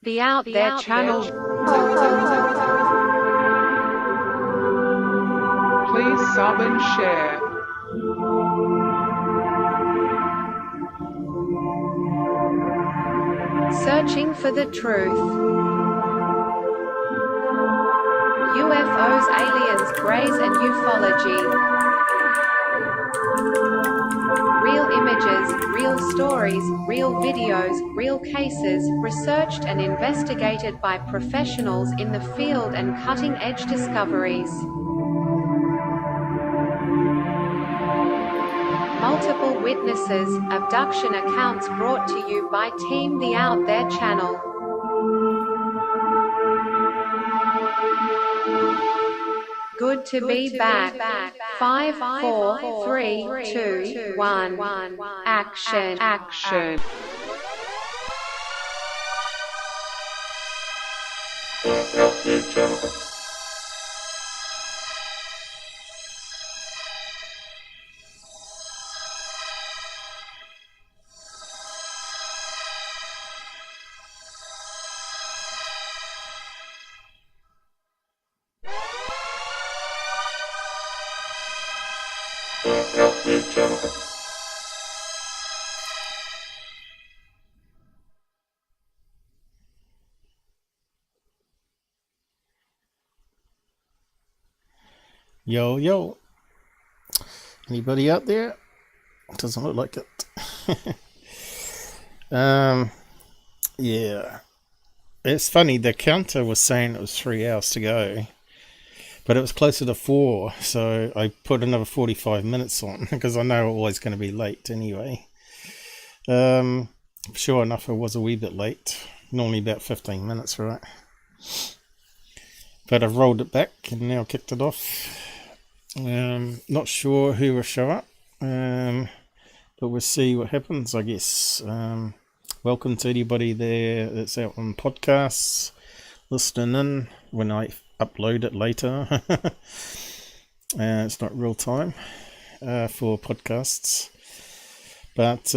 The Out There channel. Please sub and share. Searching for the truth. UFOs, aliens, greys and ufology. Real images, real stories, real videos, real cases, researched and investigated by professionals in the field and cutting-edge discoveries. Multiple witnesses, abduction accounts brought to you by Team The Out There channel. Good to be back. 5, 4, 3, 2, 1. Action. Yo, anybody out there? Doesn't look like it. Yeah, it's funny, the counter was saying it was 3 hours to go, but it was closer to 4, so I put another 45 minutes on because I know I'm always going to be late anyway. Sure enough, I was a wee bit late, normally about 15 minutes, right? But I've rolled it back and now kicked it off. Not sure who will show up, but we'll see what happens, I guess. Welcome to anybody there that's out on podcasts, listening in when I upload it later. It's not real time for podcasts, but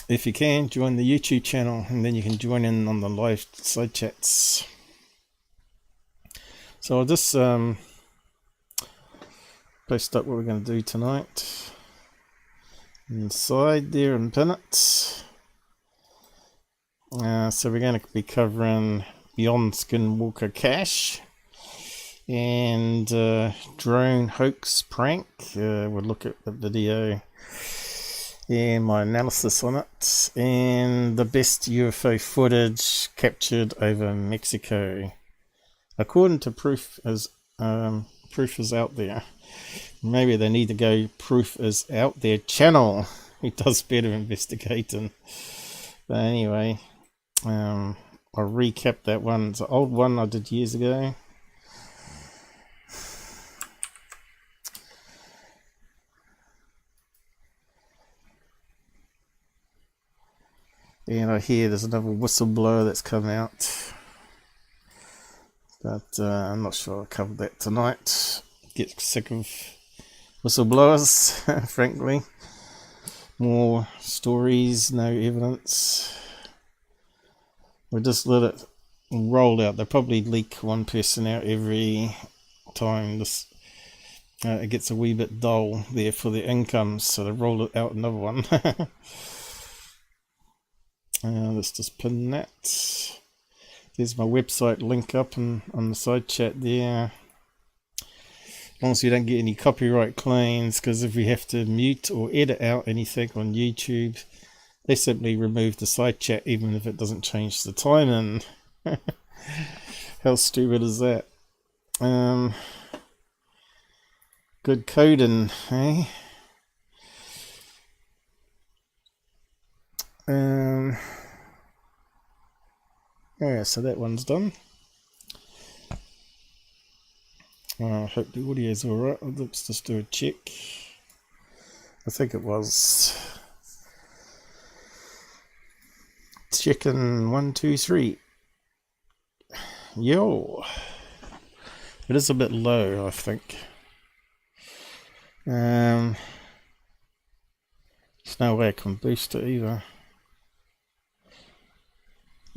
if you can, join the YouTube channel and then you can join in on the live side chats. So I'll just post up what we're going to do tonight inside there and pin it. So we're going to be covering Beyond Skinwalker Cache and drone hoax prank. We'll look at the video and my analysis on it, and the best UFO footage captured over Mexico. According to proof is out there. Maybe they need to go Proof is Out There channel. He does better investigating. But anyway, I'll recap that one. It's an old one I did years ago. And I hear there's another whistleblower that's come out. But I'm not sure I'll cover that tonight. Get sick of whistleblowers, frankly. More stories, no evidence. We'll just let it roll out. They'll probably leak one person out every time this it gets a wee bit dull there for their incomes, so they roll it out another one. Let's just pin that. There's my website link up on the side chat there. As long as we don't get any copyright claims, because if we have to mute or edit out anything on YouTube, they simply remove the side chat even if it doesn't change the timing. How stupid is that? Good coding, eh? Yeah, so that one's done. I hope the audio's alright. Let's just do a check. I think it was. Checking 1, 2, 3. Yo. It is a bit low, I think. There's no way I can boost it either.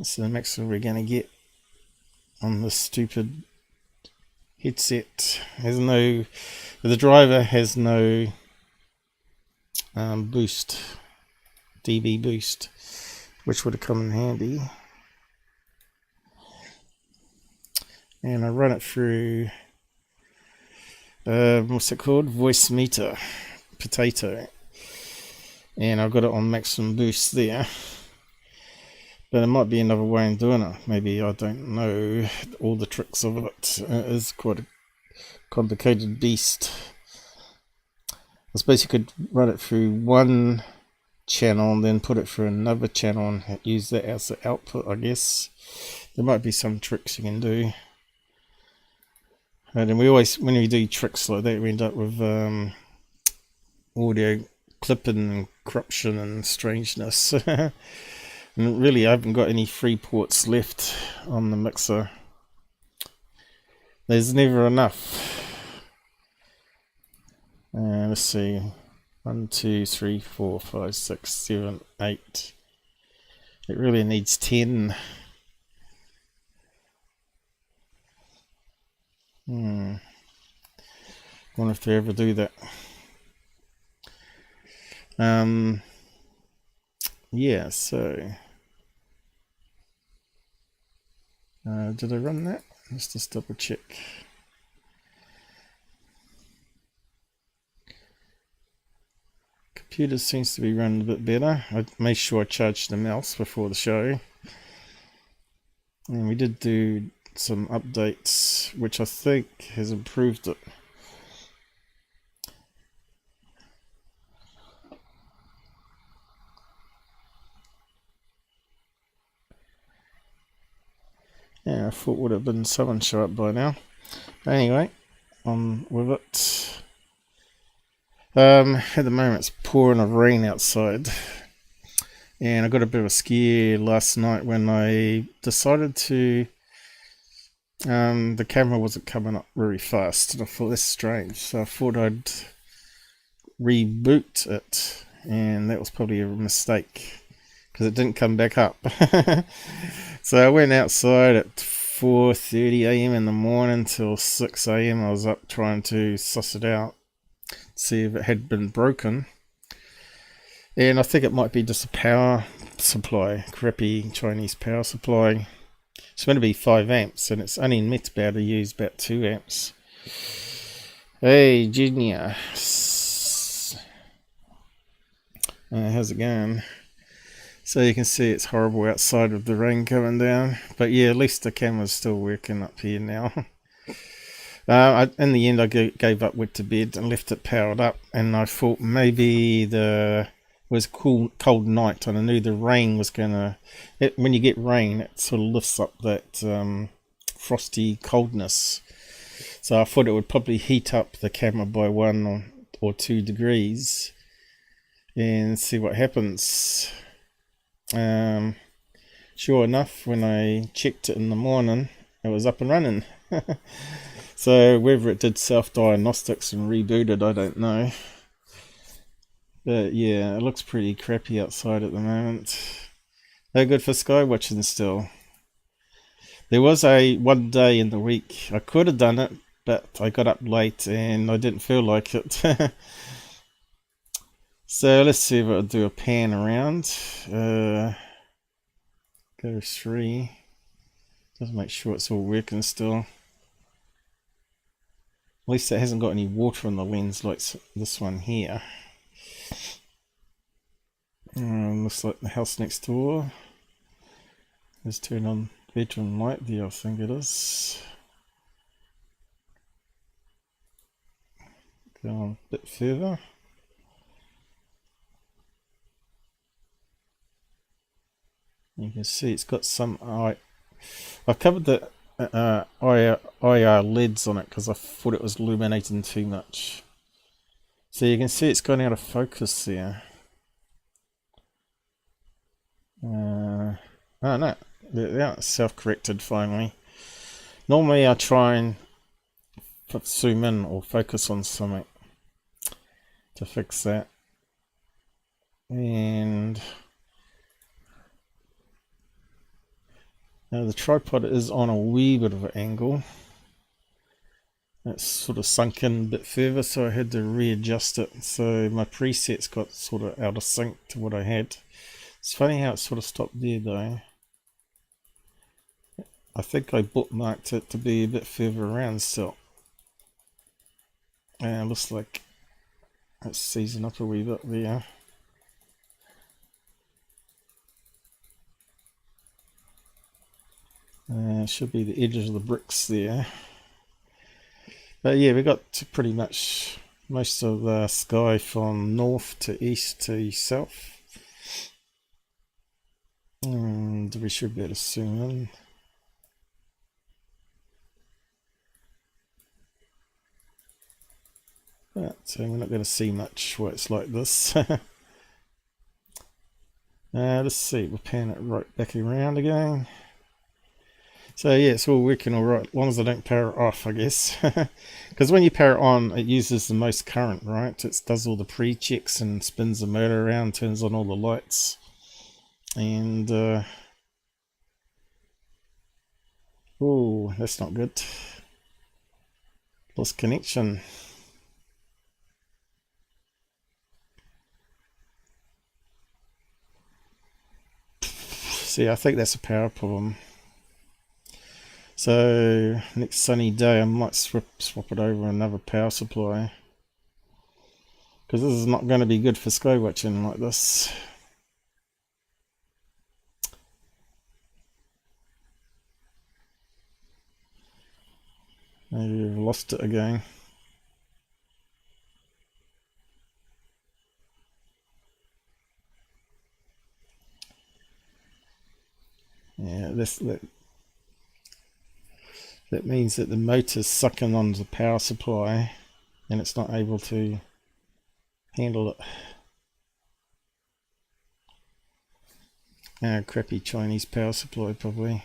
That's the maximum we're going to get on this stupid headset. The driver has no boost, dB boost, which would have come in handy. And I run it through what's it called? Voicemeter, potato, and I've got it on maximum boost there. But there might be another way of doing it. Maybe I don't know all the tricks of it. It is quite a complicated beast. I suppose you could run it through one channel and then put it through another channel and use that as the output, I guess. There might be some tricks you can do. And then we always, when we do tricks like that, we end up with audio clipping and corruption and strangeness. And really, I haven't got any free ports left on the mixer. There's never enough. Let's see. 1, 2, 3, 4, 5, 6, 7, 8. It really needs 10. Wonder if they ever do that. Yeah, so did I run that? Let's just double check. Computer seems to be running a bit better. I made sure I charged the mouse before the show. And we did do some updates, which I think has improved it. Yeah, I thought would have been someone show up by now. Anyway, on with it. At the moment it's pouring of rain outside, and I got a bit of a scare last night when I decided to the camera wasn't coming up very fast, and I thought that's strange, so I thought I'd reboot it, and that was probably a mistake because it didn't come back up. So I went outside at 4:30 AM in the morning till 6 AM. I was up trying to suss it out, see if it had been broken, and I think it might be just a power supply, crappy Chinese power supply. It's meant to be 5 amps and it's only meant to be able to use about 2 amps. Hey Junior, how's it going? So you can see it's horrible outside with the rain coming down, but yeah, at least the camera's still working up here now. In the end I gave up, went to bed and left it powered up, and I thought maybe it was cold night and I knew the rain was gonna, when you get rain it sort of lifts up that frosty coldness, so I thought it would probably heat up the camera by 1 or 2 degrees and see what happens. Sure enough, when I checked it in the morning it was up and running. So whether it did self-diagnostics and rebooted, I don't know. But yeah, it looks pretty crappy outside at the moment. No good for sky watching still. There was one day in the week I could have done it, but I got up late and I didn't feel like it. So let's see if I'll do a pan around. Go 3. Just make sure it's all working still. At least it hasn't got any water on the lens like this one here. Looks like the house next door. Let's turn on bedroom light there, I think it is. Go on a bit further. You can see it's got some I covered the IR LEDs on it because I thought it was illuminating too much. So you can see it's gone out of focus there. Oh no, it's self-corrected finally. Normally I try and zoom in or focus on something to fix that. And Now the tripod is on a wee bit of an angle. It's sort of sunk in a bit further, so I had to readjust it. So my presets got sort of out of sync to what I had. It's funny how it sort of stopped there though. I think I bookmarked it to be a bit further around still. And looks like it's seizing up a wee bit there. Should be the edges of the bricks there. But yeah, we got to pretty much most of the sky from north to east to south. And we should be able to zoom in. But, so we're not going to see much where it's like this. Let's see, we'll pan it right back around again. So yeah, it's all working alright, as long as I don't power it off, I guess. Because when you power it on, it uses the most current, right? It does all the pre-checks and spins the motor around, turns on all the lights. And, oh, that's not good. Lost connection. See, I think that's a power problem. So next sunny day I might swap it over another power supply, because this is not going to be good for sky watching like this. Maybe we've lost it again. Yeah, that means that the motor's sucking on the power supply and it's not able to handle it. Crappy Chinese power supply probably.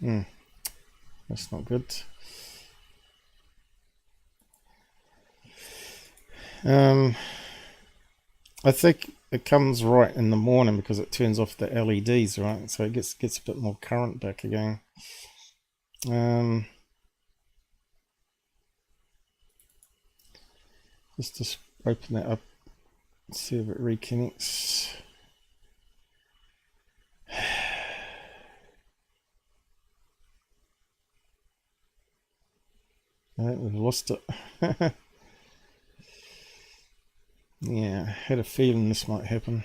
That's not good. I think it comes right in the morning because it turns off the LEDs, right? So it gets a bit more current back again. Just open that up, see if it reconnects. I think we've lost it. Yeah, I had a feeling this might happen.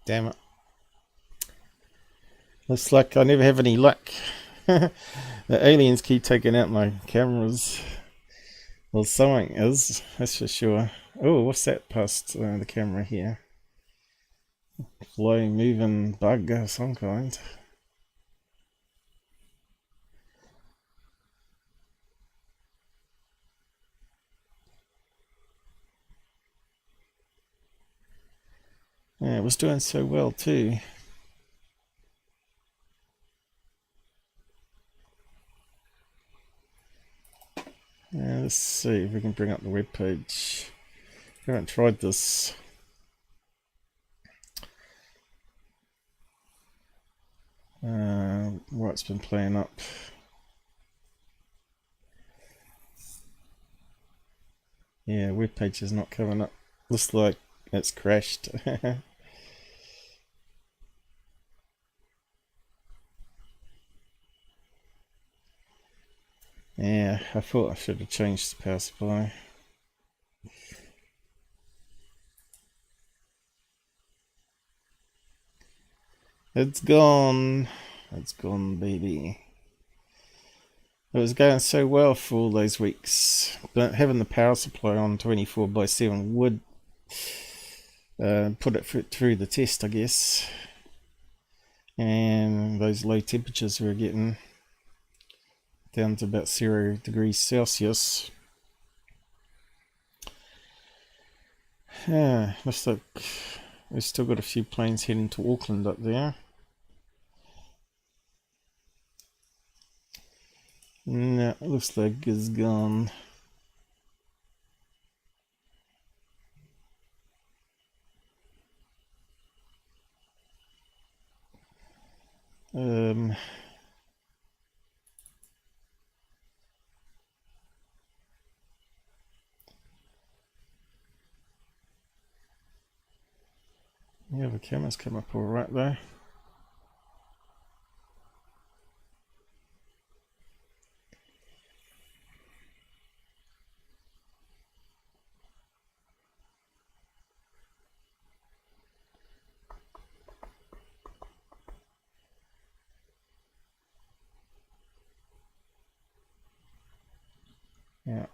Damn it. Looks like I never have any luck. The aliens keep taking out my cameras. Well, something is, that's for sure. Oh, what's that past the camera here? Slow moving bug of some kind. Yeah, it was doing so well too. Let's see if we can bring up the web page. I haven't tried this. Where it's been playing up. Yeah, web page is not coming up. Looks like it's crashed. Yeah, I thought I should have changed the power supply. It's gone. It's gone, baby. It was going so well for all those weeks, but having the power supply on 24/7 would put it through the test, I guess. And those low temperatures we were getting down to about 0 degrees Celsius. Yeah, looks like we've still got a few planes heading to Auckland up there. No, it looks like it's gone. Um, yeah, the camera's come up all right though. Yeah.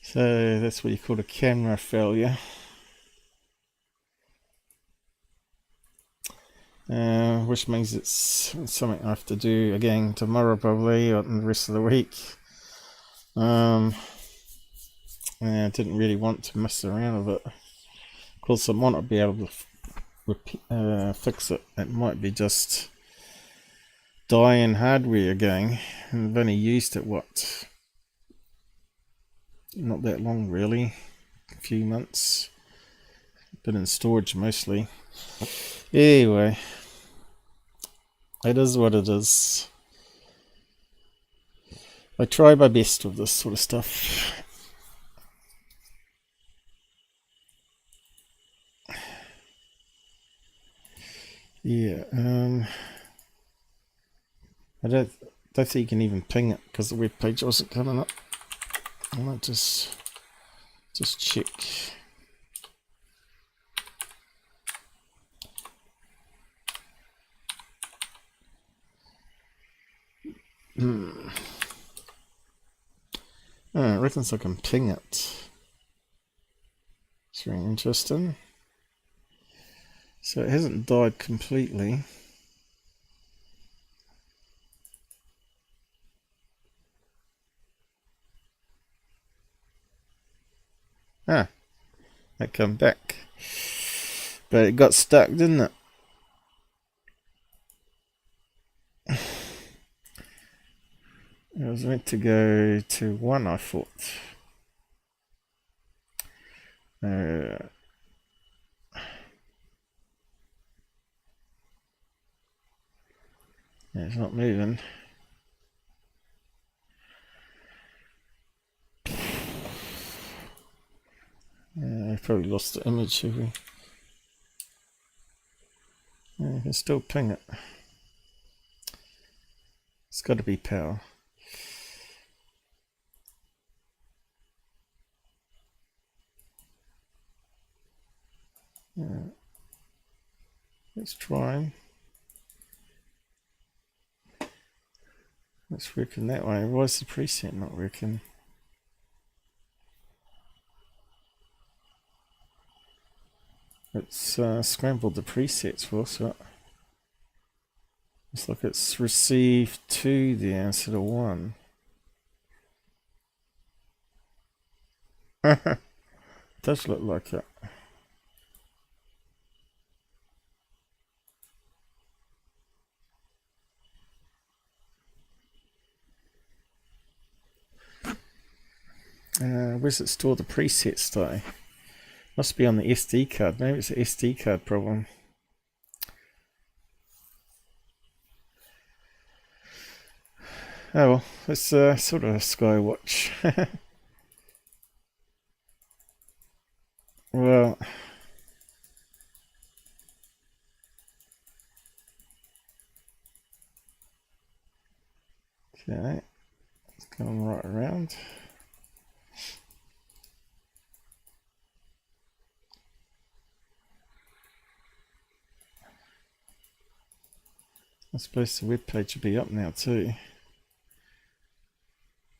So that's what you call a camera failure. Which means it's something I have to do again tomorrow probably, or the rest of the week. I didn't really want to mess around with it. Of course, I might not be able to fix it. It might be just dying hardware again. I've only used it, what? Not that long really. A few months. Been in storage mostly. Anyway. It is what it is. I try my best with this sort of stuff. Yeah, I don't think you can even ping it because the web page wasn't coming up. I might just check. I reckon I can ping it. It's very interesting. So it hasn't died completely. Ah, that come back. But it got stuck, didn't it? It was meant to go to 1, I thought. Yeah, it's not moving. I probably lost the image, have we? Yeah, you can still ping it. It's got to be power. Yeah. Let's try. It's working that way. Why is the preset not working? It's scrambled the presets for us. So looks like it's received 2 there instead of 1. Does look like it. Where's it store the presets though? Must be on the SD card. Maybe it's an SD card problem. Oh well, it's sort of a Skywatch. Well, okay, it's going right around. I suppose the web page will be up now too.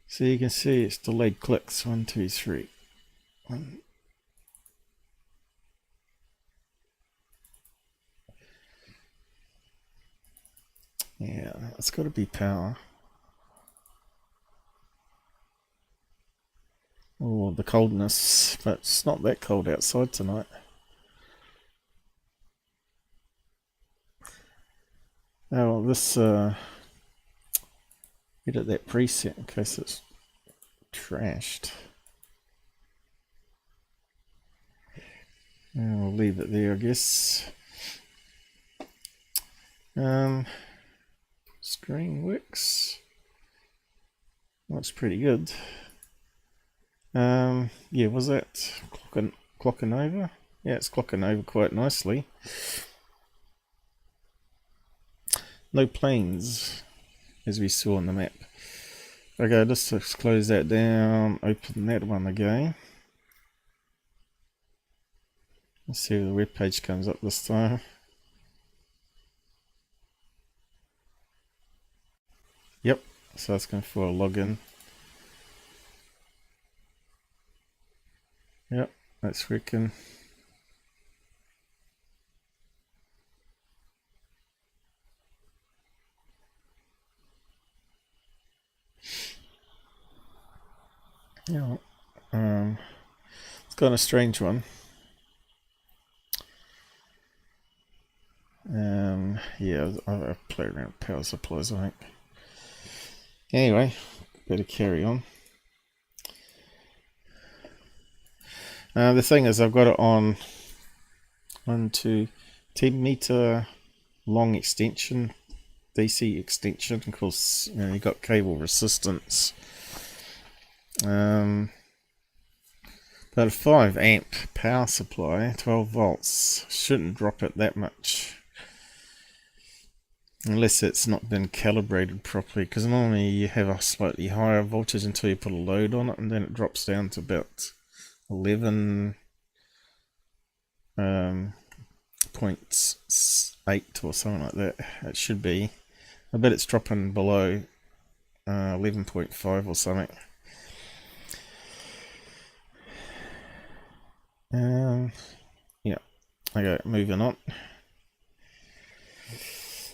So you can see it's delayed clicks. 1, 2, 3. Yeah, it's got to be power. Oh, the coldness, but it's not that cold outside tonight. Oh, well, this edit that preset in case it's trashed. And we'll leave it there, I guess. Screen works. Looks pretty good. Yeah, was that clocking over? Yeah, it's clocking over quite nicely. No planes, as we saw on the map. Okay, let's close that down, open that one again. Let's see if the web page comes up this time. Yep, so it's going for a login. Yep, that's working. Yeah, it's got a strange one. Yeah, I'll play around with power supplies, I think. Anyway, better carry on. The thing is, I've got it on 10 meter long extension, DC extension. Of course, you know, you got cable resistance. But a 5 amp power supply, 12 volts, shouldn't drop it that much. Unless it's not been calibrated properly, because normally you have a slightly higher voltage until you put a load on it, and then it drops down to about 11.8 or something like that. It should be. I bet it's dropping below 11.5 or something. Yeah. Okay, moving on.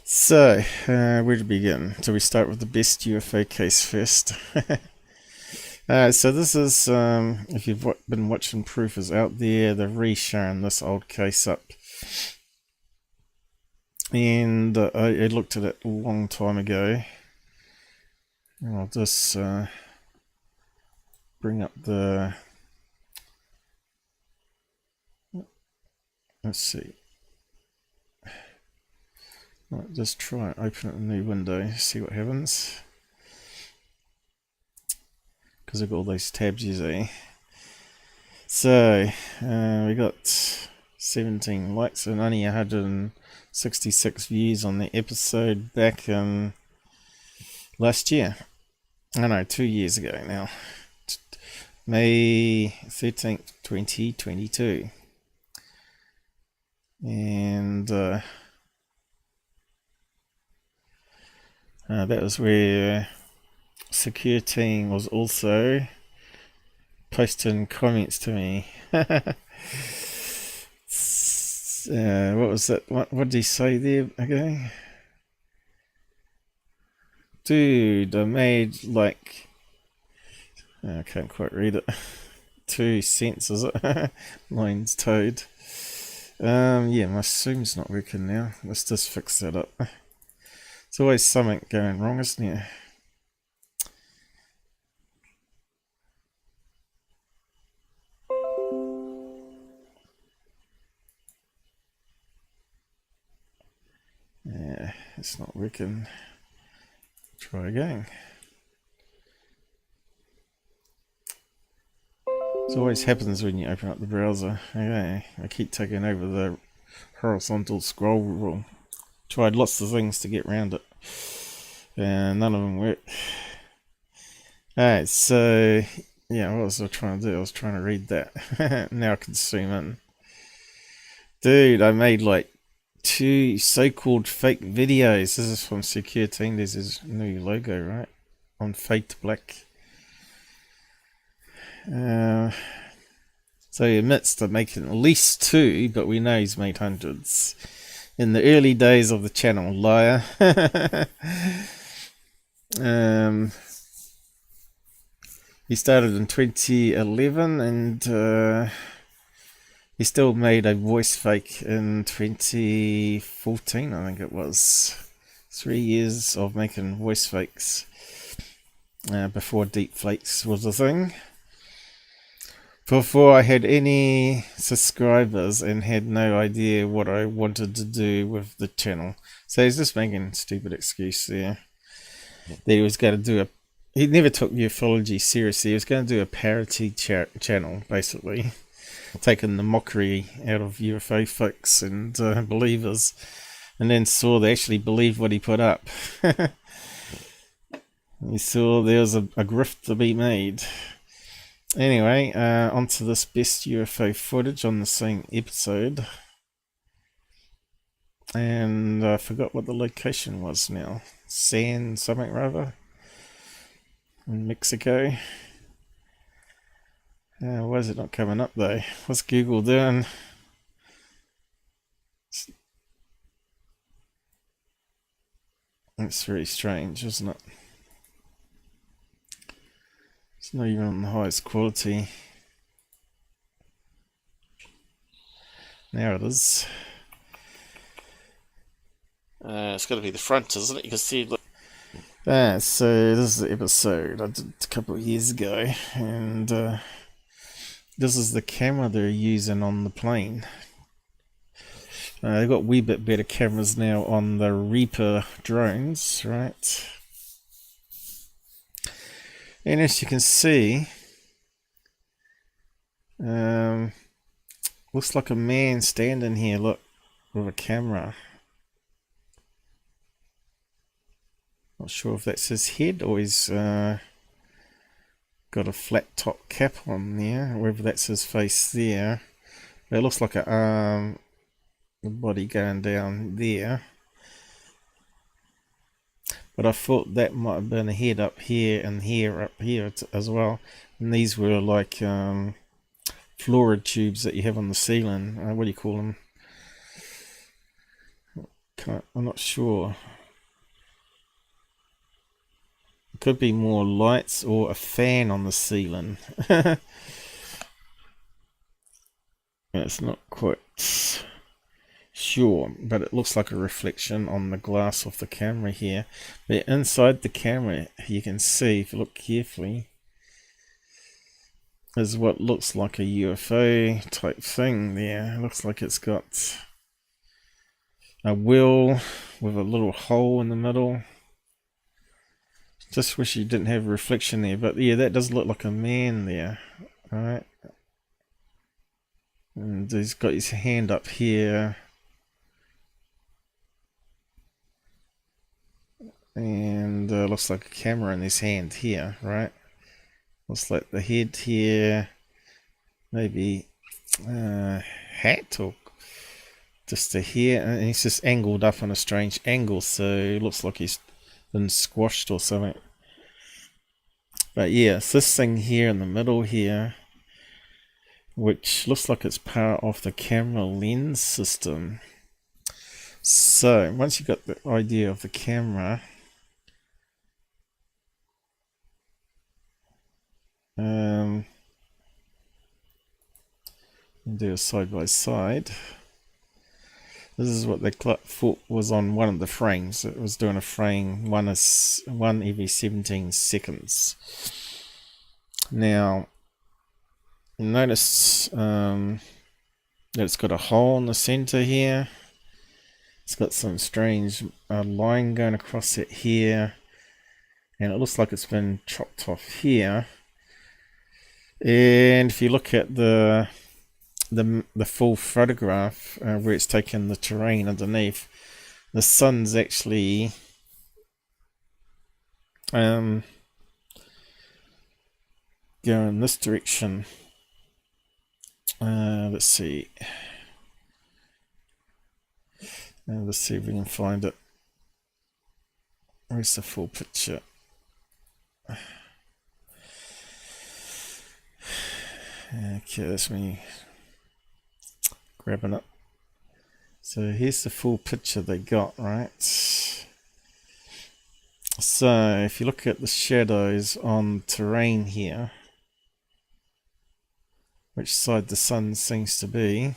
So, where to begin? So we start with the best UFO case first. So this is, if you've been watching Proofers out there, they've re-shown this old case up. And I looked at it a long time ago. And I'll just bring up the... Let's see. Right, just try and open a new window, see what happens. Because I've got all those tabs, you see. So, we got 17 likes and only 166 views on the episode back in last year. I know, 2 years ago now. May 13th, 2022. And that was where Secureteams was also posting comments to me. What was that? What did he say there again? Dude, I made like... I can't quite read it. 2 cents, is it? Line's towed. Yeah, my zoom's not working now. Let's just fix that up. There's always something going wrong, isn't there? Yeah, it's not working. Try again. It always happens when you open up the browser. Okay, I keep taking over the horizontal scroll rule. Tried lots of things to get around it, and none of them work. Alright, so yeah, what was I trying to do? I was trying to read that. Now I can zoom in. Dude, I made like 2 so-called fake videos. This is from Secureteams. There's his new logo, right? On fade to black. So he admits to making at least 2, but we know he's made hundreds. In the early days of the channel, liar. He started in 2011 and he still made a voice fake in 2014, I think it was. 3 years of making voice fakes. before deepfakes was a thing. Before I had any subscribers and had no idea what I wanted to do with the channel. So he's just making a stupid excuse there. That he was going to do he never took ufology seriously. He was going to do a parody channel, basically. Taking the mockery out of UFO folks and believers. And then saw they actually believed what he put up. He saw there was a grift to be made. Anyway, onto this best UFO footage on the same episode. And I forgot what the location was now. San something rather. In Mexico. Why is it not coming up though? What's Google doing? It's very strange, isn't it? It's not even on the highest quality. Now it is. It's got to be the front, isn't it? You can see. Look. So this is the episode I did a couple of years ago, and this is the camera they're using on the plane. They've got a wee bit better cameras now on the Reaper drones, right? And as you can see, looks like a man standing here, look, with a camera. Not sure if that's his head or he's got a flat top cap on there, or whether that's his face there. But it looks like a arm, the body going down there. But I thought that might have been a head up here and here up here as well. And these were like fluoride tubes that you have on the ceiling. What do you call them? I'm not sure. It could be more lights or a fan on the ceiling. It's not quite sure, but it looks like a reflection on the glass of the camera here. But inside the camera, you can see, if you look carefully, is what looks like a UFO type thing there. It looks like it's got a wheel with a little hole in the middle. Just wish you didn't have a reflection there, but yeah, that does look like a man there. Alright. And he's got his hand up here. And looks like a camera in his hand here, right? Looks like the head here, maybe hat or just a hair, and he's just angled up on a strange angle, so it looks like he's been squashed or something. But yeah, it's this thing here in the middle here, which looks like it's part of the camera lens system. So once you've got the idea of the camera, do a side by side. This is what they thought was on one of the frames. It was doing a frame one every 17 seconds. Now, notice that it's got a hole in the center here. It's got some strange line going across it here, and it looks like it's been chopped off here. And if you look at the full photograph where it's taken the terrain underneath, the sun's actually going this direction. Let's see. Let's see if we can find it. Where's the full picture? Okay, that's me grabbing it. So here's the full picture they got, right? So if you look at the shadows on terrain here, which side the sun seems to be,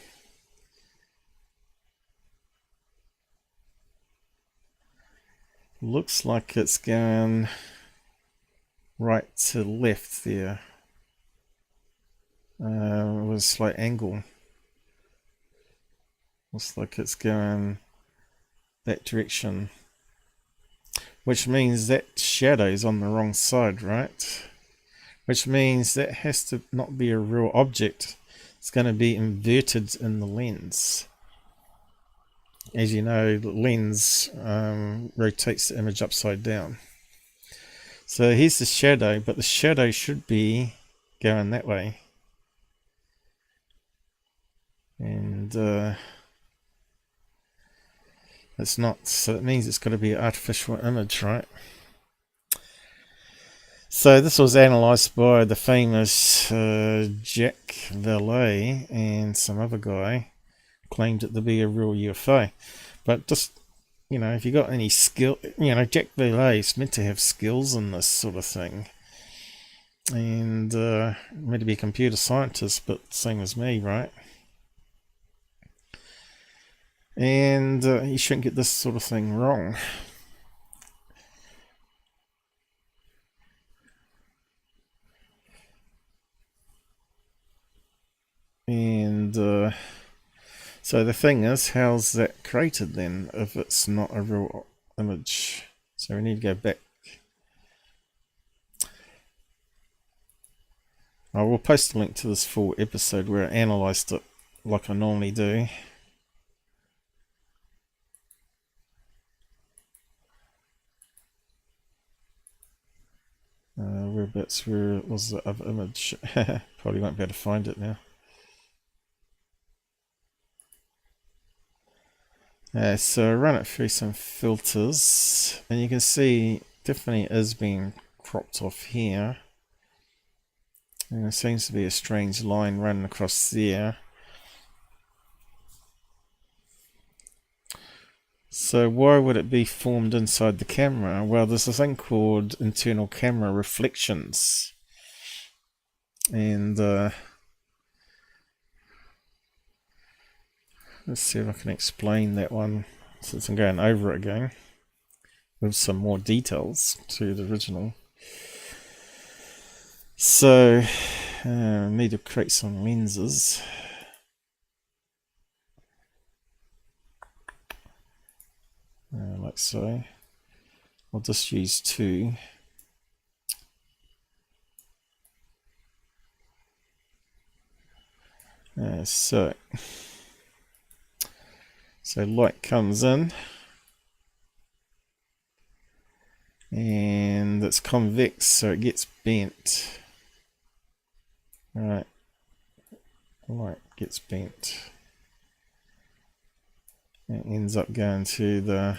looks like it's going right to left there. With a slight angle. Looks like it's going that direction. Which means that shadow's on the wrong side, right? Which means that has to not be a real object. It's going to be inverted in the lens. As you know, the lens rotates the image upside down. So here's the shadow, but the shadow should be going that way. And it's not, so it means it's got to be an artificial image, right? So this was analysed by the famous Jacque, Vallae, and some other guy claimed it to be a real UFO. But just, you know, if you got any skill, you know, Jacque Vallae is meant to have skills in this sort of thing. And meant to be a computer scientist, but same as me, right? And you shouldn't get this sort of thing wrong. And so the thing is, how's that created then if it's not a real image? So we need to go back. I will post a link to this full episode where I analysed it like I normally do. Whereabouts, where was the other image? Probably won't be able to find it now. So I run it through some filters, and you can see definitely is being cropped off here. And there seems to be a strange line running across there. So why would it be formed inside the camera? Well, there's a thing called internal camera reflections. And let's see if I can explain that one, since I'm going over it again with some more details to the original. So need to create some lenses. Like so. I'll just use two. So light comes in, and it's convex, so it gets bent. Right, light gets bent. It ends up going to the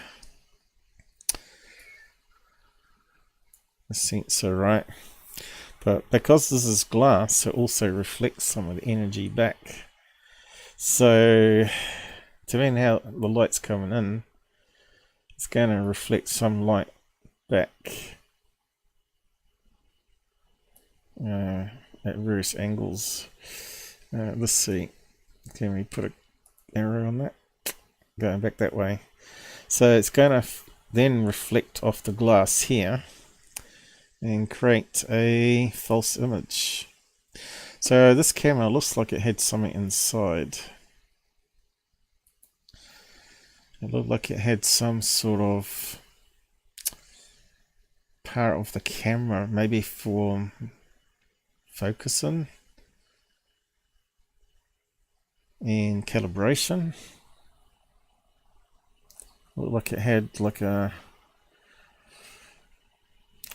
sensor, right? But because this is glass, it also reflects some of the energy back. So depending how the light's coming in, it's going to reflect some light back at various angles. Let's see, can we put an arrow on that? Going back that way. So it's going to then reflect off the glass here and create a false image. So this camera looks like it had something inside. It looked like it had some sort of part of the camera, maybe for focusing and calibration. Looked like it had like a...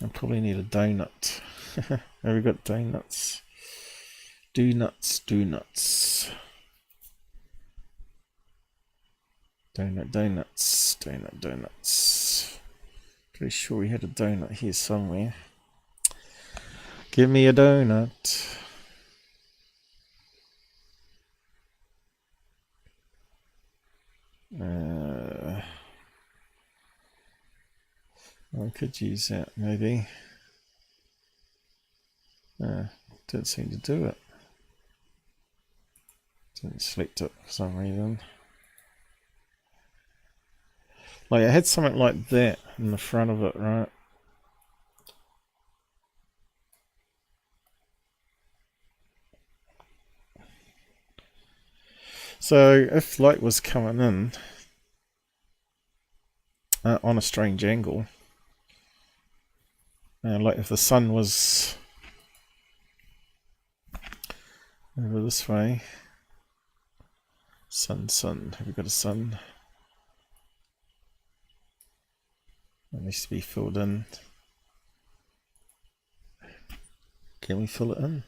I probably need a donut. Have we got donuts? Donuts. Donuts. Pretty sure we had a donut here somewhere. Give me a donut. I could use that maybe. Didn't seem to do it. Didn't select it for some reason. Like I had something like that in the front of it, right? So if light was coming in on a strange angle, like if the sun was over this way, sun, have we got a sun? It needs to be filled in. Can we fill it in?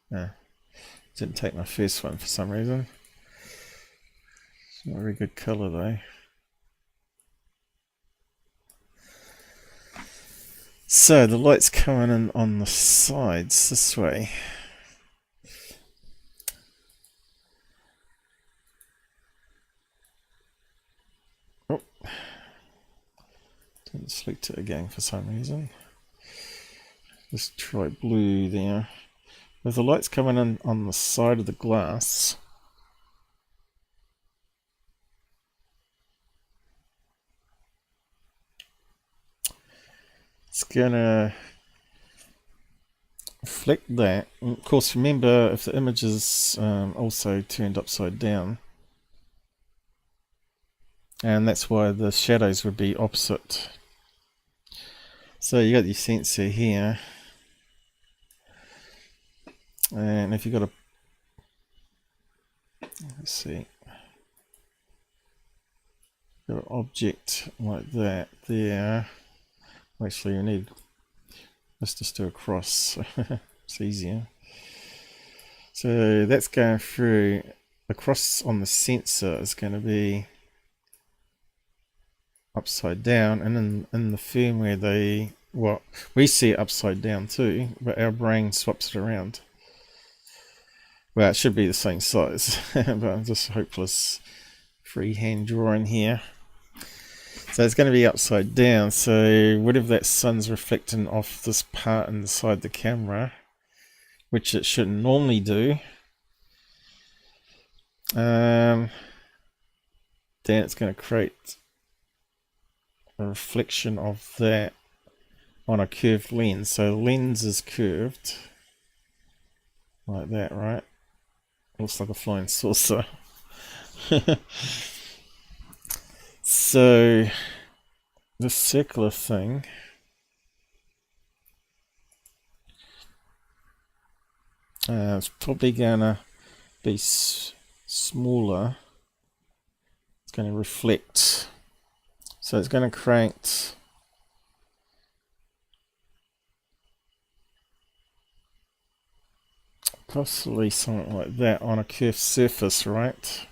No, didn't take my first one for some reason. It's not a very good colour though. So the light's coming in on the sides this way. Oh, didn't select it again for some reason. Let's try blue there. If the light's coming in on the side of the glass, it's gonna reflect that. And of course, remember if the image is also turned upside down, and that's why the shadows would be opposite. So you got your sensor here, and if you got a, let's see, got an object like that there. Actually, you need this just to across. It's easier. So that's going through across on the sensor is going to be upside down, and in the firmware they, well, we see it upside down too, but our brain swaps it around. Well, it should be the same size, but I'm just hopeless freehand drawing here. So it's going to be upside down, so whatever that sun's reflecting off this part inside the camera, which it shouldn't normally do, then it's going to create a reflection of that on a curved lens. So the lens is curved like that, right? Looks like a flying saucer. So this circular thing it's probably gonna be smaller. It's going to reflect, so it's going to create possibly something like that on a curved surface, right?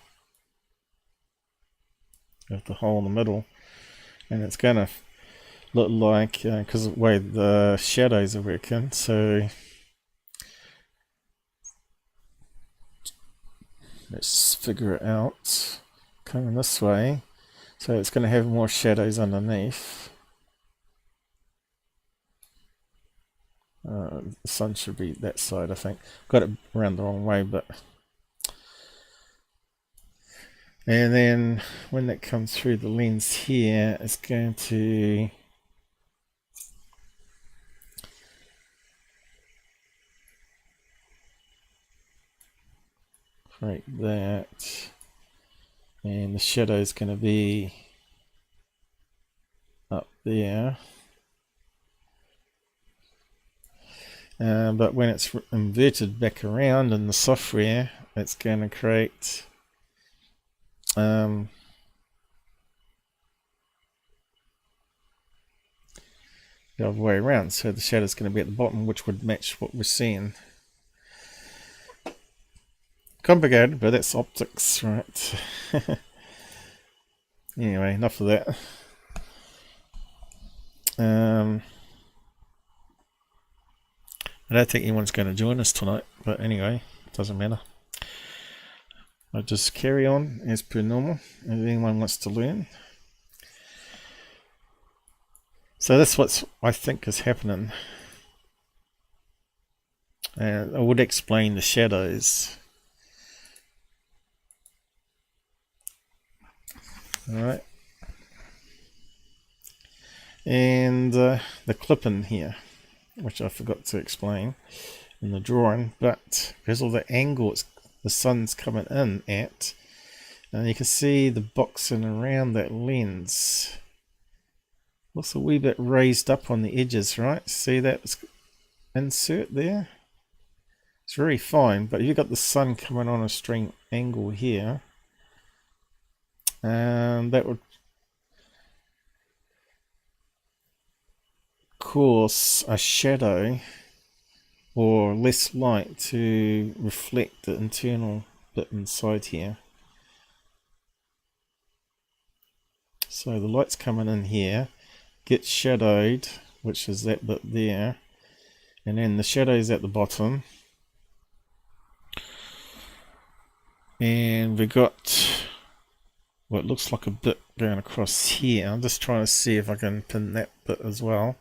With the hole in the middle, and it's going to look like, because of the way the shadows are working, so let's figure it out. Coming this way, so it's going to have more shadows underneath. The sun should be that side, I think. Got it around the wrong way, but. And then when that comes through the lens here, it's going to create that, and the shadow is going to be up there. But when it's inverted back around in the software, it's going to create the other way around, so the shadow is going to be at the bottom, which would match what we're seeing. Complicated, but that's optics, right? Anyway, enough of that. I don't think anyone's going to join us tonight, but anyway, doesn't matter. I'll just carry on as per normal if anyone wants to learn. So that's what I think is happening. And I would explain the shadows. Alright. And the clip in here. which I forgot to explain in the drawing, but because of the angle the sun's coming in at, and you can see the boxing around that lens looks a wee bit raised up on the edges, right? See that insert there? It's very fine, but you've got the sun coming on a straight angle here, and that would cause a shadow or less light to reflect the internal bit inside here. So the light's coming in here, gets shadowed, which is that bit there, and then the shadow's at the bottom, and we got what looks like a bit going across here. I'm just trying to see if I can pin that bit as well.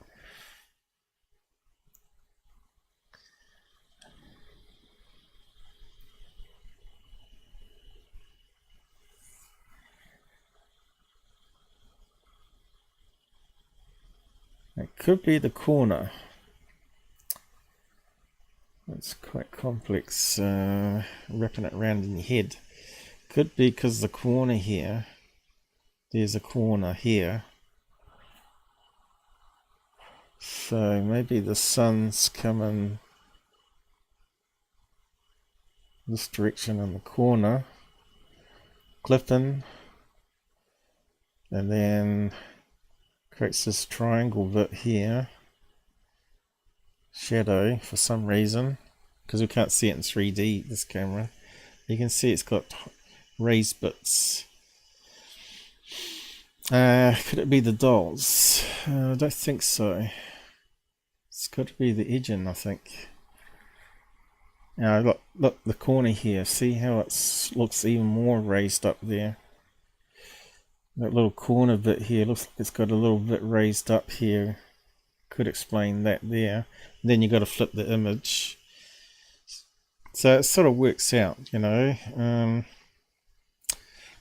It could be the corner. It's quite complex, wrapping it around in your head. Could be because the corner here, there's a corner here. So maybe the sun's coming this direction in the corner, clipping, and then creates this triangle bit here, shadow for some reason, because we can't see it in 3D, this camera. You can see it's got raised bits. Could it be the dolls? I don't think so. It's got to be the edging, I think. Now look the corner here, see how it looks even more raised up there. That little corner bit here looks like it's got a little bit raised up here. Could explain that there. And then you got to flip the image. So it sort of works out, you know.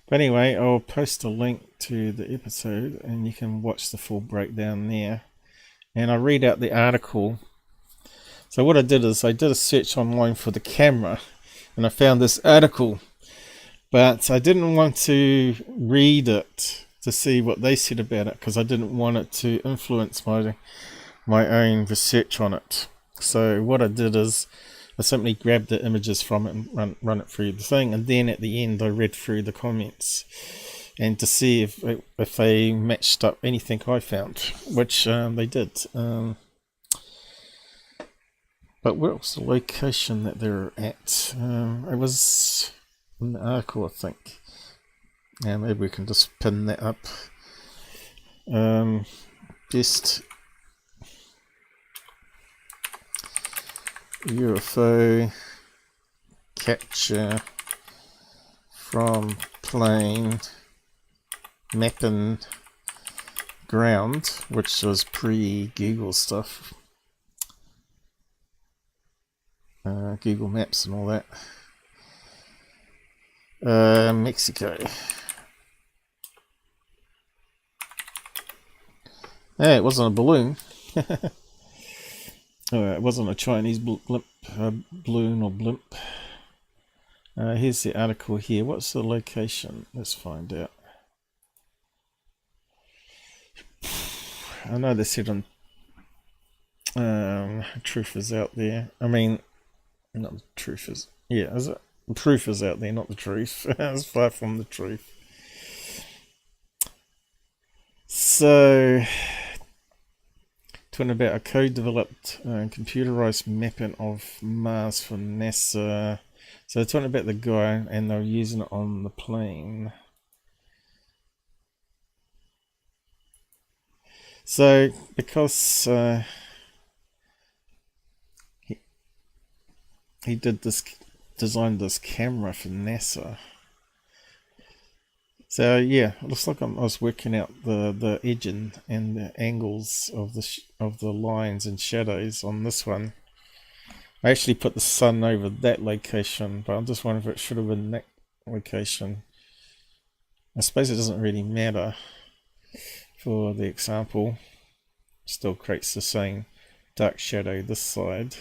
But anyway, I'll post a link to the episode and you can watch the full breakdown there. And I'll read out the article. So what I did is I did a search online for the camera and I found this article. But I didn't want to read it to see what they said about it because I didn't want it to influence my own research on it. So what I did is I simply grabbed the images from it and run it through the thing, and then at the end I read through the comments and to see if they matched up anything I found, which they did. But what was the location that they were at? It was in the article, I think. Yeah, maybe we can just pin that up. Best UFO capture from plane mapping ground, which was pre-Google stuff. Google Maps and all that. Mexico. Hey, it wasn't a balloon. It wasn't a Chinese blimp, balloon or blimp. Here's the article here. What's the location? Let's find out. I know they said on truth is out there. I mean, not the truth is. Yeah, is it? The proof is out there, not the truth. It's far from the truth. So, talking about a code-developed computerized mapping of Mars for NASA. So they're talking about the guy, and they're using it on the plane. So, because he designed this camera for NASA. So yeah, it looks like I was working out the edging and the angles of the lines and shadows on this one. I actually put the sun over that location, but I'm just wondering if it should have been that location. I suppose it doesn't really matter for the example. Still creates the same dark shadow this side.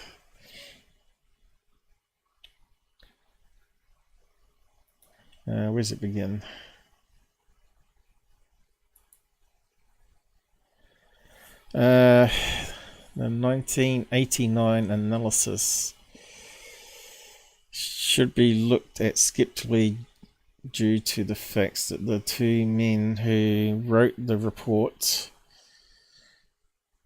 Where's it begin? The 1989 analysis should be looked at skeptically due to the facts that the two men who wrote the report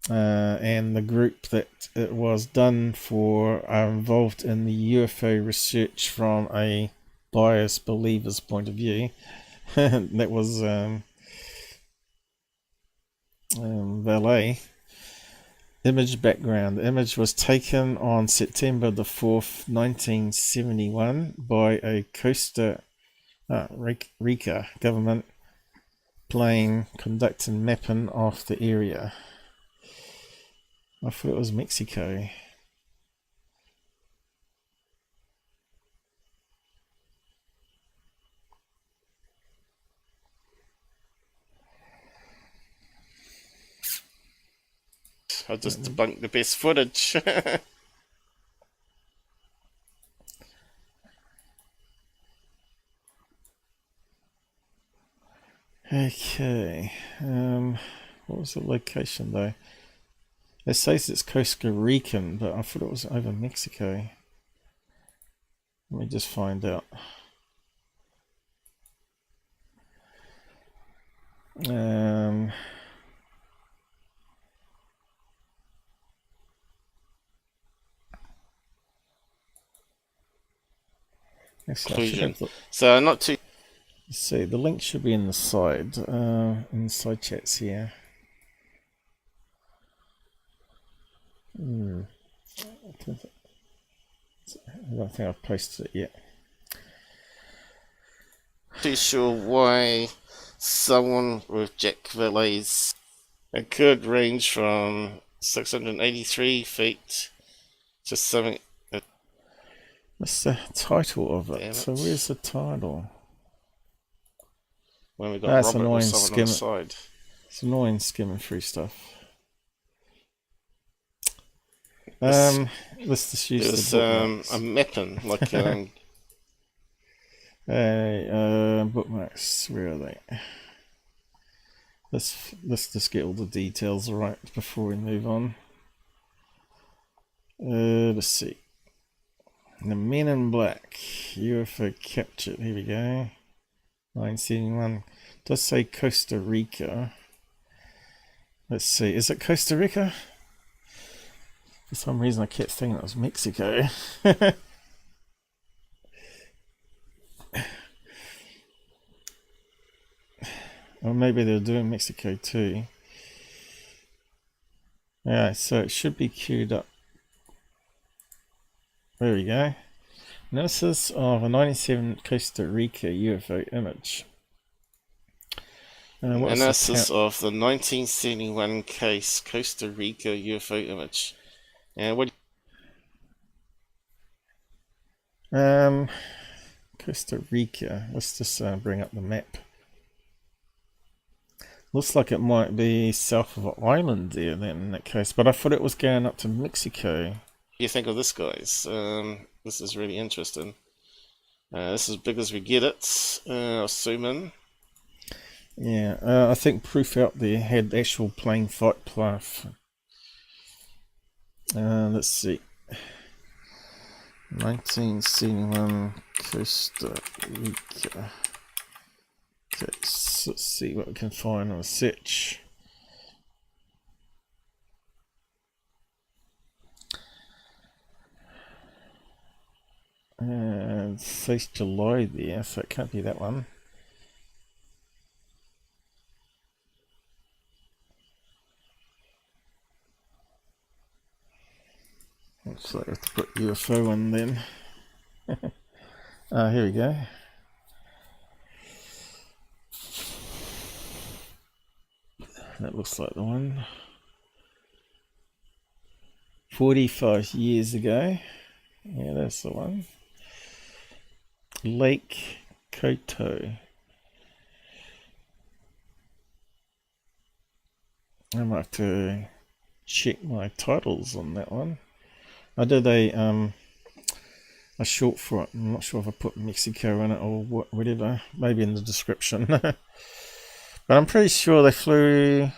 and the group that it was done for are involved in the UFO research from a biased believer's point of view. That was Vallae. Image background. The image was taken on September the 4th, 1971 by a Costa Riccan government plane conducting mapping of the area. I thought it was Mexico. I just debunked the best footage. Okay. What was the location though? It says it's Costa Riccan, but I thought it was over Mexico. Let me just find out. Conclusion. So not too. Let's see, the link should be in the side, in the side chats here. I don't think I've posted it yet. Too sure why someone with Jacque Vallae's it could range from 683 feet to something. What's the title of it? So where's the title? When we got Robert with someone on the side. It's annoying skimming through stuff. Let's just use the bookmarks. A mapping, like bookmarks. Where are they? Let's just get all the details right before we move on. Let's see. The Men in Black UFO captured. Here we go. 1971. Does say Costa Rica. Let's see. Is it Costa Rica? For some reason I kept thinking it was Mexico. Or maybe they're doing Mexico too. Alright, so it should be queued up. There we go. Analysis of a 97 Costa Rica UFO image. Analysis of the 1971 case Costa Rica UFO image. And what? Costa Rica. Let's just bring up the map. Looks like it might be south of an island there then in that case, but I thought it was going up to Mexico. What do you think of this, guys? This is really interesting. This is as big as we get it. I'll zoom in. Yeah, I think proof out there had actual plane fight path. Let's see. 1971 Costa Rica. Okay, so let's see what we can find on a search. It says July there, so it can't be that one. Looks like I have to put UFO in then. Here we go. That looks like the one. 45 years ago. Yeah, that's the one. Lake Koto. I might have to check my titles on that one. I did a short for it. I'm not sure if I put Mexico in it or whatever. Maybe in the description. But I'm pretty sure they flew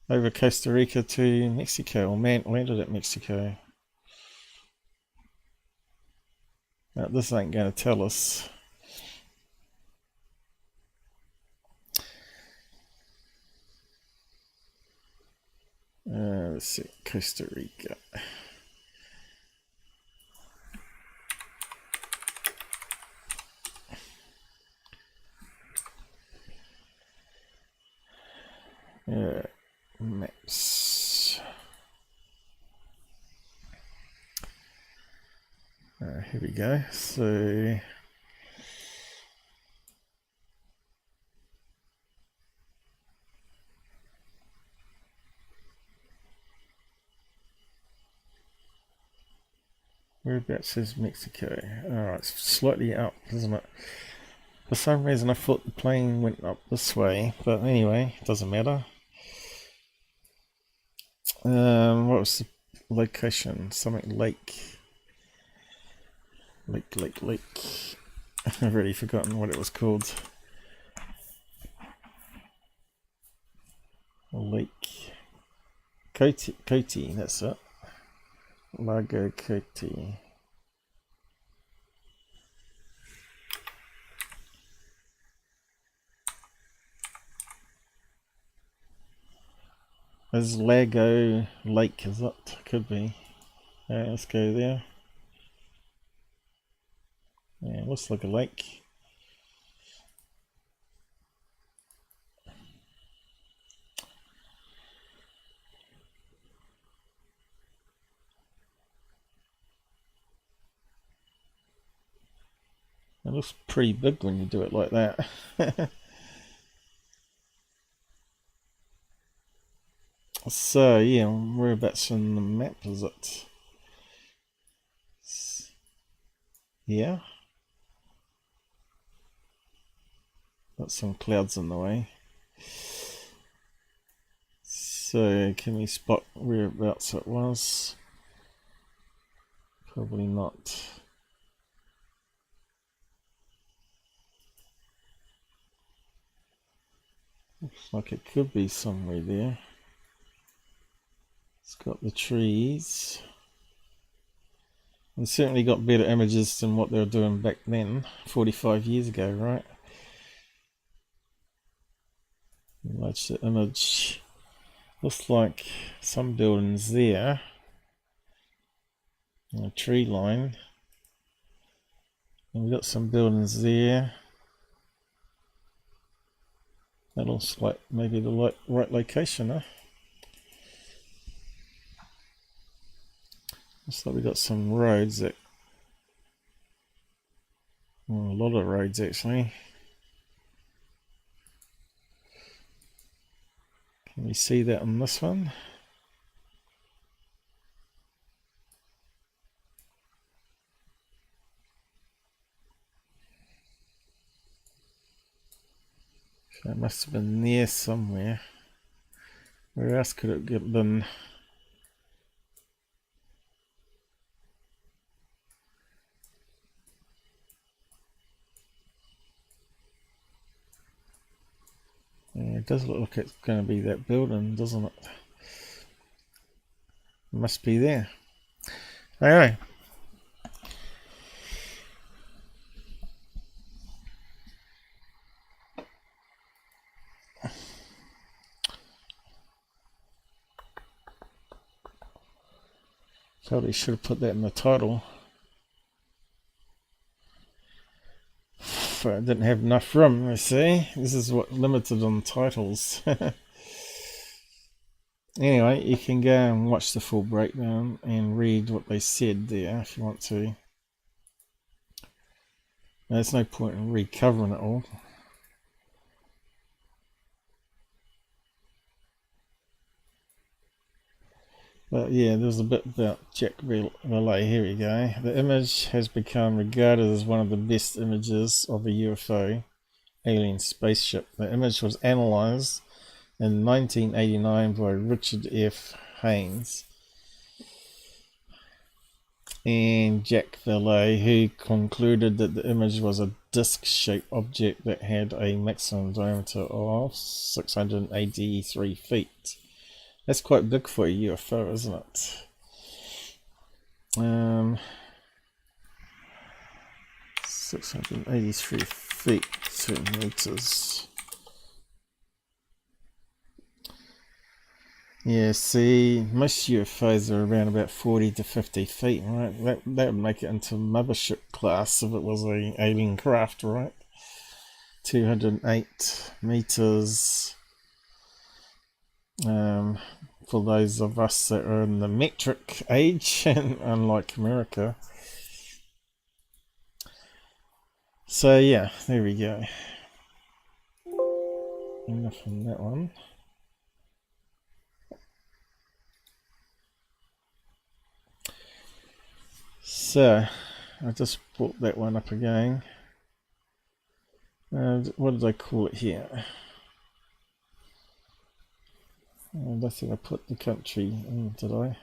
over Costa Rica to Mexico, or landed at Mexico. Now, this ain't going to tell us. Let's see, Costa Rica. Maps. Here we go. So whereabouts is Mexico? Alright, it's slightly up, isn't it? For some reason I thought the plane went up this way, but anyway, it doesn't matter. What was the location? Something lake. Lake. I've already forgotten what it was called. Lake Cote, that's it. Lago Cote. There's Lago Lake, is it? Could be. Let's go there. Yeah, looks like a lake. It looks pretty big when you do it like that. So yeah, whereabouts on the map is it? Yeah. Got some clouds in the way. So can we spot whereabouts it was? Probably not. Looks like it could be somewhere there. It's got the trees. And certainly got better images than what they were doing back then, 45 years ago, right? Watch the image. Looks like some buildings there. A tree line. And we've got some buildings there. That looks like maybe the right location, huh? Looks like we've got some roads that... well, a lot of roads actually. Can we see that on this one? So it must have been there somewhere. Where else could it have been? Yeah, it does look like it's going to be that building, doesn't it? It must be there. Anyway. Probably should have put that in the title. But I didn't have enough room, you see. This is what limited on titles. Anyway, you can go and watch the full breakdown and read what they said there if you want to. There's no point in recovering it all. But yeah, there's a bit about Jacque Vallae. Here we go. The image has become regarded as one of the best images of a UFO alien spaceship. The image was analysed in 1989 by Richard F. Haynes and Jacque, Vallae, who concluded that the image was a disc-shaped object that had a maximum diameter of 683 feet. That's quite big for a UFO, isn't it? 683 feet, 2 meters. Yeah, see, most UFOs are around about 40 to 50 feet, right? That would make it into mothership class if it was a alien craft, right? 208 meters. For those of us that are in the metric age, and unlike America. So yeah, there we go. Enough on that one. So, I just brought that one up again. What did I call it here? I don't think I put the country in, did I?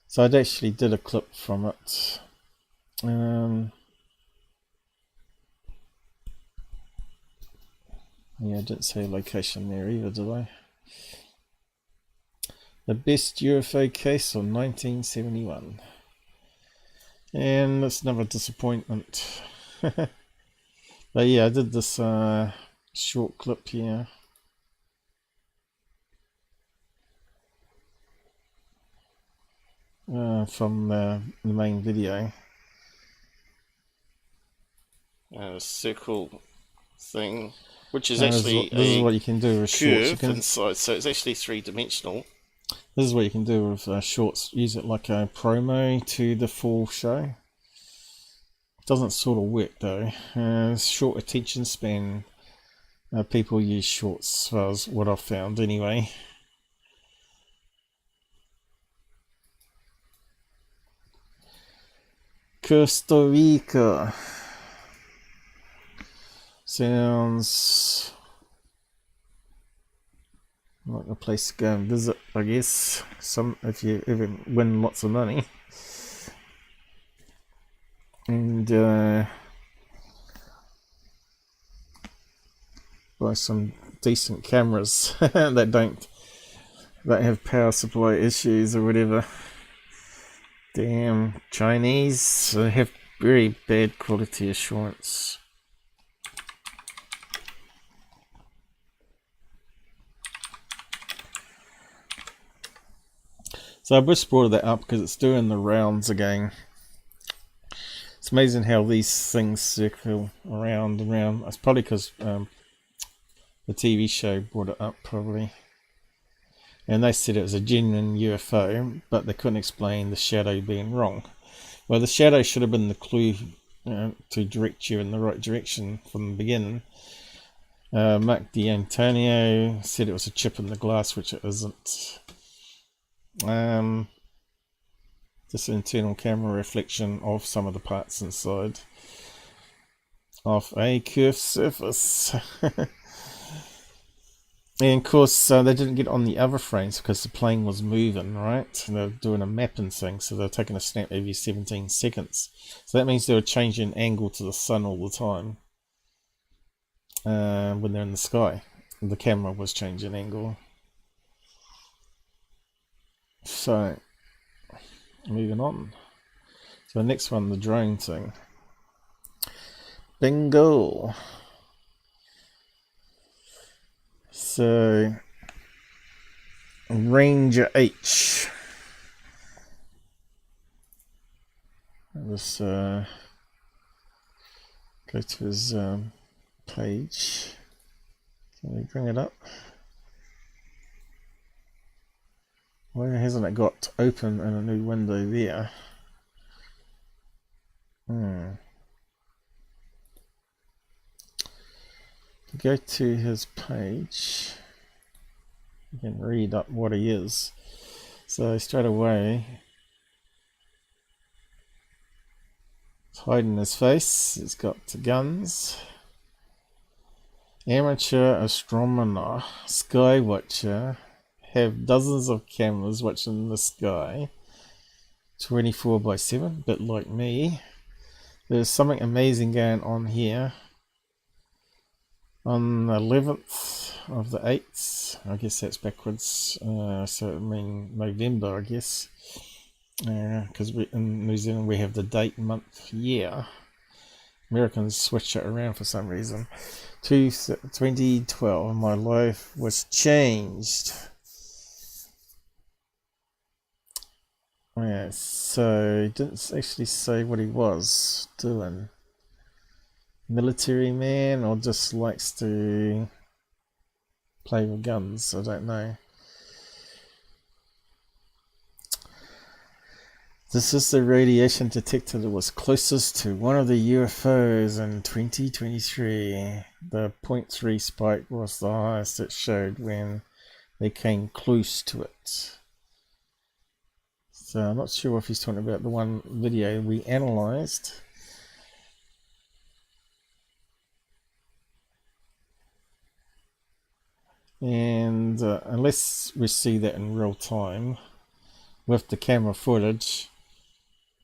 So I actually did a clip from it. Yeah, I didn't say location there either, did I? The best UFO case of 1971. And that's another disappointment. But yeah, I did this short clip here. From the main video. Circle thing, which is actually this is what you can do with shorts. Curve inside, so it's actually 3-dimensional. This is what you can do with shorts. Use it like a promo to the full show. It doesn't sort of work though. Short attention span. People use shorts, as far as what I've found anyway. Costa Rica. Sounds like a place to go and visit, I guess. If you ever win lots of money. And buy some decent cameras that have power supply issues or whatever. Damn Chinese, they have very bad quality assurance. So I just brought that up because it's doing the rounds again. It's amazing how these things circle around and around. It's probably because the TV show brought it up, probably. And they said it was a genuine UFO, but they couldn't explain the shadow being wrong. Well, the shadow should have been the clue to direct you in the right direction from the beginning. Mark D'Antonio said it was a chip in the glass, which it isn't. Just an internal camera reflection of some of the parts inside of a curved surface. And of course they didn't get on the other frames because the plane was moving, right? And they're doing a mapping thing, so they're taking a snap every 17 seconds. So that means they were changing angle to the sun all the time when they're in the sky. The camera was changing angle. So, moving on. So the next one, the drone thing. Bingo! So, Ranger H. Let's go to his page. Can we bring it up? Why hasn't it got open in a new window there? Go to his page. You can read up what he is. So straight away, it's hiding his face. It's got guns. Amateur astronomer, sky watcher, have dozens of cameras watching the sky 24/7, a bit like me. There's something amazing going on here. On the 11th of the 8th, I guess that's backwards, so it means November, I guess, because in New Zealand we have the date, month, year. Americans switch it around for some reason. 2012, my life was changed. Yeah, so he didn't actually say what he was doing. Military man, or just likes to play with guns, I don't know. This is the radiation detector that was closest to one of the UFOs in 2023. The 0.3 spike was the highest it showed when they came close to it. So I'm not sure if he's talking about the one video we analysed. And unless we see that in real time with the camera footage,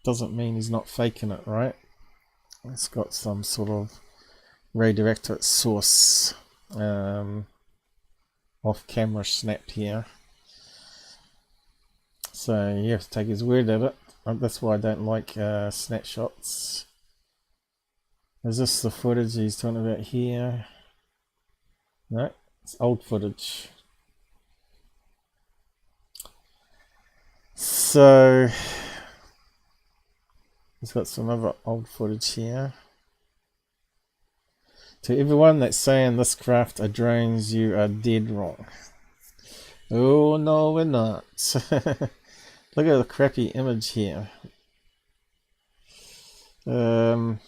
doesn't mean he's not faking it, right? It's got some sort of radioactive source off camera snapped here, so you have to take his word at it. That's why I don't like snapshots. Is this the footage he's talking about here? No, it's old footage. So he's got some other old footage here. To everyone that's saying this craft are drones, you are dead wrong. Oh no, we're not. Look at the crappy image here. Is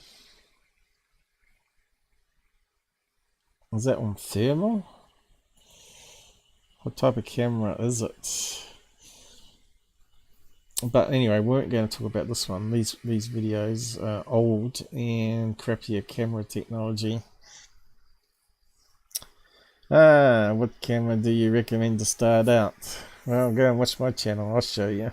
that on thermal? What type of camera is it? But anyway, we weren't going to talk about this one. These videos are old and crappier camera technology. What camera do you recommend to start out? Well, go and watch my channel, I'll show you.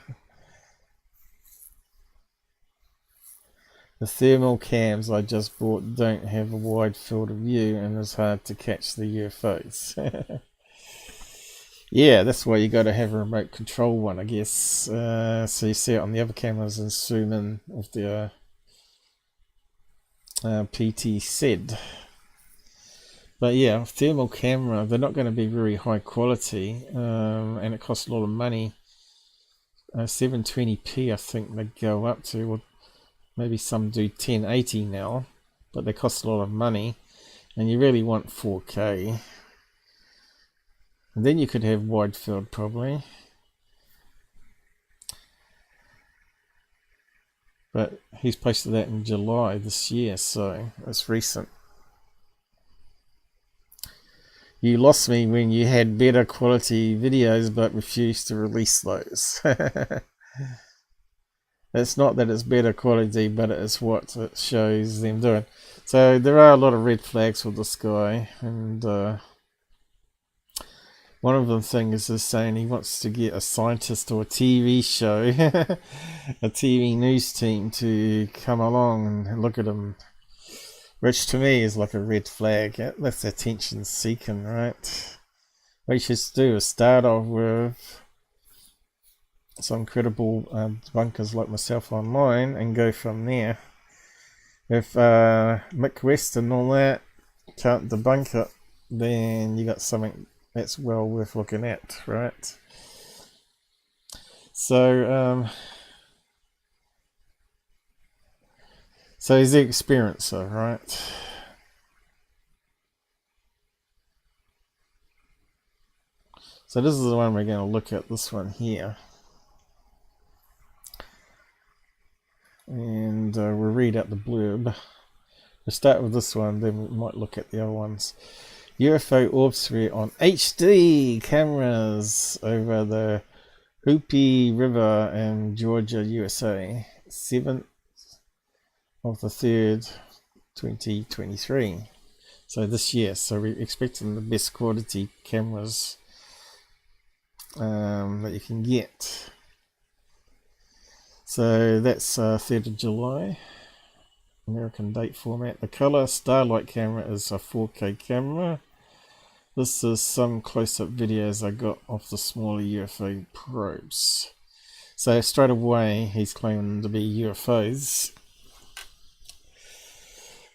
The thermal cams I just bought don't have a wide field of view and it's hard to catch the UFOs. Yeah, that's why you got to have a remote control one, I guess. So you see it on the other cameras and zoom in with the PT said. But yeah, thermal camera, they're not going to be very high quality, and it costs a lot of money. 720p I think they go up to, or maybe some do 1080 now, but they cost a lot of money, and you really want 4K. And then you could have wide field probably. But he's posted that in July this year, so it's recent. You lost me when you had better quality videos but refused to release those. It's not that it's better quality, but it's what it shows them doing. So there are a lot of red flags with this guy, and one of the things is saying he wants to get a scientist or a TV show, a TV news team to come along and look at him, which to me is like a red flag. That's attention seeking, right? What you should do is start off with some credible debunkers like myself online and go from there. If Mick West and all that can't debunk it, then you got something that's well worth looking at, right? So so he's the experiencer, right? So this is the one we're going to look at, this one here. And we'll read out the blurb. We'll start with this one, then we might look at the other ones. UFO orb sphere on HD cameras over the Hopi River in Georgia, USA. 7th of the 3rd, 2023. So this year. So we're expecting the best quality cameras that you can get. So that's 3rd of July, American date format. The color Starlight camera is a 4K camera. This is some close-up videos I got of the smaller UFO probes. So straight away he's claiming to be UFOs.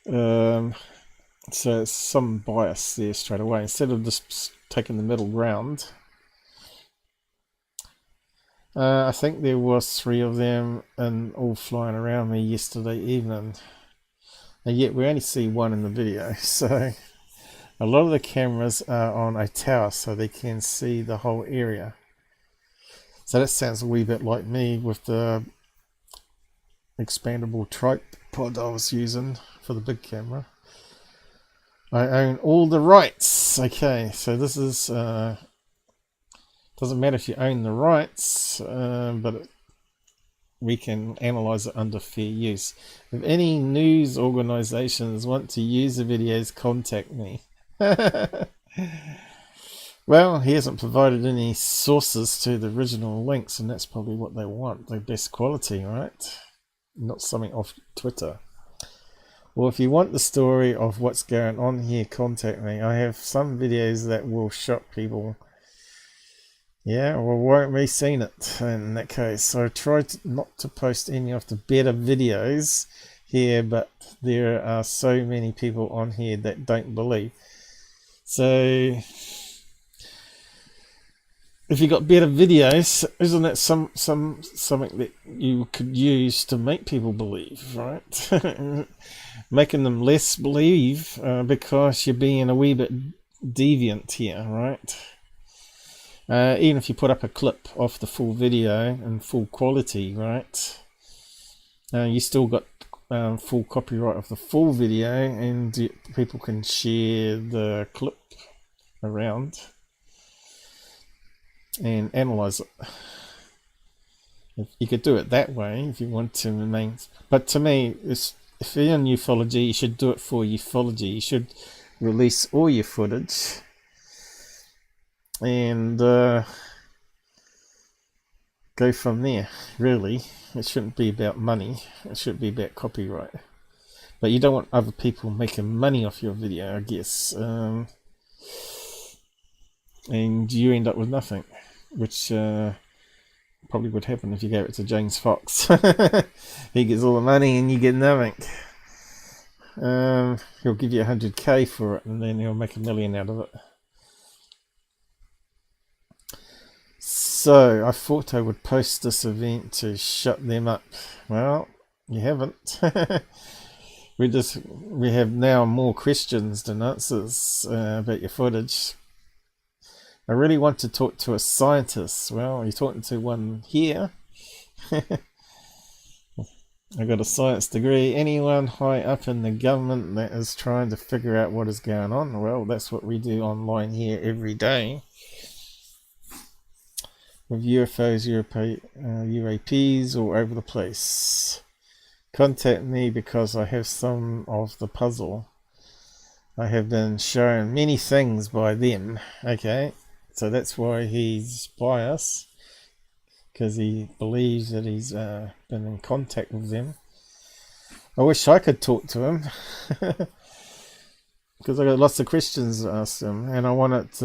So it's some bias there straight away. Instead of just taking the middle ground, I think there was 3 of them and all flying around me yesterday evening, and yet we only see 1 in the video. So a lot of the cameras are on a tower so they can see the whole area. So that sounds a wee bit like me with the expandable tripod I was using for the big camera. I own all the rights. Okay, so this is doesn't matter if you own the rights, but we can analyze it under fair use. If any news organizations want to use the videos, contact me. Well, he hasn't provided any sources to the original links, and that's probably what they want, the best quality, right? Not something off Twitter. Well, if you want the story of what's going on here, contact me. I have some videos that will shock people. Yeah, well, won't be seen it in that case. So I tried not to post any of the better videos here, but there are so many people on here that don't believe. So if you got better videos, isn't that something that you could use to make people believe, right? Making them less believe because you're being a wee bit deviant here, right? Even if you put up a clip of the full video in full quality, right? You still got full copyright of the full video, and people can share the clip around and analyze it. You could do it that way if you want to remain. But to me, if you're in ufology, you should do it for ufology. You should release all your footage and go from there. Really, it shouldn't be about money. It should be about copyright. But you don't want other people making money off your video, I guess. And you end up with nothing, which probably would happen if you gave it to James Fox. He gets all the money and you get nothing. He'll give you 100k for it, and then he'll make $1 million out of it. So I thought I would post this event to shut them up. Well, you haven't. We have now more questions than answers about your footage. I really want to talk to a scientist. Well, you're talking to one here. I got a science degree. Anyone high up in the government that is trying to figure out what is going on, well, that's what we do online here every day. With UFOs, UAPs all over the place. Contact me because I have some of the puzzle. I have been shown many things by them. Okay, so that's why he's biased, because he believes that he's been in contact with them. I wish I could talk to him because I got lots of questions to ask him, and I want it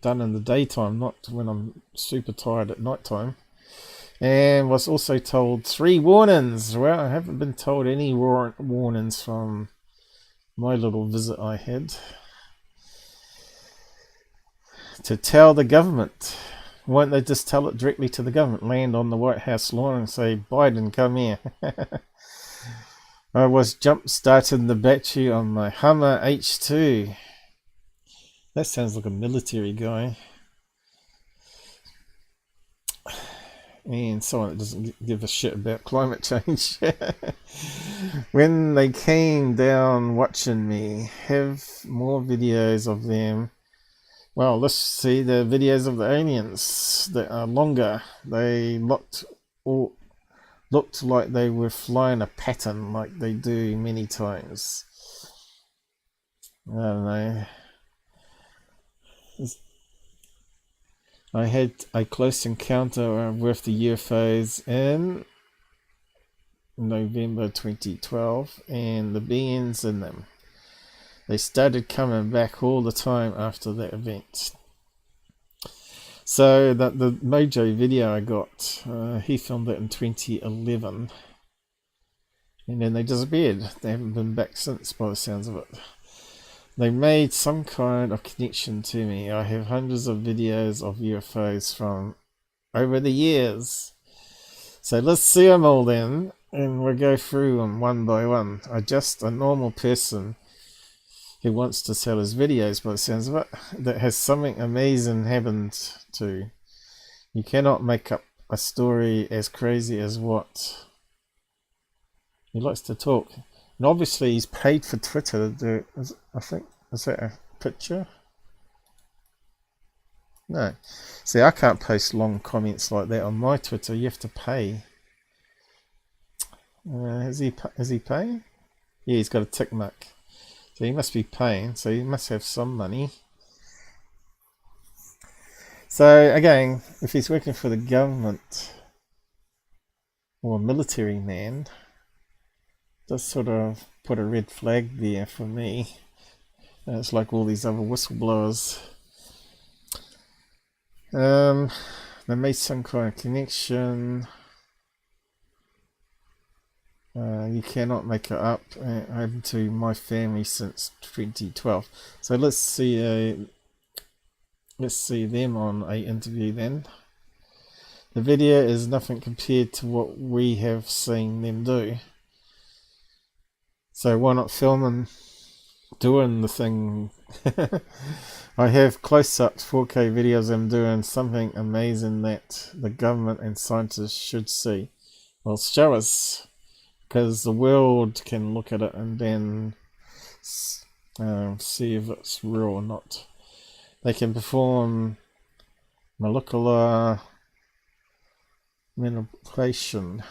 done in the daytime, not when I'm super tired at night time. And was also told 3 warnings. Well, I haven't been told any warnings from my little visit I had. To tell the government. Why don't they just tell it directly to the government? Land on the White House lawn and say, Biden, come here. I was jump starting the battery on my Hummer H2. That sounds like a military guy. And someone that doesn't give a shit about climate change. When they came down watching me, have more videos of them. Well, let's see the videos of the aliens that are longer. They looked like they were flying a pattern like they do many times. I don't know. I had a close encounter with the UFOs in November 2012, and the beings in them. They started coming back all the time after that event. So the Mojo video I got, he filmed it in 2011. And then they disappeared. They haven't been back since, by the sounds of it. They made some kind of connection to me. I have hundreds of videos of UFOs from over the years. So let's see them all then, and we'll go through them one by one. I'm just a normal person who wants to sell his videos, by the sounds of it, that has something amazing happened to. You cannot make up a story as crazy as what he likes to talk. And obviously he's paid for Twitter to do, I think, is that a picture? No. See, I can't post long comments like that on my Twitter. You have to pay. Is he paying? Yeah, he's got a tick mark. So he must be paying, so he must have some money. So again, if he's working for the government or a military man, does sort of put a red flag there for me. It's like all these other whistleblowers. They made some kind of connection. You cannot make it up. Happened to my family since 2012. So let's see them on a interview then. The video is nothing compared to what we have seen them do. So why not film them doing the thing? I have close-ups 4K videos of them doing something amazing that the government and scientists should see. Well, show us, because the world can look at it and then see if it's real or not. They can perform molecular manipulation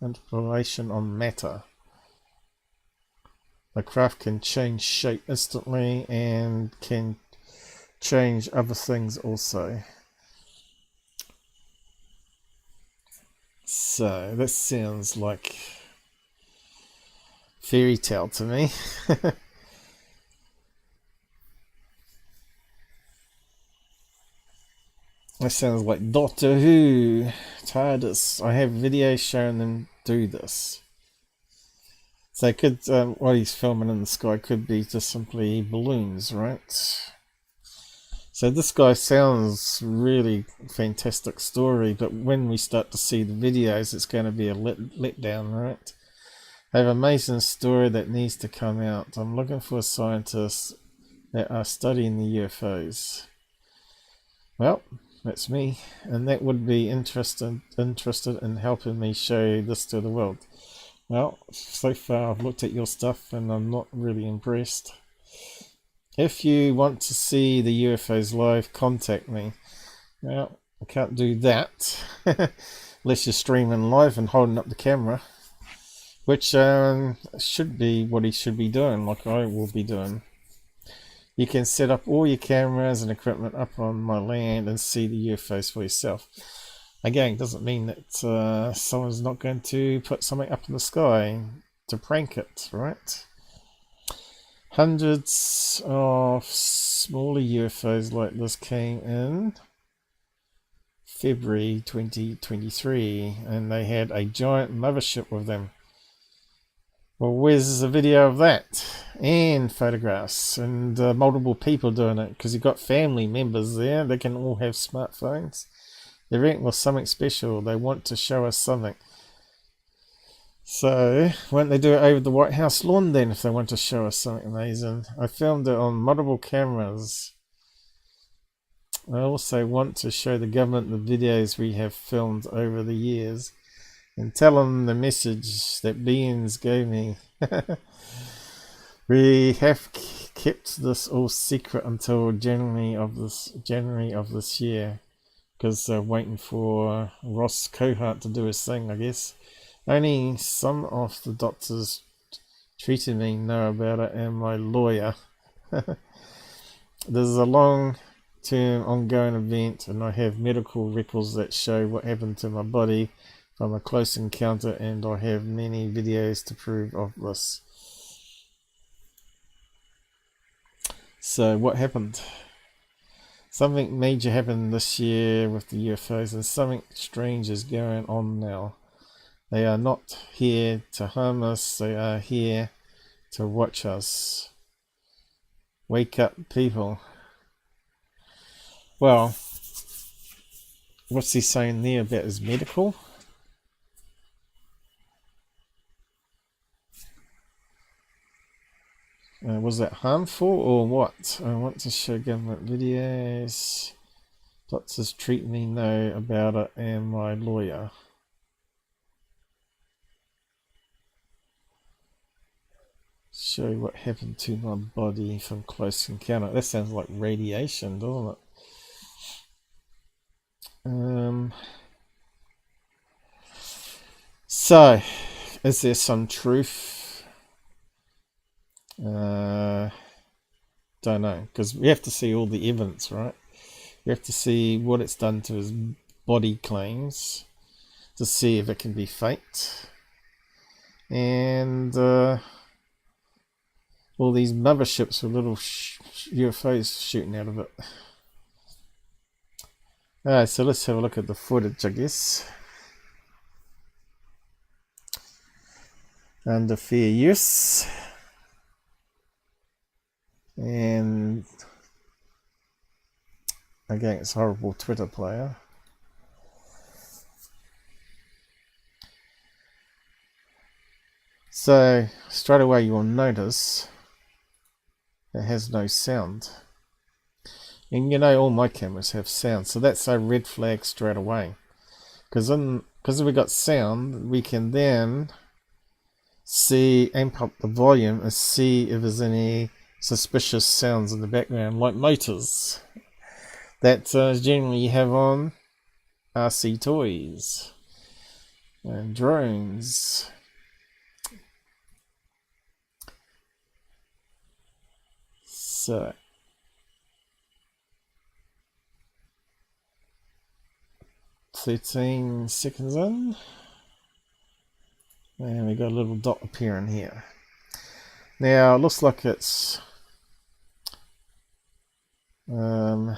on matter. The craft can change shape instantly and can change other things also. So that sounds like fairy tale to me. That sounds like Doctor Who, TARDIS. I have videos showing them do this. So it could, what he's filming in the sky could be just simply balloons, right? So this guy sounds really fantastic story, but when we start to see the videos, it's going to be a letdown, right? I have an amazing story that needs to come out. I'm looking for scientists that are studying the UFOs. Well, that's me, and that would be interested in helping me show this to the world. Well, so far I've looked at your stuff and I'm not really impressed. If you want to see the UFOs live, contact me. Well, I can't do that unless you're streaming live and holding up the camera, which should be what he should be doing, like I will be doing. You can set up all your cameras and equipment up on my land and see the UFOs for yourself. Again, doesn't mean that someone's not going to put something up in the sky to prank it, right? Hundreds of smaller UFOs like this came in February 2023, and they had a giant mothership with them. Well, where's the video of that? And photographs, and multiple people doing it, because you've got family members there. They can all have smartphones. The event was something special. They want to show us something. So, won't they do it over the White House lawn then if they want to show us something amazing? I filmed it on multiple cameras. I also want to show the government the videos we have filmed over the years and tell them the message that beings gave me. We have kept this all secret until January of this year, because they're waiting for Ross Cohart to do his thing, I guess. Only some of the doctors treating me know about it, and my lawyer. There's a long term ongoing event, and I have medical records that show what happened to my body from a close encounter, and I have many videos to prove of this. So what happened? Something major happened this year with the UFOs, and something strange is going on now. They are not here to harm us, they are here to watch us. Wake up, people. Well, what's he saying there about his medical? Was that harmful or what? I want to show government videos. Doctors treat me, know about it, and my lawyer. Show what happened to my body from close encounter. That sounds like radiation, doesn't it? So, is there some truth? Don't know, because we have to see all the evidence, right? We have to see what it's done to his body claims to see if it can be faked. And all these motherships with little UFOs shooting out of it. Alright, so let's have a look at the footage, I guess. Under fair use. And against horrible Twitter player. So straight away you will notice it has no sound. And you know all my cameras have sound, so that's a red flag straight away. Because we got sound, we can then see, amp up the volume and see if there's any suspicious sounds in the background, like motors that generally you have on RC toys and drones. So 13 seconds in, and we got a little dot appearing here. Now it looks like it's I'm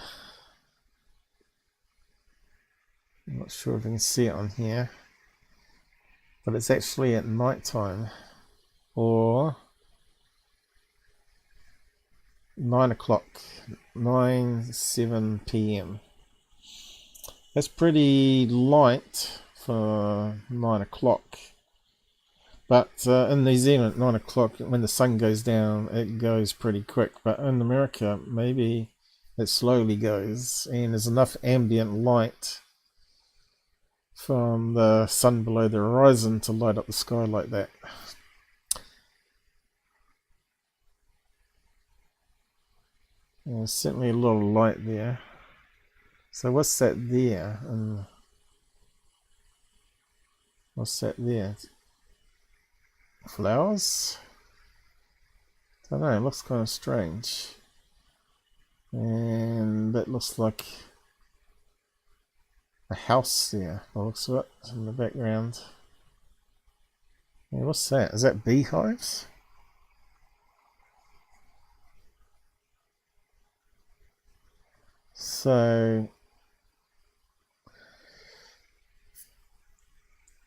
not sure if you can see it on here, but it's actually at night time, or 9 o'clock, 9:07 p.m. That's pretty light for 9 o'clock. But in New Zealand at 9 o'clock, when the sun goes down, it goes pretty quick. But in America, maybe it slowly goes, and there's enough ambient light from the sun below the horizon to light up the sky like that. And there's certainly a lot of light there. So what's that there? And what's that there? Flowers? I don't know, it looks kind of strange. And that looks like a house there, by the looks of it, in the background. Yeah, what's that? Is that beehives? So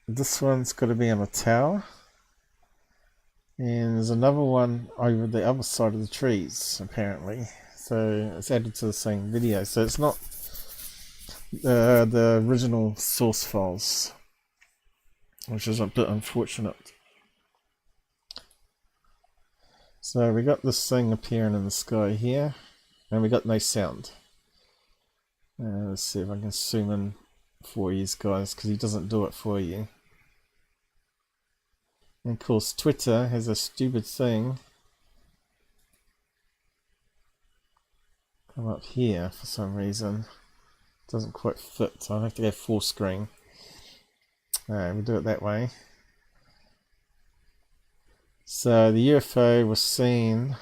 this one's got to be on a tower, and there's another one over the other side of the trees apparently, so it's added to the same video, so it's not the original source files, which is a bit unfortunate. So we got this thing appearing in the sky here, and we got no sound. Let's see if I can zoom in for you guys, because he doesn't do it for you. And of course Twitter has a stupid thing come up here for some reason. It doesn't quite fit, so I'll have to go full screen. Alright, we'll do it that way. So the UFO was seen,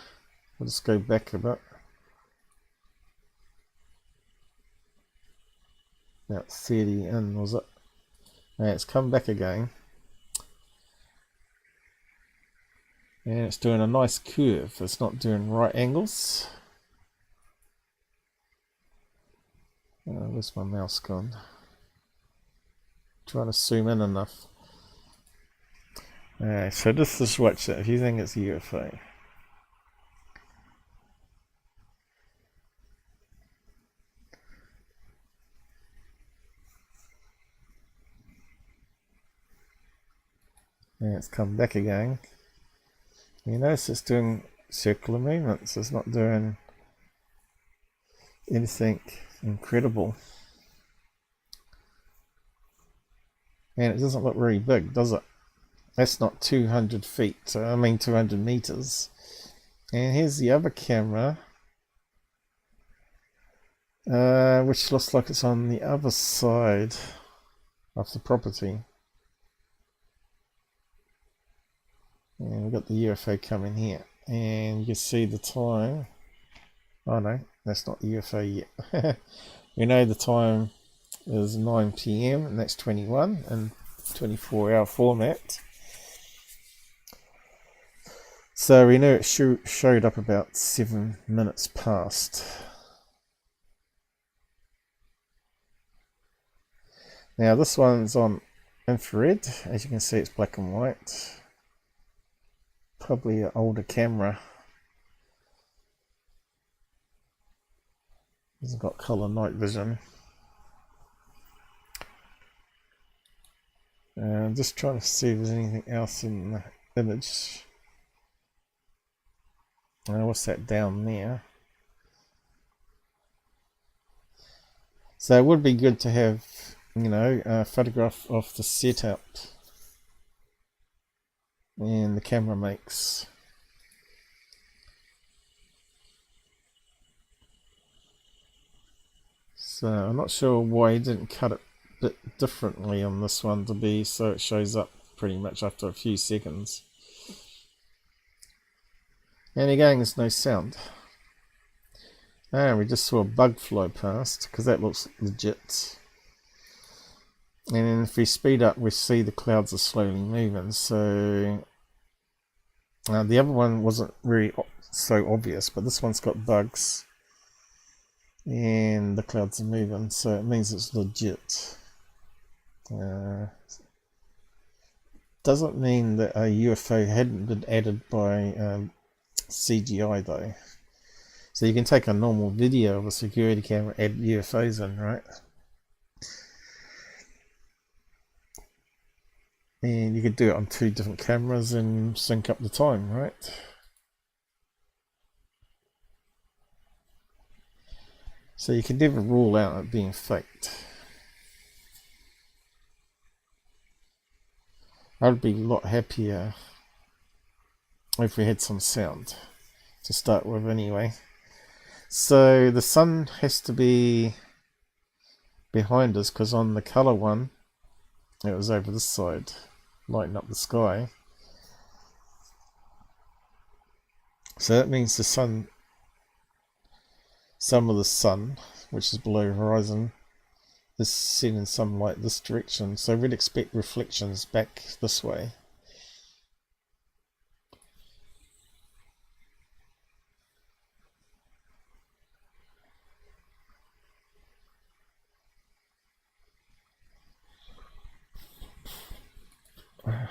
we'll just go back a bit. about 30 in, was it? And it's come back again. And it's doing a nice curve. It's not doing right angles. Where's my mouse gone? Trying to zoom in enough. Alright, so just watch it if you think it's a UFO. And it's come back again. You notice it's doing circular movements. It's not doing anything incredible. And it doesn't look very big, does it? That's not 200 feet, I mean 200 meters. And here's the other camera, which looks like it's on the other side of the property. And we've got the UFO coming here. And you can see the time. Oh no, that's not the UFO yet. We know the time is 9 PM and that's 21 in 24-hour format. So we know it showed up about 7 minutes past. Now this one's on infrared. As you can see, it's black and white. Probably an older camera. Hasn't got color night vision. I'm just trying to see if there's anything else in the image. What's that down there? So it would be good to have, you know, a photograph of the setup and the camera makes. So I'm not sure why he didn't cut it a bit differently on this one to be so it shows up pretty much after a few seconds. And again, there's no sound. And we just saw a bug fly past because that looks legit. And then if we speed up, we see the clouds are slowly moving. So the other one wasn't really so obvious, but this one's got bugs. And the clouds are moving, so it means it's legit. Doesn't mean that a UFO hadn't been added by CGI though. So you can take a normal video of a security camera, add UFOs in, right? And you could do it on 2 different cameras and sync up the time, right? So you can never rule out it being faked. I'd be a lot happier if we had some sound to start with anyway. So the sun has to be behind us because on the colour one it was over this side, lighting up the sky. So that means the sun, some of the sun, which is below horizon, is sending some light this direction, so we'd expect reflections back this way.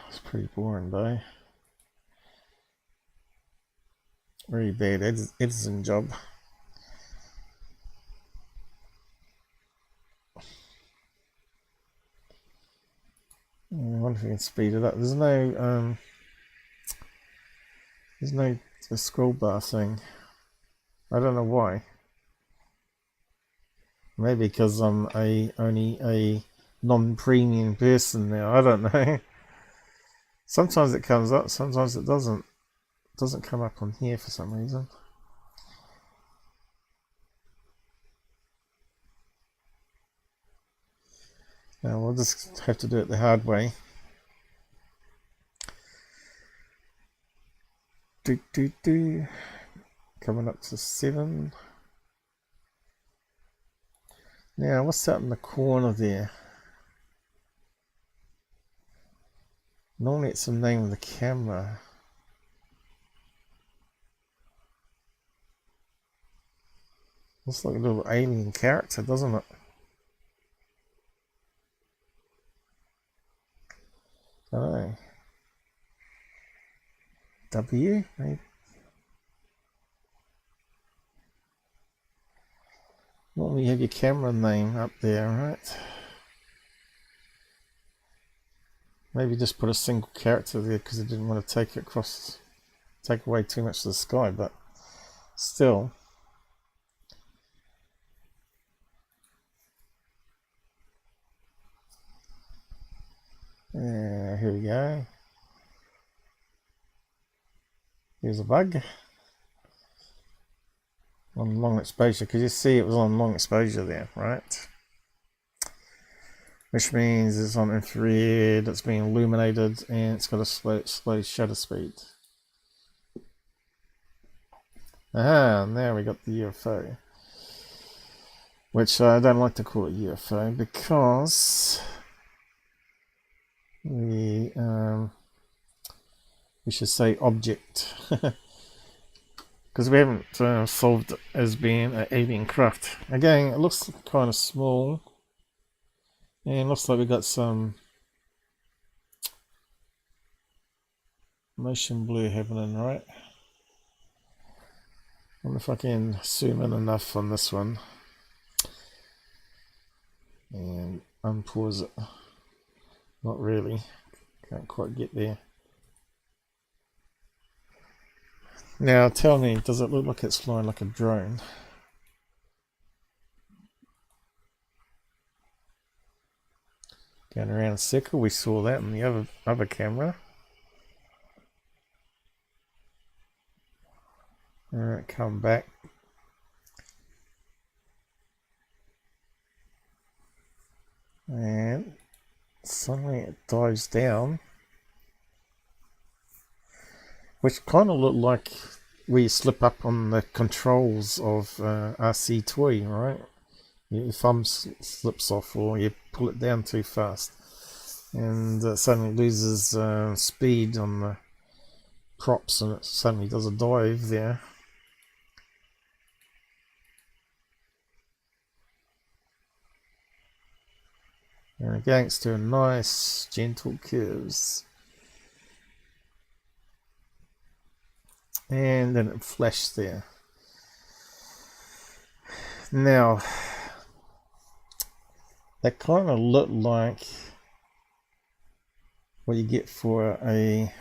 It's pretty boring though. Very bad editing job. I wonder if we can speed it up. There's no scroll bar thing. I don't know why. Maybe because I'm only a non-premium person now. I don't know. Sometimes it comes up, sometimes it doesn't. It doesn't come up on here for some reason. Now we'll just have to do it the hard way. Coming up to 7. Now, what's that in the corner there? Normally it's the name of the camera. Looks like a little alien character, doesn't it? I don't know. W, maybe? Normally you have your camera name up there, right? Maybe just put a single character there because I didn't want to take away too much of the sky, but still. Here we go. Here's a bug on long exposure, because you see it was on long exposure there, right? Which means it's on infrared, it's being illuminated, and it's got a slow shutter speed. Aha, now we got the UFO. Which I don't like to call it UFO because we should say object. Because we haven't solved it as being an alien craft. Again, it looks kind of small. And looks like we got some motion blur happening, right? I wonder if I can zoom in enough on this one and unpause it. Not really. Can't quite get there. Now tell me, does it look like it's flying like a drone? Going around a circle, we saw that in the other camera. Alright, come back. And suddenly it dives down. Which kind of looked like where you slip up on the controls of RC toy, right? Your thumb slips off or you pull it down too fast. And suddenly loses speed on the props and it suddenly does a dive there. And again, it's doing nice, gentle curves. And then it flashed there. Now, that kind of looked like what you get for a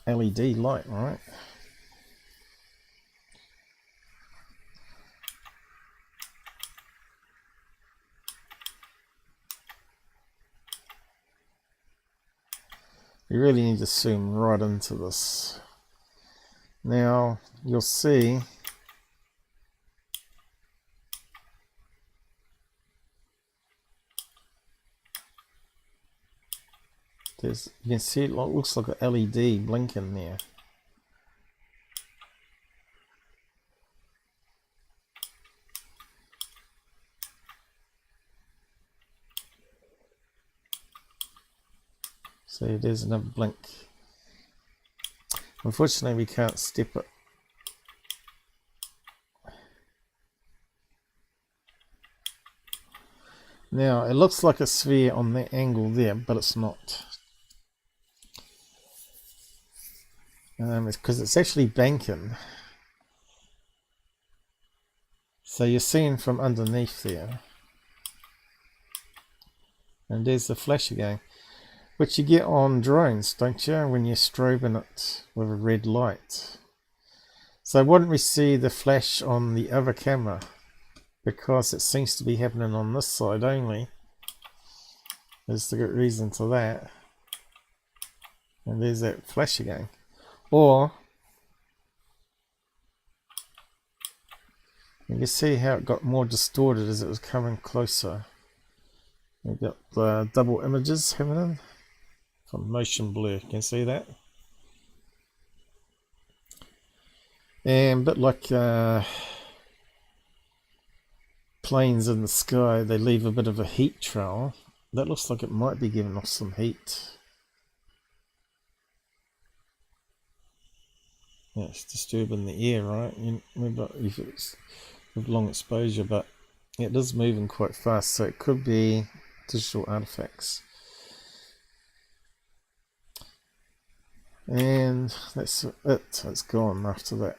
LED light, right? You really need to zoom right into this. Now, you'll see you can see it looks like an LED blinking there. So there's another blink. Unfortunately, we can't step it. Now, it looks like a sphere on that angle there, but it's not. It's because it's actually banking. So you're seeing from underneath there. And there's the flash again. Which you get on drones, don't you, when you're strobing it with a red light. So wouldn't we see the flash on the other camera? Because it seems to be happening on this side only. There's the good reason to that. And there's that flash again. Or, you can see how it got more distorted as it was coming closer. We've got the double images happening. From motion blur, can you see that? And a bit like planes in the sky, they leave a bit of a heat trail. That looks like it might be giving off some heat. Yeah, it's disturbing the air, right? You remember if it's with long exposure, but it is moving quite fast, so it could be digital artifacts. And that's it, it's gone after that.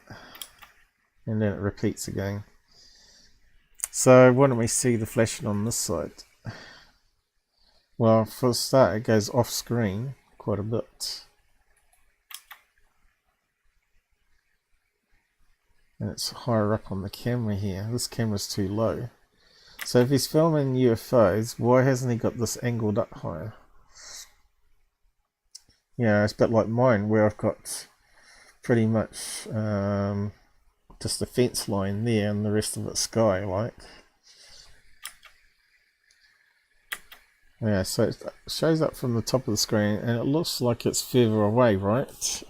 And then it repeats again. So why don't we see the flashing on this side? Well, for a start, it goes off screen quite a bit. And it's higher up on the camera here. This camera's too low. So if he's filming UFOs, why hasn't he got this angled up higher? Yeah, it's a bit like mine, where I've got pretty much just a fence line there and the rest of it's sky, like. Yeah, so it shows up from the top of the screen and it looks like it's further away, right?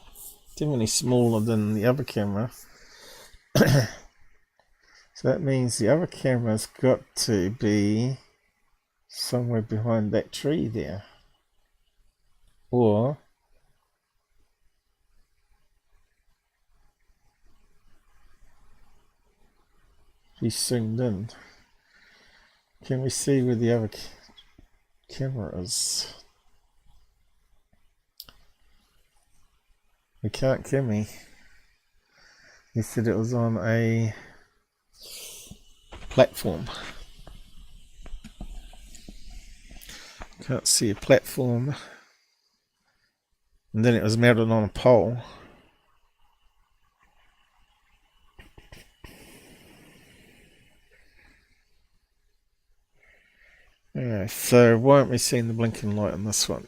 Definitely smaller than the other camera. So that means the other camera's got to be somewhere behind that tree there. Or he's zoomed in. Can we see where the other camera is? We can't, can we? He said it was on a platform. Can't see a platform. And then it was mounted on a pole. Yeah, so why aren't we seeing the blinking light on this one?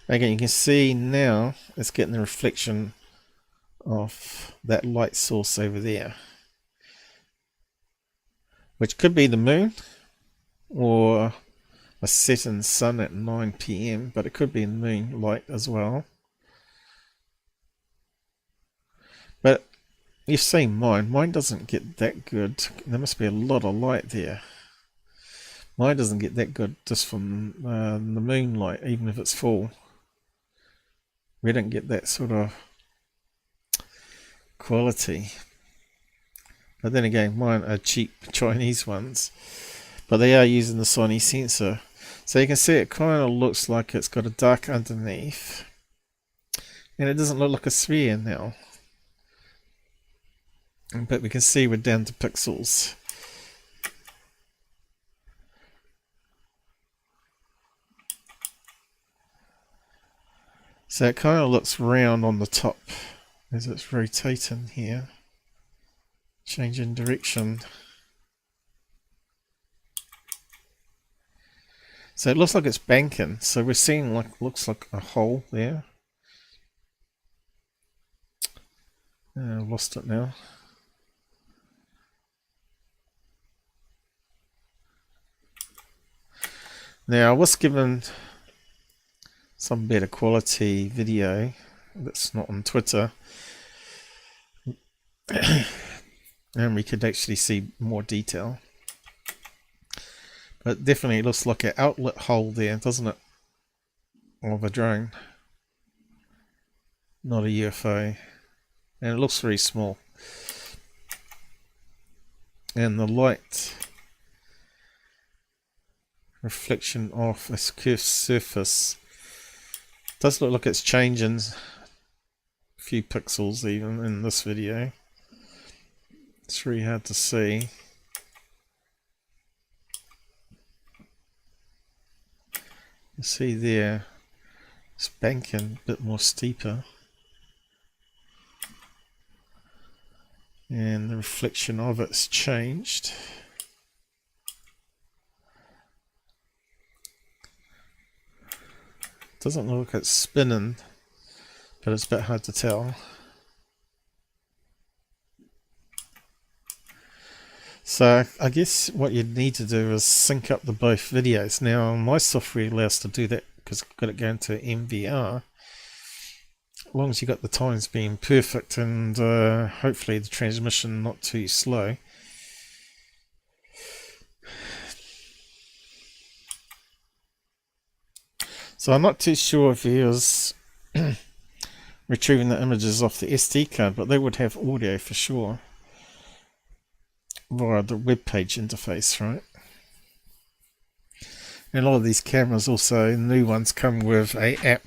Again, you can see now it's getting the reflection of that light source over there, which could be the moon or a setting sun at 9 PM, but it could be the moon light as well. But you've seen mine doesn't get that good. There must be a lot of light there. Mine doesn't get that good just from the moonlight, even if it's full. We don't get that sort of quality. But then again, mine are cheap Chinese ones, but they are using the Sony sensor. So you can see it kind of looks like it's got a dark underneath, and it doesn't look like a sphere now. But we can see we're down to pixels. So it kind of looks round on the top as it's rotating here, changing direction. So it looks like it's banking. So we're seeing looks like a hole there. I've lost it now. Now I was given some better quality video that's not on Twitter, and we could actually see more detail. But definitely it looks like an outlet hole there, doesn't it? Of a drone, not a UFO, and it looks very small. And the light reflection off a curved surface does look like it's changing a few pixels even in this video. It's really hard to see. You see there, it's banking a bit more steeper, and the reflection of it's changed. Doesn't look like it's spinning, but it's a bit hard to tell. So I guess what you'd need to do is sync up the both videos. Now my software allows to do that because I've got it going to MVR. as long as you got the times being perfect and hopefully the transmission not too slow. So I'm not too sure if he was retrieving the images off the SD card, but they would have audio for sure via the web page interface, right? And a lot of these cameras also, new ones, come with a app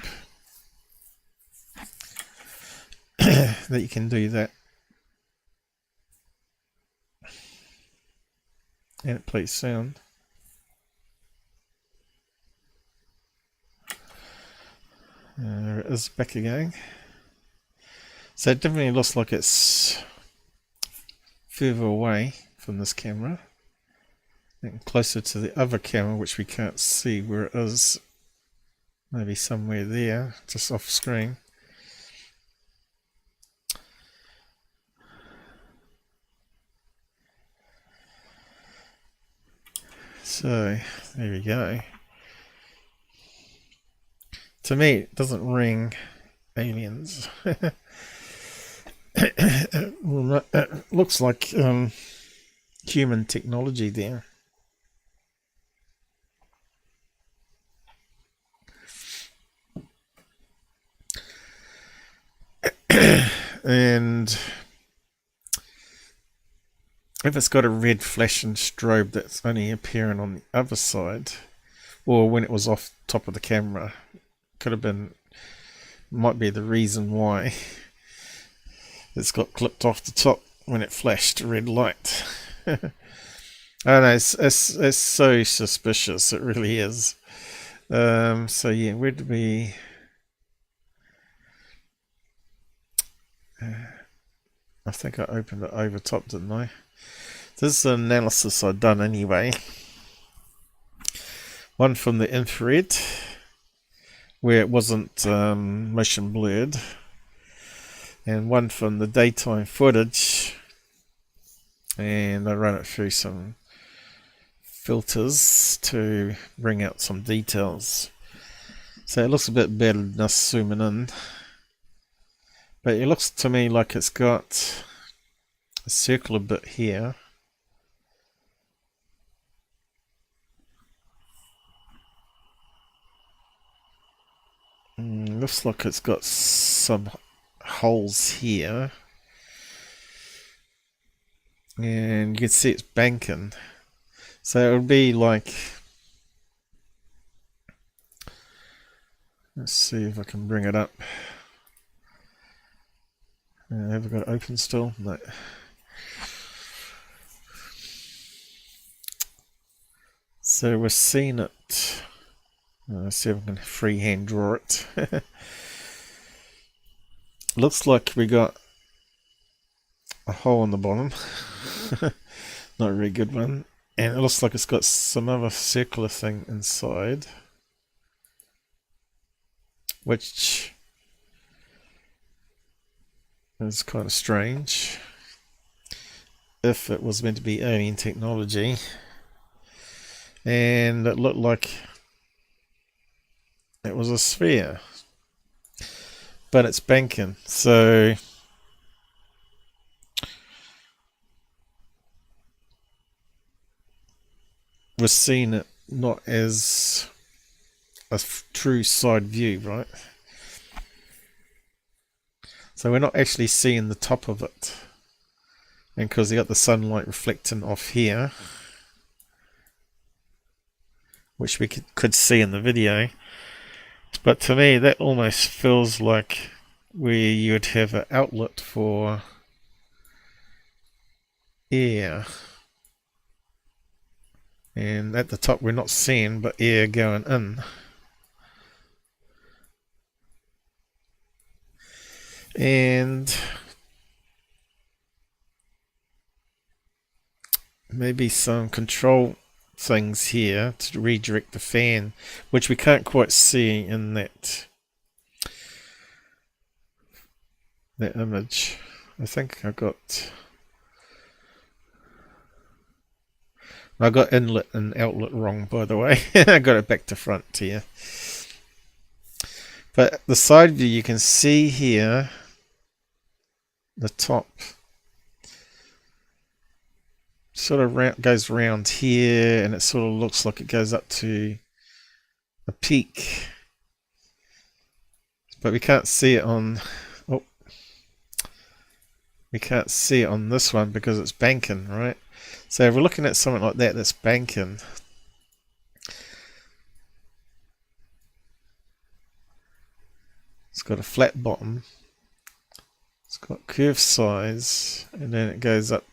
that you can do that. And it plays sound. There it is back again. So it definitely looks like it's further away from this camera and closer to the other camera, which we can't see where it is. Maybe somewhere there, just off screen. So there we go. To me, it doesn't ring aliens. It looks like human technology there. And if it's got a red flashing strobe that's only appearing on the other side, or when it was off top of the camera, could have been, might be the reason why it's got clipped off the top when it flashed a red light. I don't know, it's so suspicious, it really is. So yeah, where did we... I think I opened it over top, didn't I? This is an analysis I've done anyway. One from the infrared, where it wasn't motion blurred, and one from the daytime footage, and I ran it through some filters to bring out some details. So it looks a bit better than us zooming in, but it looks to me like it's got a circular bit here. Looks like it's got some holes here, and you can see it's banking. So it would be like, let's see if I can bring it up. Have I got it open still? No. So we're seeing it. Let's see if I can freehand draw it. Looks like we got a hole on the bottom. Not a very good one. And it looks like it's got some other circular thing inside, which is kind of strange if it was meant to be alien technology. And it looked like it was a sphere, but it's banking, so we're seeing it not as a true side view, right? So we're not actually seeing the top of it, and because you got the sunlight reflecting off here, which we could see in the video. But to me, that almost feels like where you'd have an outlet for air. And at the top we're not seeing, but air going in. And maybe some control things here to redirect the fan, which we can't quite see in that image. I think I got inlet and outlet wrong, by the way. I got it back to front here. But the side view, you can see here, the top sort of goes around here, and it sort of looks like it goes up to a peak. But we can't see it on, oh, we can't see it on this one because it's banking, right? So if we're looking at something like that that's banking, it's got a flat bottom, it's got curved sides, and then it goes up.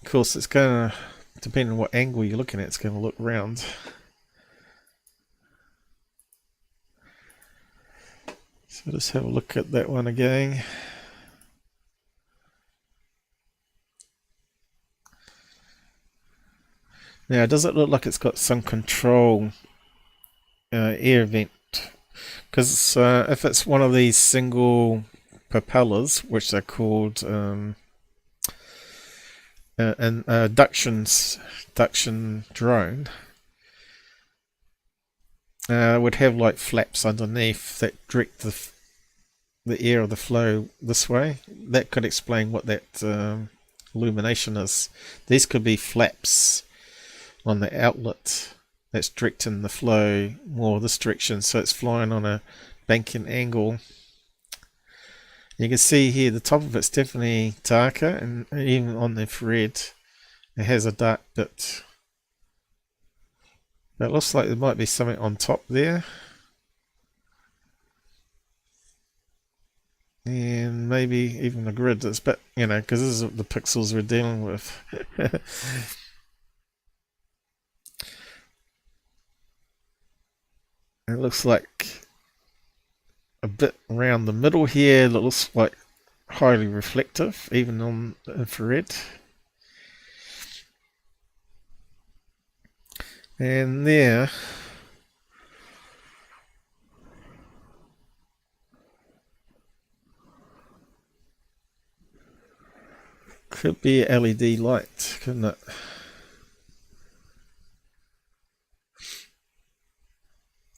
Of course, it's going to, depending on what angle you're looking at, it's going to look round. So let's have a look at that one again. Now, does it look like it's got some control air vent? Because if it's one of these single propellers, which they're called duction drone, would have like flaps underneath that direct the air of the flow this way. That could explain what that illumination is. These could be flaps on the outlet that's directing the flow more this direction, so it's flying on a banking angle. You can see here the top of it's definitely darker, and even on the infrared it has a dark bit. It looks like there might be something on top there, and maybe even the grid is, but you know, because this is the pixels we're dealing with. It looks like a bit around the middle here that looks like highly reflective, even on the infrared. And there, could be a LED light, couldn't it?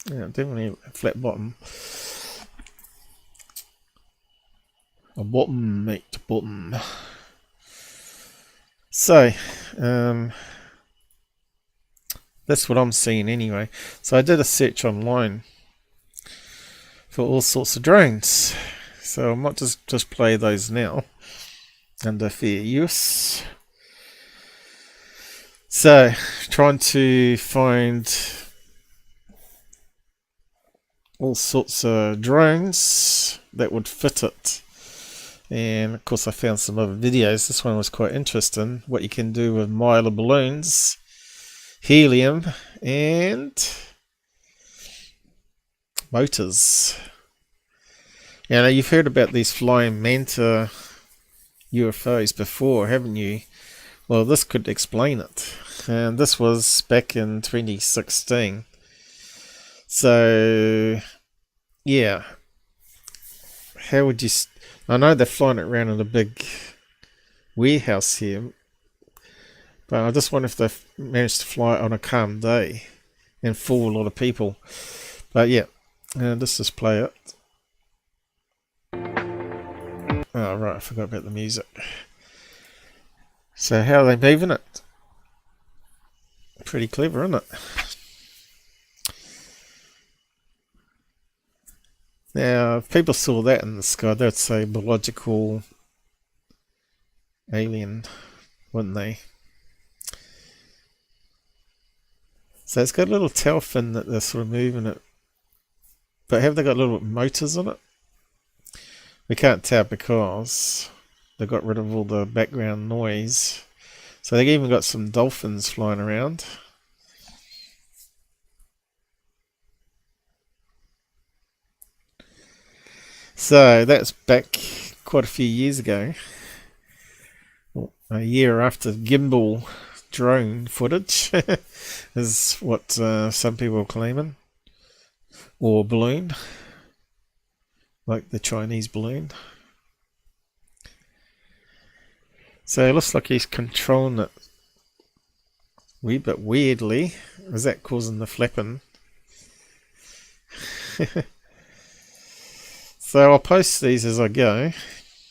Yeah, definitely a flat bottom. A bottom, mate, bottom. So, that's what I'm seeing anyway. So I did a search online for all sorts of drones. So I might just play those now under fair use. So, trying to find all sorts of drones that would fit it, and of course I found some other videos. This one was quite interesting, what you can do with Mylar balloons, helium and motors. Now you've heard about these flying manta UFOs before, haven't you? Well, this could explain it, and this was back in 2016. So, yeah, how would you... I know they're flying it around in a big warehouse here, but I just wonder if they've managed to fly it on a calm day and fool a lot of people. But yeah, let's just play it. Oh, right, I forgot about the music. So how are they moving it? Pretty clever, isn't it? Now, if people saw that in the sky, they'd say biological alien, wouldn't they? So it's got a little tail fin that they're sort of moving it. But have they got little motors on it? We can't tell because they got rid of all the background noise. So they've even got some dolphins flying around. So that's back quite a few years ago, a year after gimbal drone footage is what some people are claiming, or balloon, like the Chinese balloon. So it looks like he's controlling it a wee bit weirdly. Is that causing the flapping? So I'll post these as I go.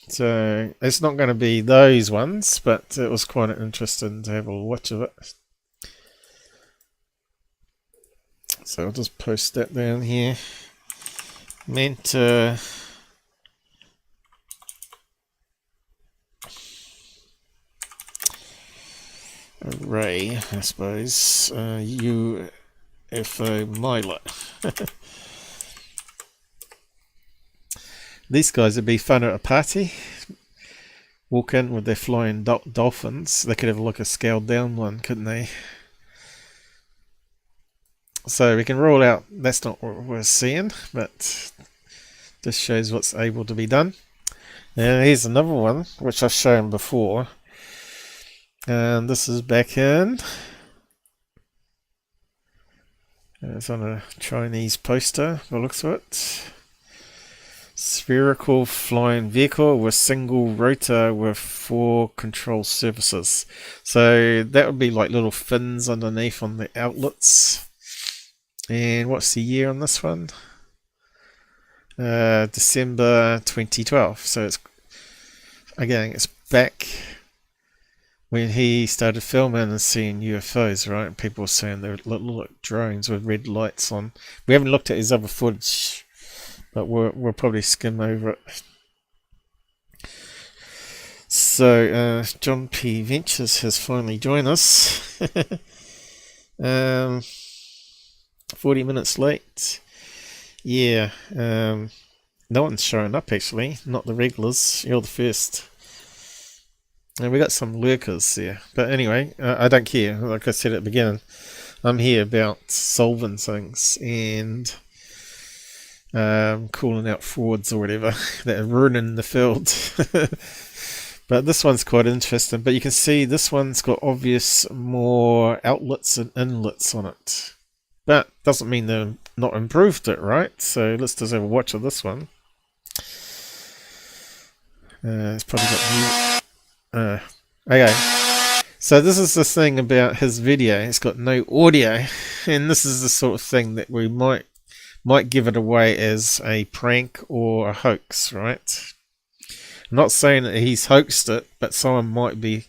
So it's not going to be those ones, but it was quite interesting to have a watch of it. So I'll just post that down here. Meant array, I suppose. UFO Mylar. These guys would be fun at a party. Walk in with their flying dolphins. They could have a look at a scaled down one, couldn't they? So we can rule out that's not what we're seeing, but this shows what's able to be done. And here's another one, which I've shown before. And this is back in. It's on a Chinese poster, by the looks of it. Spherical flying vehicle with single rotor with 4 control surfaces. So that would be like little fins underneath on the outlets. And what's the year on this one? December 2012. So it's again, it's back when he started filming and seeing UFOs, right? People were saying they look like drones with red lights on. We haven't looked at his other footage, but we'll probably skim over it. So John P. Ventures has finally joined us. 40 minutes late. Yeah, no one's showing up actually, not the regulars. You're the first. And we got some lurkers there. But anyway, I don't care. Like I said at the beginning, I'm here about solving things and calling out frauds or whatever that are ruining the field. But this one's quite interesting. But you can see this one's got obvious more outlets and inlets on it. But doesn't mean they've not improved it, right? So let's just have a watch of this one. It's probably got new. Okay. So this is the thing about his video. It's got no audio, and this is the sort of thing that we might give it away as a prank or a hoax, right? I'm not saying that he's hoaxed it, but someone might be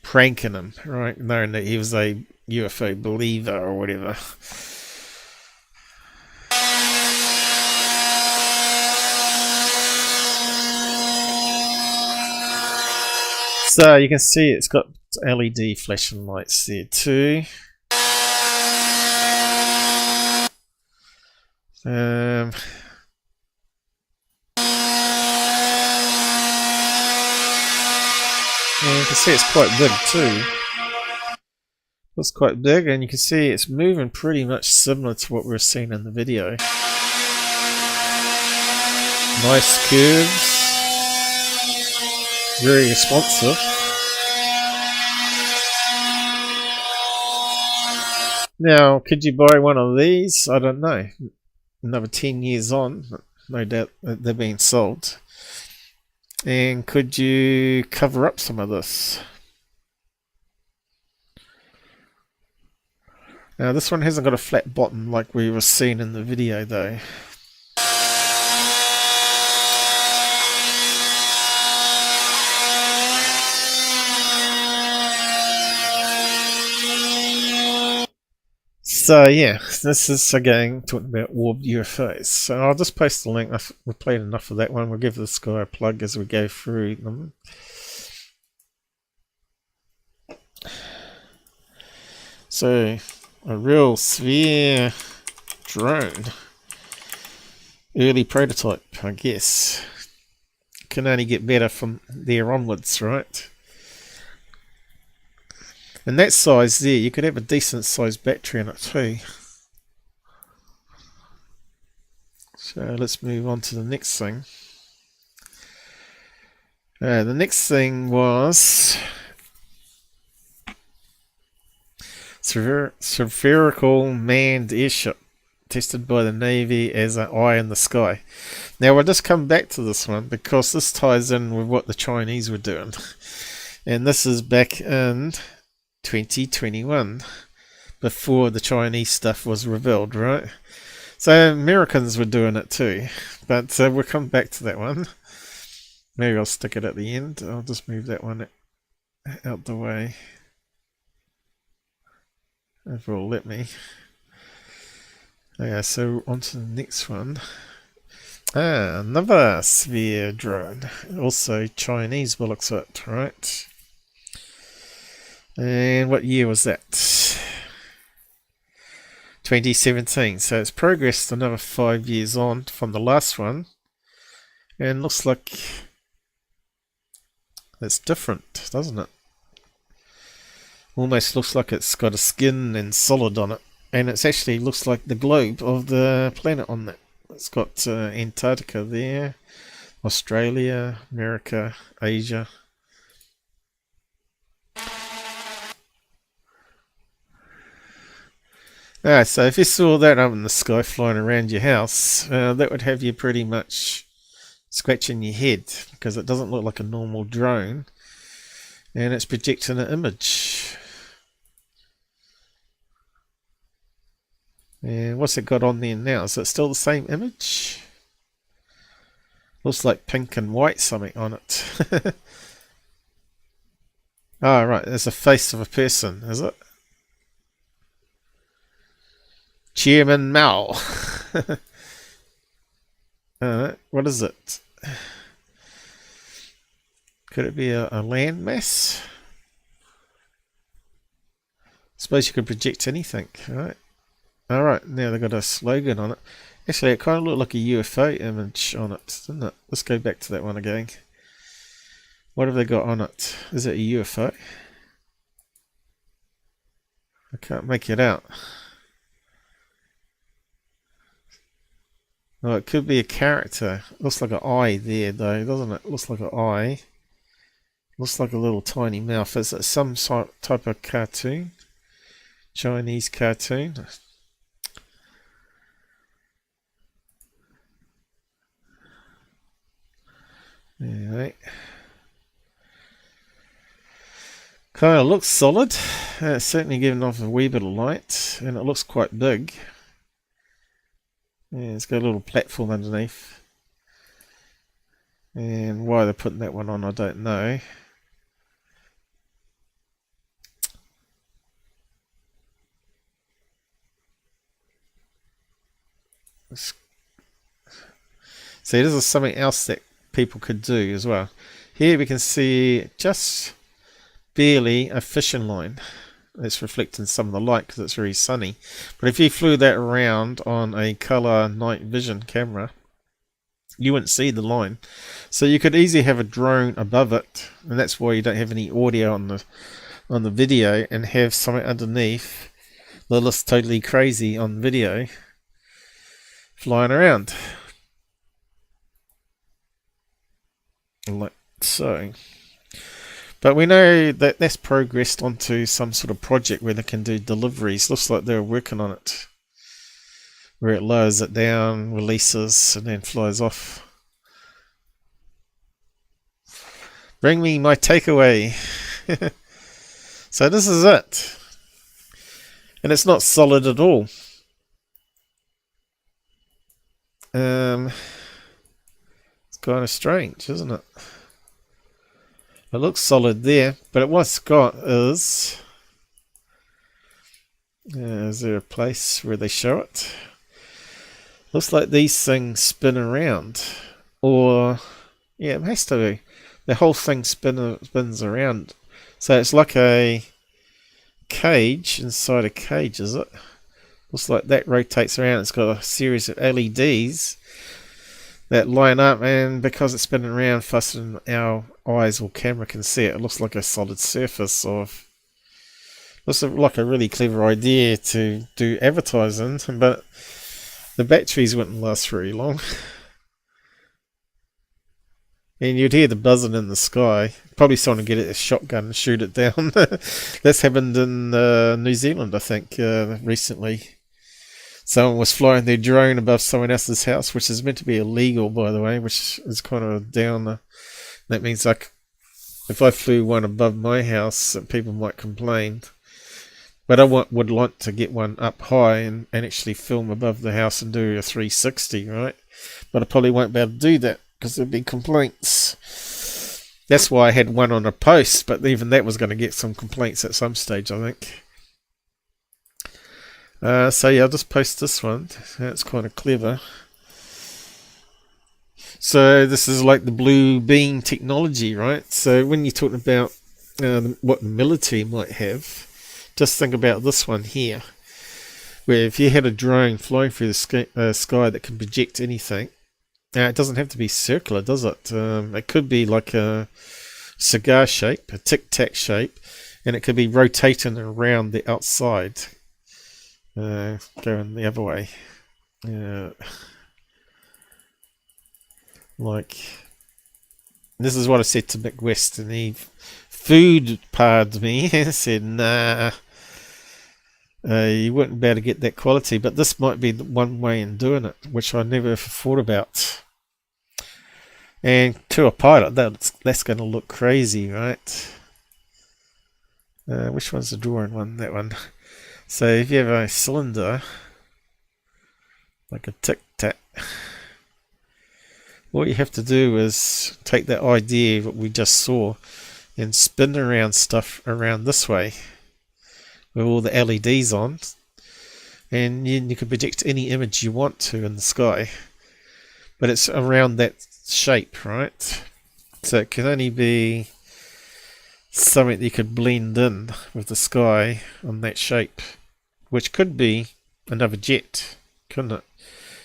pranking him, right? Knowing that he was a UFO believer or whatever. So you can see it's got LED flashing lights there too. And you can see it's quite big too. It's quite big, and you can see it's moving pretty much similar to what we were seeing in the video. Nice curves. Very responsive. Now, could you buy one of these? I don't know. Another 10 years on, no doubt they're being sold. And could you cover up some of this? Now, this one hasn't got a flat bottom like we were seeing in the video, though. So yeah, this is again talking about orb UFOs. So I'll just post the link. We've played enough of that one. We'll give this guy a plug as we go through them. So a real sphere drone, early prototype, I guess. Can only get better from there onwards, right? And that size there, you could have a decent sized battery in it too. So let's move on to the next thing. The next thing was spherical manned airship tested by the Navy as an eye in the sky. Now we'll just come back to this one because this ties in with what the Chinese were doing. And this is back in 2021, before the Chinese stuff was revealed, right? So Americans were doing it too, but we'll come back to that one. Maybe I'll stick it at the end. I'll just move that one out the way. If it'll let me. Okay, so on to the next one. Another sphere drone. Also Chinese by the looks of it, right? And what year was that? 2017. So it's progressed another 5 years on from the last one. And looks like it's different, doesn't it? Almost looks like it's got a skin and solid on it. And it actually looks like the globe of the planet on that. It's got Antarctica there, Australia, America, Asia. Alright, so if you saw that up in the sky flying around your house, that would have you pretty much scratching your head, because it doesn't look like a normal drone, and it's projecting an image. And what's it got on there now? Is it still the same image? Looks like pink and white something on it. Oh, right, there's a face of a person, is it? Chairman Mao. What is it? Could it be a landmass? Suppose you could project anything, right? Alright, now they've got a slogan on it. Actually, it kind of looked like a UFO image on it, doesn't it? Let's go back to that one again. What have they got on it? Is it a UFO? I can't make it out. Oh, it could be a character. Looks like an eye there, though, doesn't it? Looks like an eye. Looks like a little tiny mouth. Is it some type of cartoon? Chinese cartoon? Alright. Kind of looks solid. It's certainly giving off a wee bit of light, and it looks quite big. Yeah, it's got a little platform underneath. And why they're putting that one on, I don't know. See, this is something else that people could do as well. Here we can see just barely a fishing line. It's reflecting some of the light because it's very sunny. But if you flew that around on a colour night vision camera, you wouldn't see the line. So you could easily have a drone above it, and that's why you don't have any audio on the video, and have something underneath that looks totally crazy on video flying around. Like so. But we know that that's progressed onto some sort of project where they can do deliveries. Looks like they're working on it. Where it lowers it down, releases, and then flies off. Bring me my takeaway. So this is it. And it's not solid at all. It's kind of strange, isn't it? It looks solid there, but what's got is there a place where they show it? Looks like these things spin around, or yeah, it has to be. The whole thing spins around, so it's like a cage inside a cage, is it? Looks like that rotates around. It's got a series of LEDs that line up, and because it's spinning around faster than our eyes or camera can see it, it looks like a solid surface of. Looks like a really clever idea to do advertising, but the batteries wouldn't last very long. And you'd hear the buzzing in the sky. Probably someone would get a shotgun and shoot it down. That's happened in New Zealand, I think, recently. Someone was flying their drone above someone else's house, which is meant to be illegal, by the way, which is kind of down. That means, like, if I flew one above my house, people might complain. But I would like to get one up high and actually film above the house and do a 360, right? But I probably won't be able to do that because there'd be complaints. That's why I had one on a post, but even that was going to get some complaints at some stage, I think. So yeah, I'll just post this one. That's kind of clever. So this is like the blue beam technology, right? So when you're talking about what the military might have, just think about this one here, where if you had a drone flying through the sky that can project anything, it doesn't have to be circular, does it? It could be like a cigar shape, a Tic Tac shape, and it could be rotating around the outside, going the other way. Like, this is what I said to Mick West, and he food-parded me and said, nah, you wouldn't be able to get that quality, but this might be the one way in doing it, which I never thought about. And to a pilot, that's going to look crazy, right? Which one's the drawing one? That one. So if you have a cylinder, like a Tic Tac, what you have to do is take that idea that we just saw and spin around stuff around this way with all the LEDs on, and you can project any image you want to in the sky, but it's around that shape, right? So it can only be something that you could blend in with the sky on that shape, which could be another jet, couldn't it?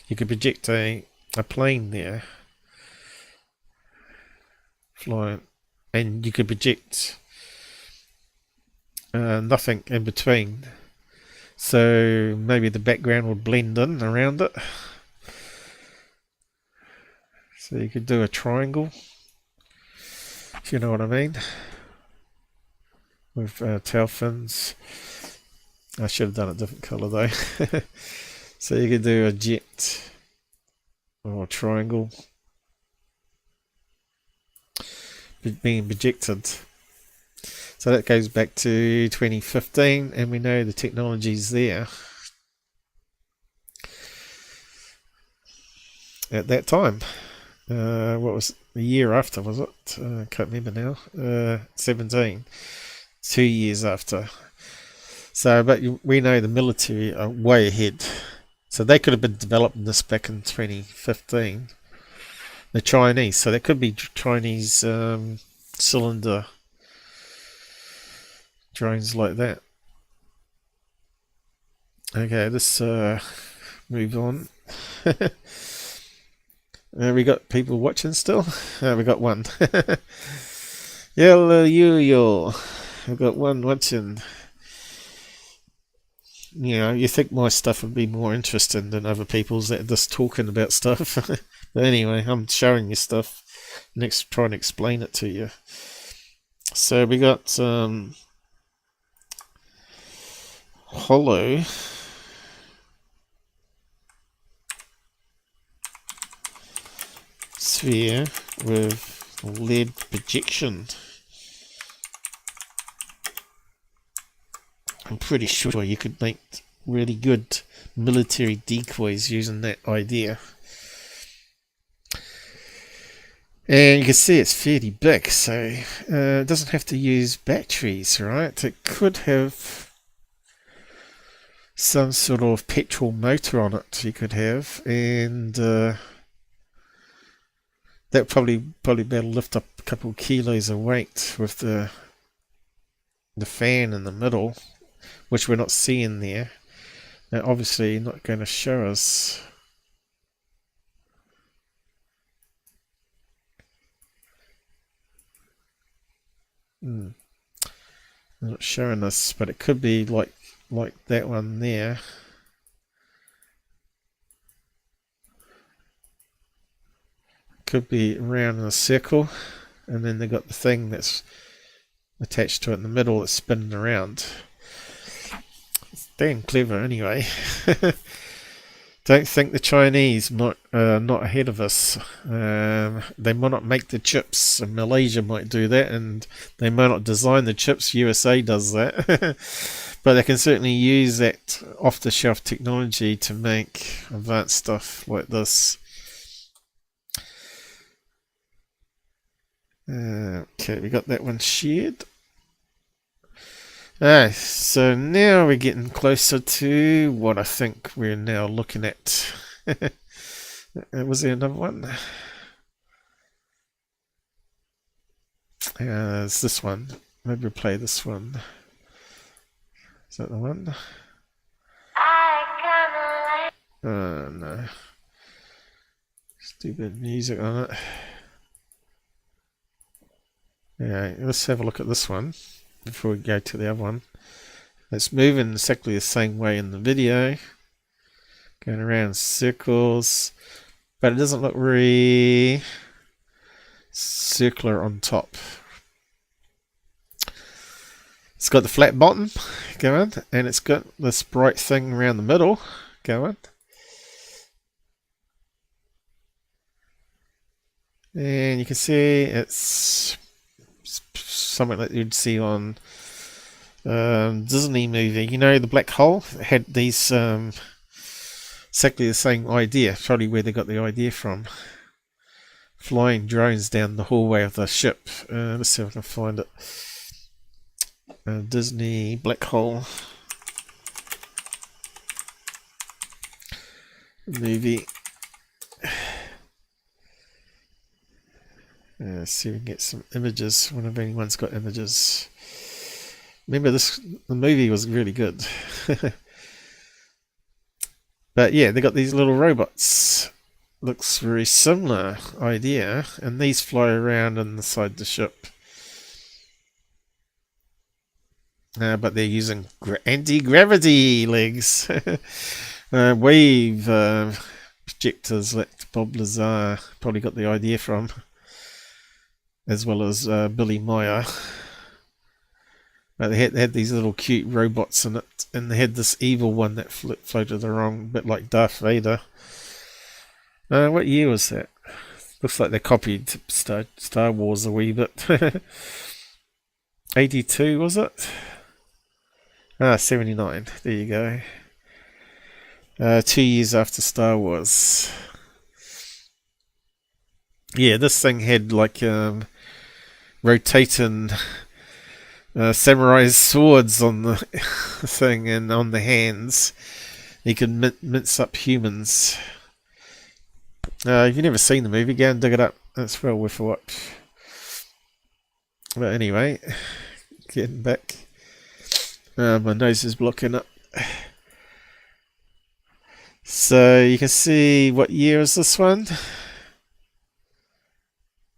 You could project a plane there flying, and you could project nothing in between, so maybe the background would blend in around it. So you could do a triangle, if you know what I mean, with tail fins. I should have done a different colour though. So you could do a jet or a triangle being projected. So that goes back to 2015, and we know the technology's there at that time. What was a year after, was it? I can't remember now. 17, 2 years after. So, but we know the military are way ahead. So they could have been developing this back in 2015. The Chinese, so that could be Chinese cylinder drones like that. Okay, let's move on. We got people watching still? We got one. Hello, yo. I've got one watching. You know, you think my stuff would be more interesting than other people's that are just talking about stuff. But anyway, I'm showing you stuff. Next, trying to explain it to you. So we got hollow sphere with lead projection. I'm pretty sure you could make really good military decoys using that idea. And you can see it's fairly big, so it doesn't have to use batteries, right? It could have some sort of petrol motor on it you could have, and that probably be able to lift up a couple of kilos of weight with the fan in the middle, which we're not seeing there. Now obviously not going to show us. Not showing us, but it could be like that one there. Could be around in a circle, and then they got the thing that's attached to it in the middle that's spinning around. It's damn clever anyway. Don't think the Chinese might not ahead of us. They might not make the chips, and Malaysia might do that, and they might not design the chips. USA does that, but they can certainly use that off-the-shelf technology to make advanced stuff like this. Okay, we got that one shared. So now we're getting closer to what I think we're now looking at. Was there another one? It's this one. Maybe we'll play this one. Is that the one? Oh no. Stupid music on it. Yeah, let's have a look at this one before we go to the other one. It's moving exactly the same way in the video, going around in circles, but it doesn't look very circular on top. It's got the flat bottom going, and it's got this bright thing around the middle going. And you can see it's something that you'd see on Disney movie. You know, the black hole had these exactly the same idea. Probably where they got the idea from. Flying drones down the hallway of the ship. Let's see if I can find it. Disney black hole movie. See if we can get some images. I wonder if anyone's got images. Remember, the movie was really good. But yeah, they got these little robots. Looks very similar idea, and these fly around inside the ship. But they're using anti-gravity legs. Wave projectors that Bob Lazar probably got the idea from, as well as Billy Meyer. They had these little cute robots in it, and they had this evil one that floated around, a bit like Darth Vader. What year was that? Looks like they copied Star Wars a wee bit. 82 was it? 79. There you go. 2 years after Star Wars. Yeah, this thing had like rotating samurai swords on the thing and on the hands. You can mince up humans. If you've never seen the movie, go and dig it up. It's well worth a watch. But anyway, getting back. My nose is blocking up. So you can see, what year is this one?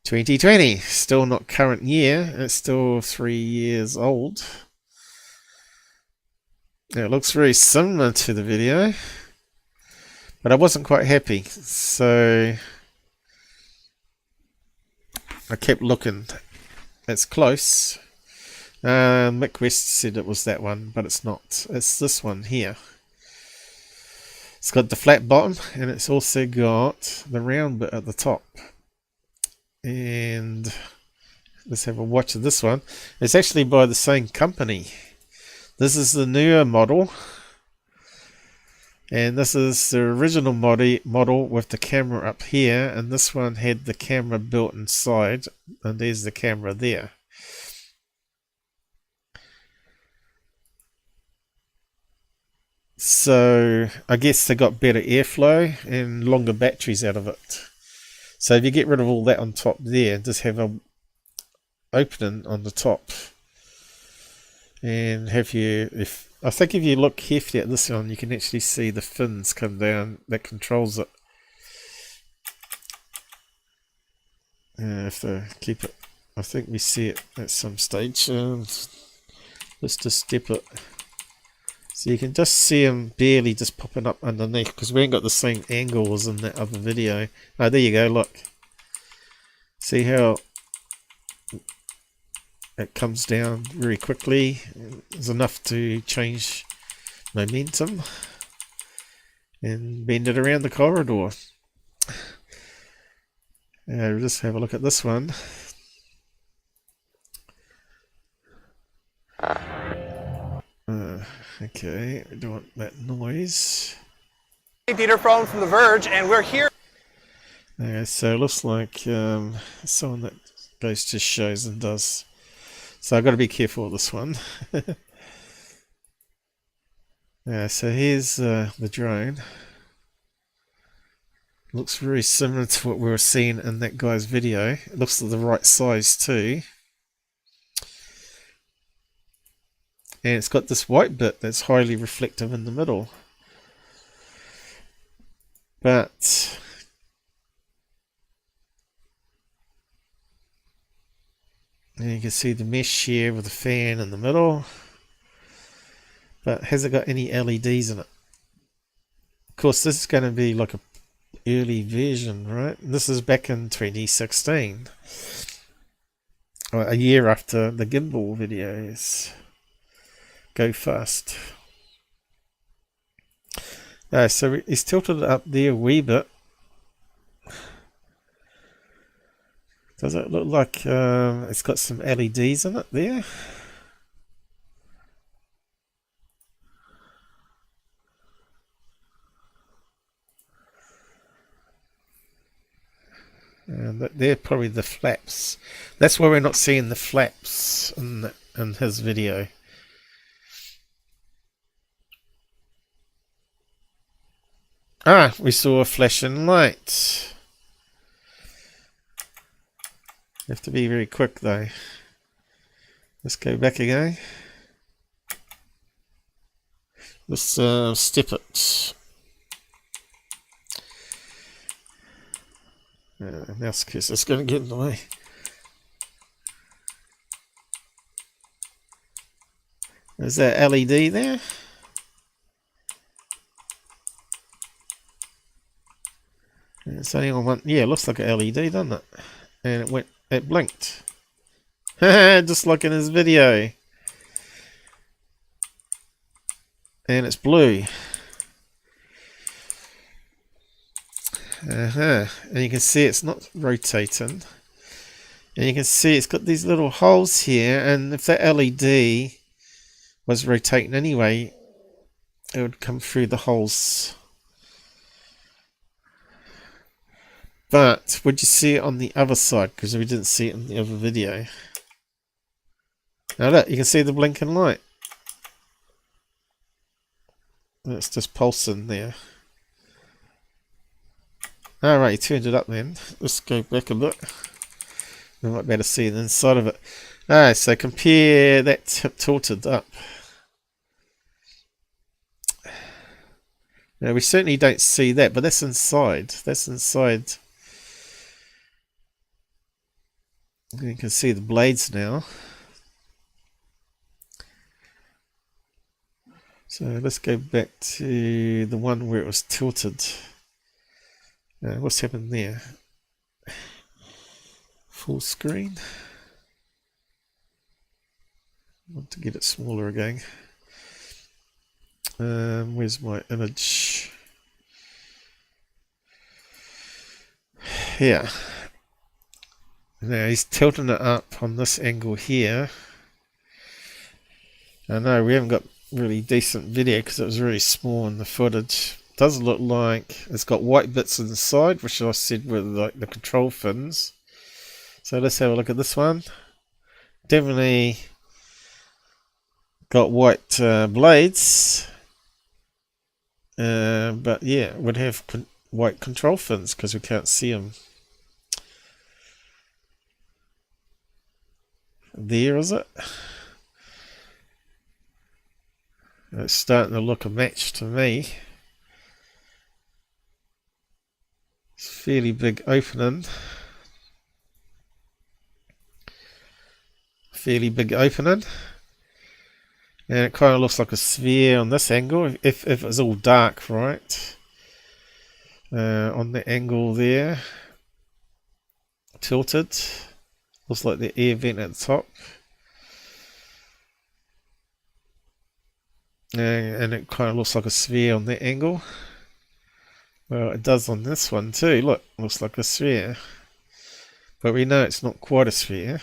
2020. Still not current year. It's still 3 years old. It looks very similar to the video, but I wasn't quite happy, so I kept looking. It's close. Mick West said it was that one, but it's not. It's this one here. It's got the flat bottom, and it's also got the round bit at the top. And let's have a watch of this one. It's actually by the same company. This is the newer model, and this is the original model with the camera up here, and this one had the camera built inside, and there's the camera there. So I guess they got better airflow and longer batteries out of it. So if you get rid of all that on top there, just have a opening on the top, and have you, I think if you look carefully at this one, you can actually see the fins come down that controls it. If they keep it, I think we see it at some stage. Let's just step it. So you can just see them barely just popping up underneath, because we ain't got the same angle as in that other video. Oh, there you go, look. See how it comes down very quickly. There's enough to change momentum. and bend it around the corridor. We'll just have a look at this one. Okay, we don't want that noise. Theater phone from The Verge, and we're here. Okay, so it looks like someone that goes to shows and does. So I've got to be careful with this one. So here's the drone. Looks very similar to what we were seeing in that guy's video. It looks like the right size too. And it's got this white bit that's highly reflective in the middle. But you can see the mesh here with the fan in the middle. But has it got any LEDs in it? Of course, this is going to be like a early version, right? This is back in 2016, a year after the gimbal videos. Go fast. So he's tilted it up there a wee bit. Does it look like it's got some LEDs in it there? And they're probably the flaps. That's why we're not seeing the flaps in his video. We saw a flashing light. You have to be very quick though. Let's go back again. Let's step it. Mouse cursor is going to get in the way. Is that LED there? It's only on one. Yeah, it looks like a LED, doesn't it? And it blinked. Just like in his video. And it's blue. And you can see it's not rotating. And you can see it's got these little holes here, and if that LED was rotating anyway, it would come through the holes. But would you see it on the other side? Because we didn't see it in the other video. Now look, you can see the blinking light. It's just pulsing there. Alright, you turned it up then. Let's go back a bit. We might be able to see the inside of it. Alright, so compare that tilted up. Now we certainly don't see that, but that's inside. That's inside. You can see the blades now. So let's go back to the one where it was tilted. What's happened there? Full screen. I want to get it smaller again. Where's my image? Here. Now he's tilting it up on this angle here. I know we haven't got really decent video because it was really small in the footage. It does look like it's got white bits inside, which I said were like the control fins. So let's have a look at this one. Definitely got white blades. But yeah, it would have white control fins because we can't see them. There, is it? It's starting to look a match to me. It's a fairly big opening. Fairly big opening. And it kind of looks like a sphere on this angle, if it was all dark, right? On the angle there. Tilted. Looks like the air vent at the top. And it kind of looks like a sphere on that angle. Well, it does on this one too. Look, looks like a sphere. But we know it's not quite a sphere.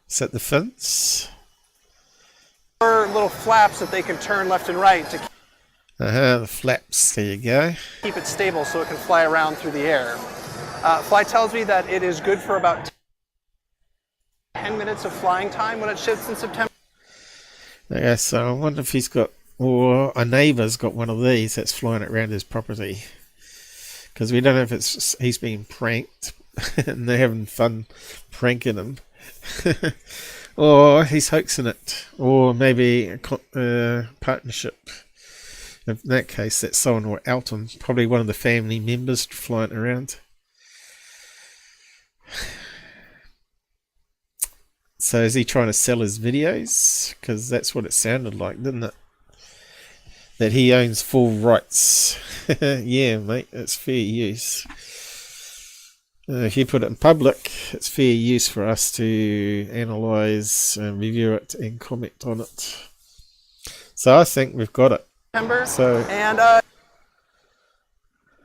Set the fence. Little flaps that they can turn left and right to The flaps, there you go. keep it stable so it can fly around through the air. Fly tells me that it is good for about 10 minutes of flying time when it ships in September. Okay, so I wonder if he's got, or a neighbour's got one of these that's flying around his property. Because we don't know if he's being pranked and they're having fun pranking him. Or he's hoaxing it. Or maybe a partnership. In that case, that's someone or Alton, probably one of the family members flying around. So is he trying to sell his videos? Because that's what it sounded like, didn't it? That he owns full rights. Yeah, mate, it's fair use. If you put it in public, it's fair use for us to analyse and review it and comment on it. So I think we've got it. So, and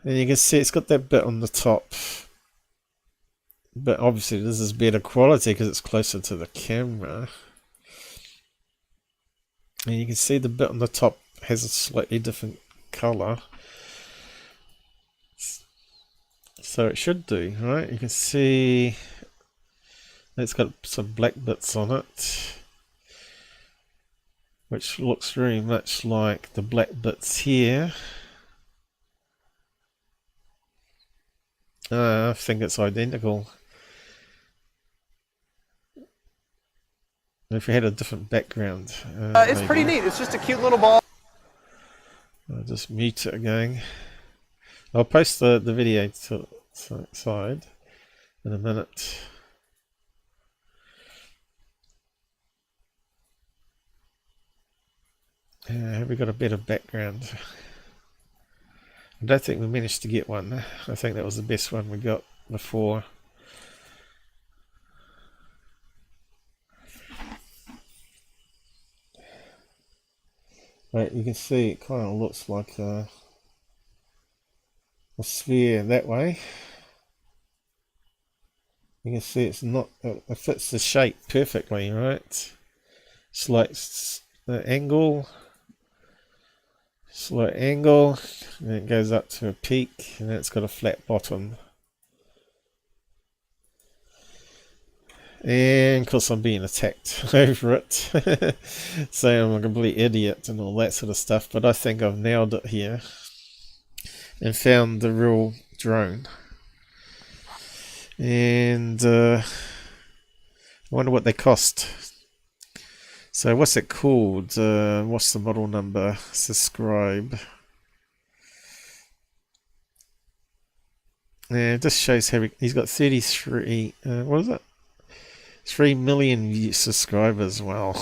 you can see it's got that bit on the top. But obviously this is better quality because it's closer to the camera. And you can see the bit on the top has a slightly different colour. So it should do, right? You can see it's got some black bits on it, which looks very much like the black bits here. I think it's identical. If you had a different background. it's pretty neat. It's just a cute little ball. I'll just mute it again. I'll post the video to the side in a minute. Have we got a better background? I don't think we managed to get one. I think that was the best one we got before. Right, you can see it kind of looks like a sphere that way. You can see it's not, it fits the shape perfectly, right? Slight angle, slight angle, and it goes up to a peak, and it's got a flat bottom. And of course I'm being attacked over it, saying I'm a complete idiot and all that sort of stuff, but I think I've nailed it here and found the real drone. And I wonder what they cost. So what's it called? What's the model number? Subscribe. Yeah, it just shows how he's got 33, what is it? 3 million subscribers. Wow.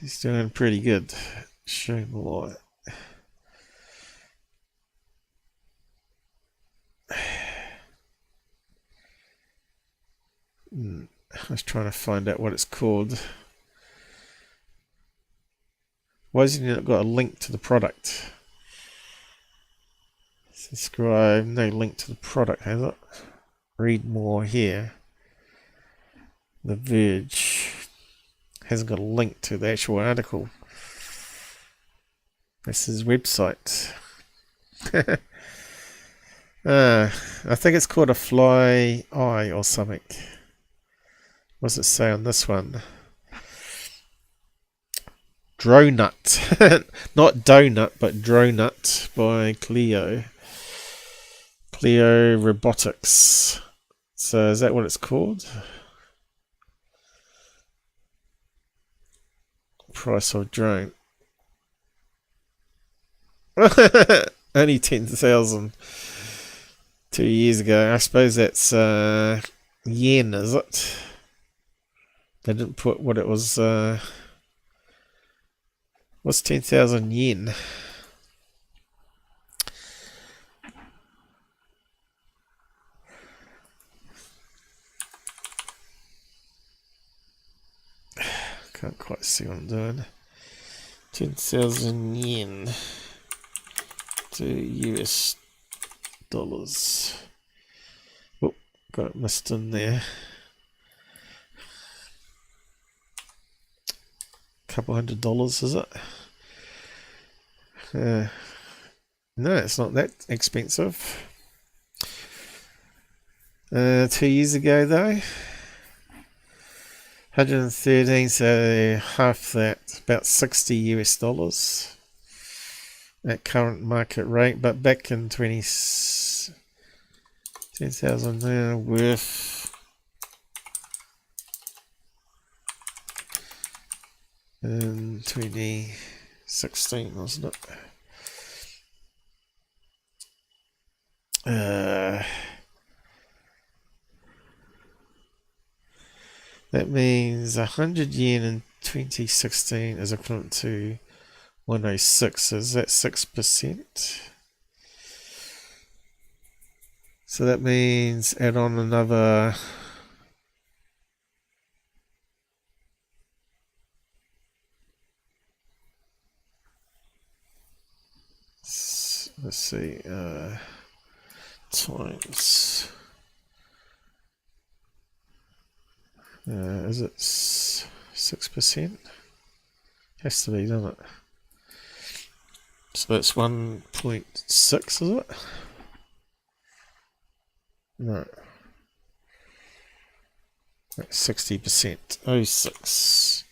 He's doing pretty good. Show him a lot. I was trying to find out what it's called. Why hasn't it got a link to the product? Subscribe, no link to the product, has it? Read more here. The Verge hasn't got a link to the actual article. This is his website. I think it's called a fly eye or something. What does it say on this one? Dronut. Not donut, but Dronut by Cleo Robotics. So is that what it's called? Price of drone. Only 10,000 2 years ago. I suppose that's yen, is it? They didn't put what it was. What's 10,000 yen? Can't quite see what I'm doing. 10,000 yen to US dollars. Oh, got it missed in there. Couple $100, is it? No, it's not that expensive. 2 years ago though, 113, so half that, about 60 US dollars at current market rate. But back in 10,000 now, worth in 2016, wasn't it? That means 100 yen in 2016 is equivalent to 106. Is that 6%? So that means add on another let's see, times, is it 6%? Has to be, doesn't it? So that's 1.6, is it? No. That's 60%. 06.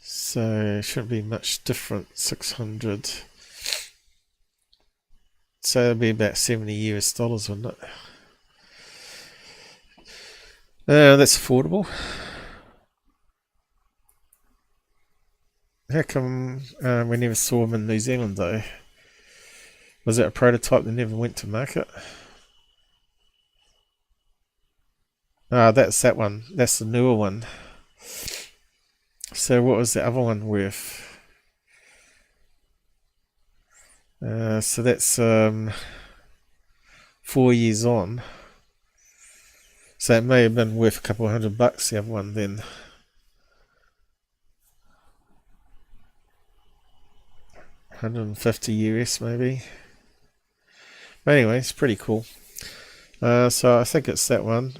So it shouldn't be much different. 600. So it'll be about 70 US dollars, wouldn't it? That's affordable. How come we never saw them in New Zealand though? Was it a prototype that never went to market? Ah, that's that one. That's the newer one. So what was the other one worth? So that's 4 years on. So it may have been worth a couple $100, the other one then. $150 US maybe. But anyway, it's pretty cool. So I think it's that one.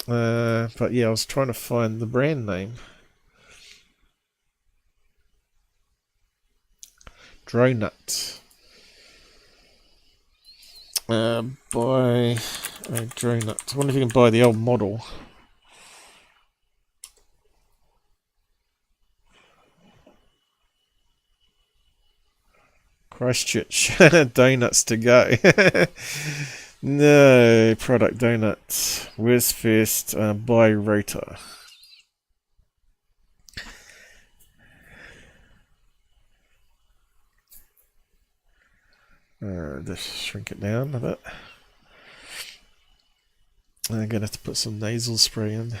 But yeah, I was trying to find the brand name. Dronut. Buy a Dronut. I wonder if you can buy the old model. Christchurch. Donuts to go. No, product donuts. Where's first? Buy rotor. Just shrink it down a bit. I'm gonna have to put some nasal spray in.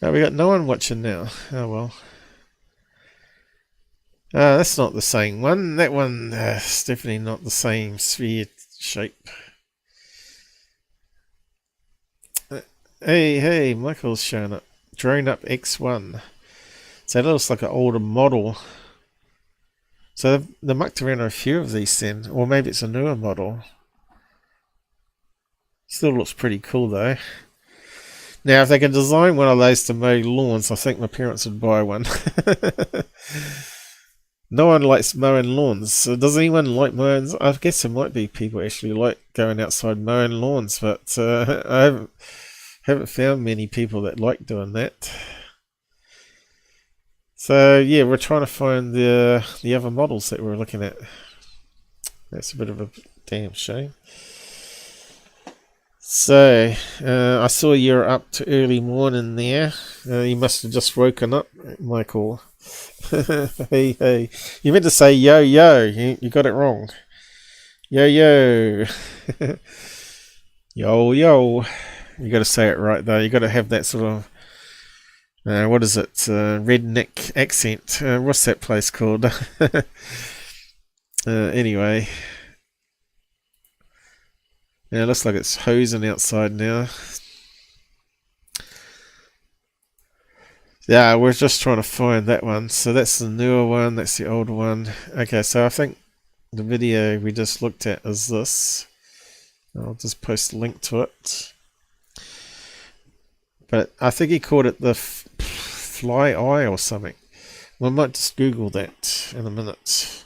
Oh, we got no one watching now. Oh well. That's not the same one. That one is definitely not the same sphere shape. Hey, Michael's showing up. Drone up X1. So that looks like an older model. So they mucked around a few of these then. Or maybe it's a newer model. Still looks pretty cool though. Now if they can design one of those to mow lawns, I think my parents would buy one. No one likes mowing lawns. So does anyone like mowing? I guess there might be people actually like going outside mowing lawns, but I haven't found many people that like doing that. So yeah, we're trying to find the other models that we're looking at. That's a bit of a damn shame. So I saw you're up to early morning there. You must have just woken up, Michael. Hey, you meant to say yo. You got it wrong. Yo. Yo. You got to say it right though. You got to have that sort of what is it? Redneck accent. What's that place called? Anyway. Yeah, it looks like it's hosing outside now. Yeah, we're just trying to find that one. So that's the newer one, that's the older one. Okay, so I think the video we just looked at is this. I'll just post a link to it. But I think he called it the fly eye or something. We might just Google that in a minute.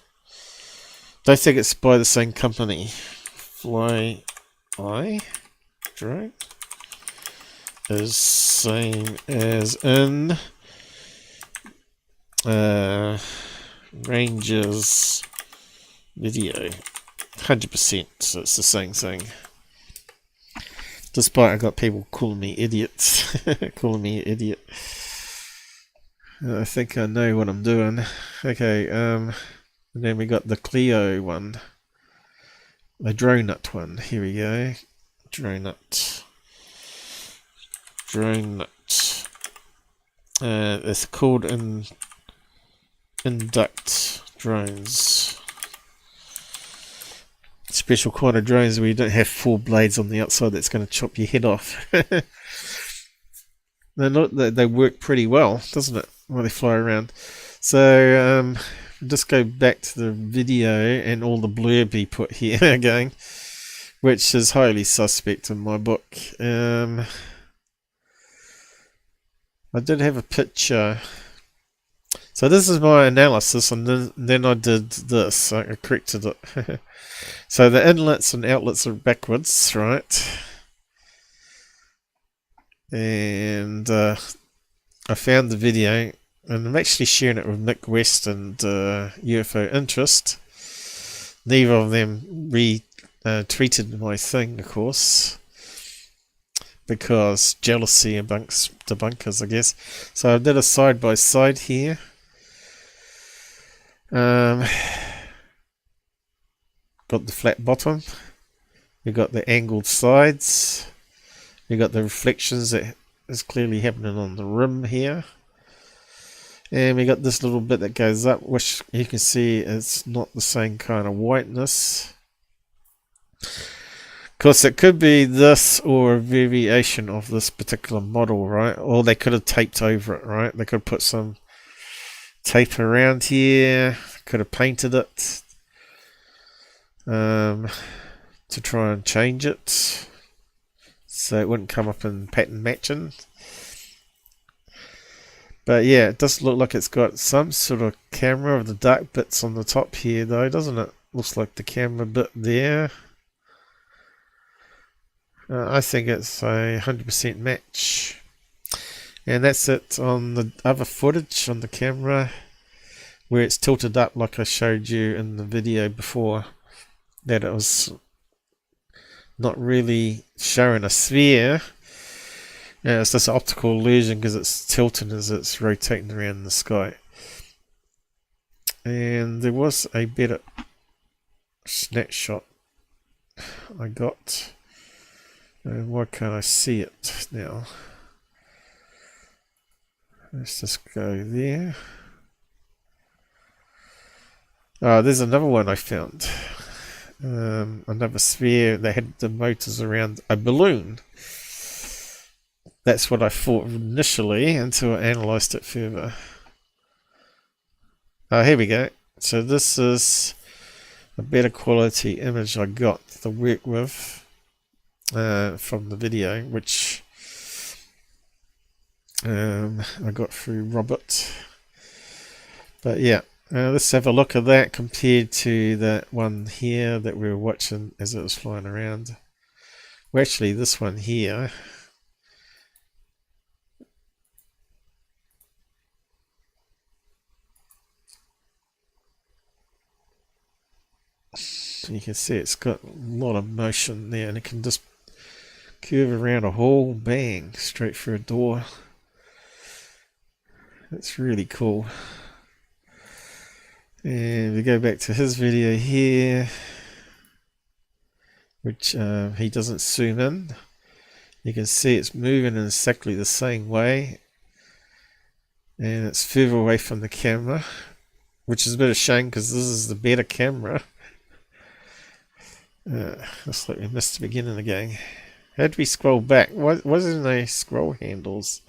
Don't think it's by the same company. Fly eye drone is same as in Rangers video. 100%, so it's the same thing. Despite I got people calling me idiots. Calling me an idiot. I think I know what I'm doing. Okay, and then we got the Clio one. The drone nut one. Here we go. Drone nut. Drone nut. It's called induct drones. Special kind of drones where you don't have 4 blades on the outside that's going to chop your head off. They work pretty well, doesn't it, when they fly around? So just go back to the video and all the blurb he put here again, which is highly suspect in my book. I did have a picture. So this is my analysis, and then I did this. I corrected it. So the inlets and outlets are backwards, right? And I found the video, and I'm actually sharing it with Nick West and UFO Interest. Neither of them retweeted my thing, of course, because jealousy amongst debunkers, I guess. So I did a side by side here. Got the flat bottom, you got the angled sides, you got the reflections that is clearly happening on the rim here, and we got this little bit that goes up, which you can see it's not the same kind of whiteness. Of course, it could be this or a variation of this particular model, right? Or they could have taped over it, right? They could have put some tape around here, could have painted it to try and change it so it wouldn't come up in pattern matching. But yeah, it does look like it's got some sort of camera of the dark bits on the top here though, doesn't it? Looks like the camera bit there. I think it's a 100% match. And that's it on the other footage on the camera where it's tilted up like I showed you in the video before, that it was not really showing a sphere. Yeah, it's just an optical illusion because it's tilting as it's rotating around the sky. And there was a better snapshot I got. And why can't I see it now? Let's just go there. Oh, there's another one I found. Another sphere that had the motors around a balloon. That's what I thought initially until I analysed it further. Oh, here we go. So this is a better quality image I got to work with from the video, which I got through Robert. But yeah, let's have a look at that compared to that one here that we were watching as it was flying around. Well, actually, this one here. You can see it's got a lot of motion there, and it can just curve around a hole, bang, straight through a door. That's really cool. And we go back to his video here, which he doesn't zoom in. You can see it's moving in exactly the same way, and it's further away from the camera, which is a bit of a shame because this is the better camera. Looks like we missed the beginning again. How do we scroll back? Why isn't there scroll handles?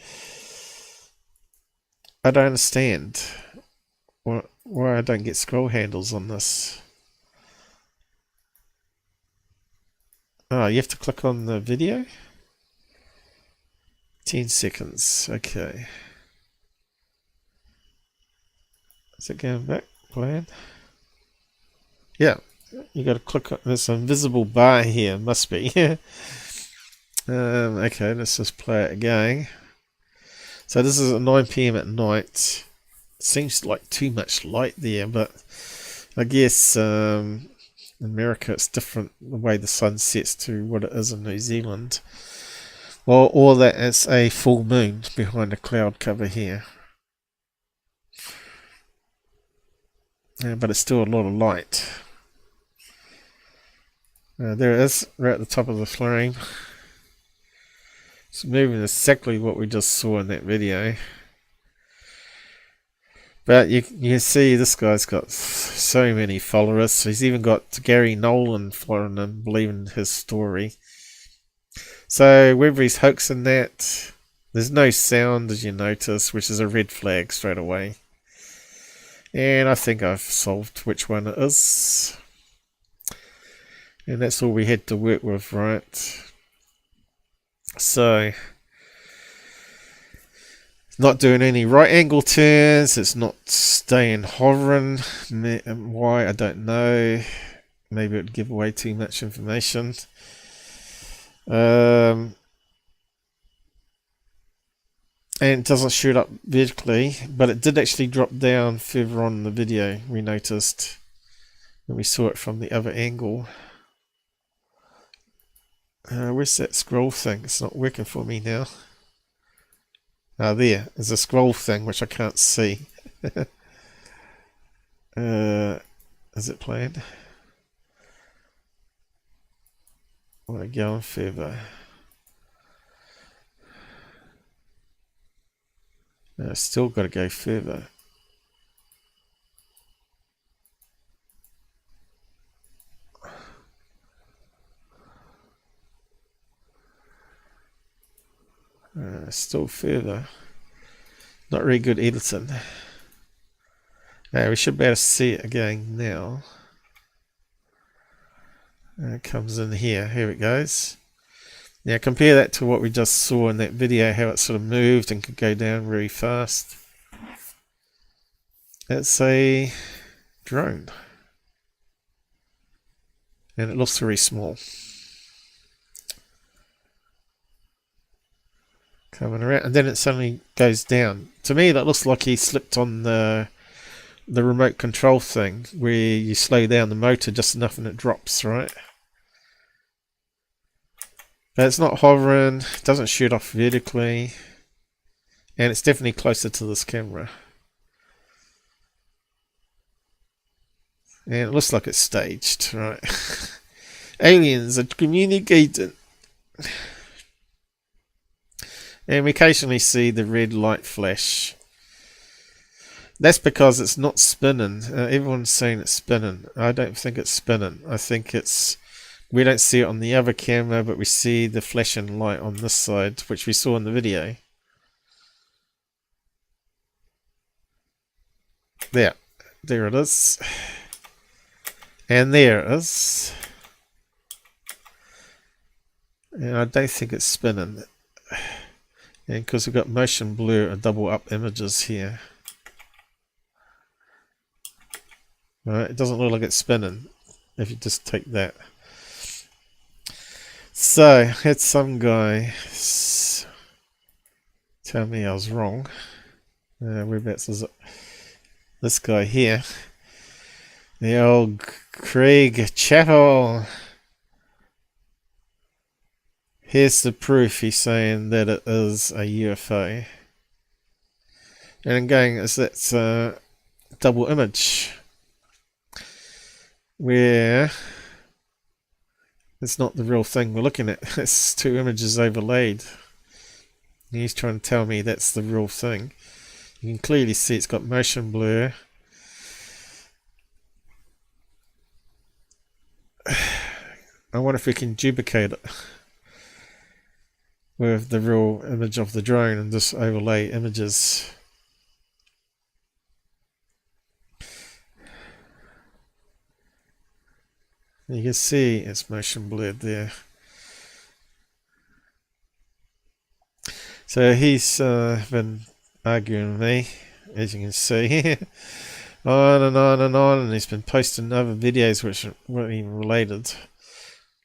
I don't understand why I don't get scroll handles on this. Oh, you have to click on the video? 10 seconds, okay. Is it going back? Plan? Yeah, you got to click on this invisible bar here, must be. Okay, let's just play it again. So this is at 9 PM at night. Seems like too much light there, but I guess in America it's different the way the sun sets to what it is in New Zealand. Well, or that it's a full moon behind a cloud cover here. But it's still a lot of light. There it is, right at the top of the flame. It's moving exactly what we just saw in that video. But you can see this guy's got so many followers. He's even got Gary Nolan following him, believing his story. So whether he's hoaxing that, there's no sound as you notice, which is a red flag straight away. And I think I've solved which one it is. And that's all we had to work with, right? So, not doing any right angle turns, it's not staying hovering. Why, I don't know. Maybe it would give away too much information. And it doesn't shoot up vertically, but it did actually drop down further on in the video, we noticed when we saw it from the other angle. Where's that scroll thing? It's not working for me now. There is a scroll thing which I can't see. Is it playing? I want to go on further. Still got to go further. Still further. Not really good editing. We should be able to see it again now. It comes in here. Here it goes. Now compare that to what we just saw in that video, how it sort of moved and could go down really fast. It's a drone. And it looks very small. Coming around, and then it suddenly goes down. To me that looks like he slipped on the remote control thing, where you slow down the motor just enough and it drops, right? But it's not hovering, doesn't shoot off vertically, and it's definitely closer to this camera. And it looks like it's staged, right? Aliens are communicating. And we occasionally see the red light flash. That's because it's not spinning. Everyone's saying it's spinning. I don't think it's spinning. I think it's... We don't see it on the other camera, but we see the flashing light on this side, which we saw in the video. There it is. And there it is. And I don't think it's spinning. And because we've got motion blur and double up images here. Right, it doesn't look like it's spinning if you just take that. So, had some guy tell me I was wrong. Whereabouts is it? This guy here. The old Craig Chattel. Here's the proof. He's saying that it is a UFO. And I'm going, that's a double image. Where it's not the real thing we're looking at. It's two images overlaid. And he's trying to tell me that's the real thing. You can clearly see it's got motion blur. I wonder if we can duplicate it with the real image of the drone and just overlay images. You can see it's motion blurred there. So he's been arguing with me, as you can see, on and on and on, and he's been posting other videos which weren't even related,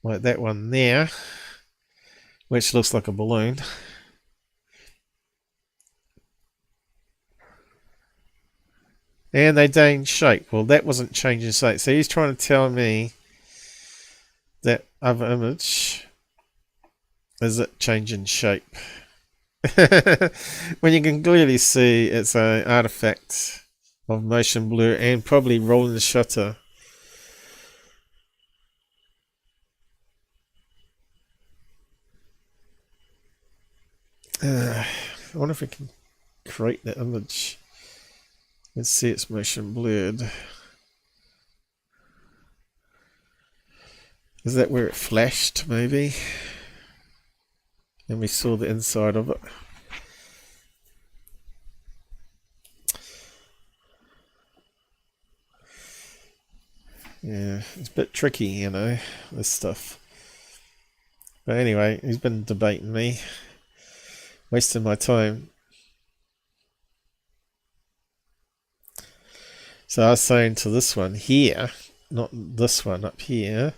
like that one there, which looks like a balloon. And they change shape. Well, that wasn't changing shape. So he's trying to tell me that other image is it changing shape. When you can clearly see it's an artifact of motion blur and probably rolling the shutter. I wonder if we can create the image. Let's see, it's motion blurred. Is that where it flashed, maybe? And we saw the inside of it. Yeah, it's a bit tricky, you know, this stuff. But anyway, he's been debating me, wasting my time. So I was saying to this one here, not this one up here,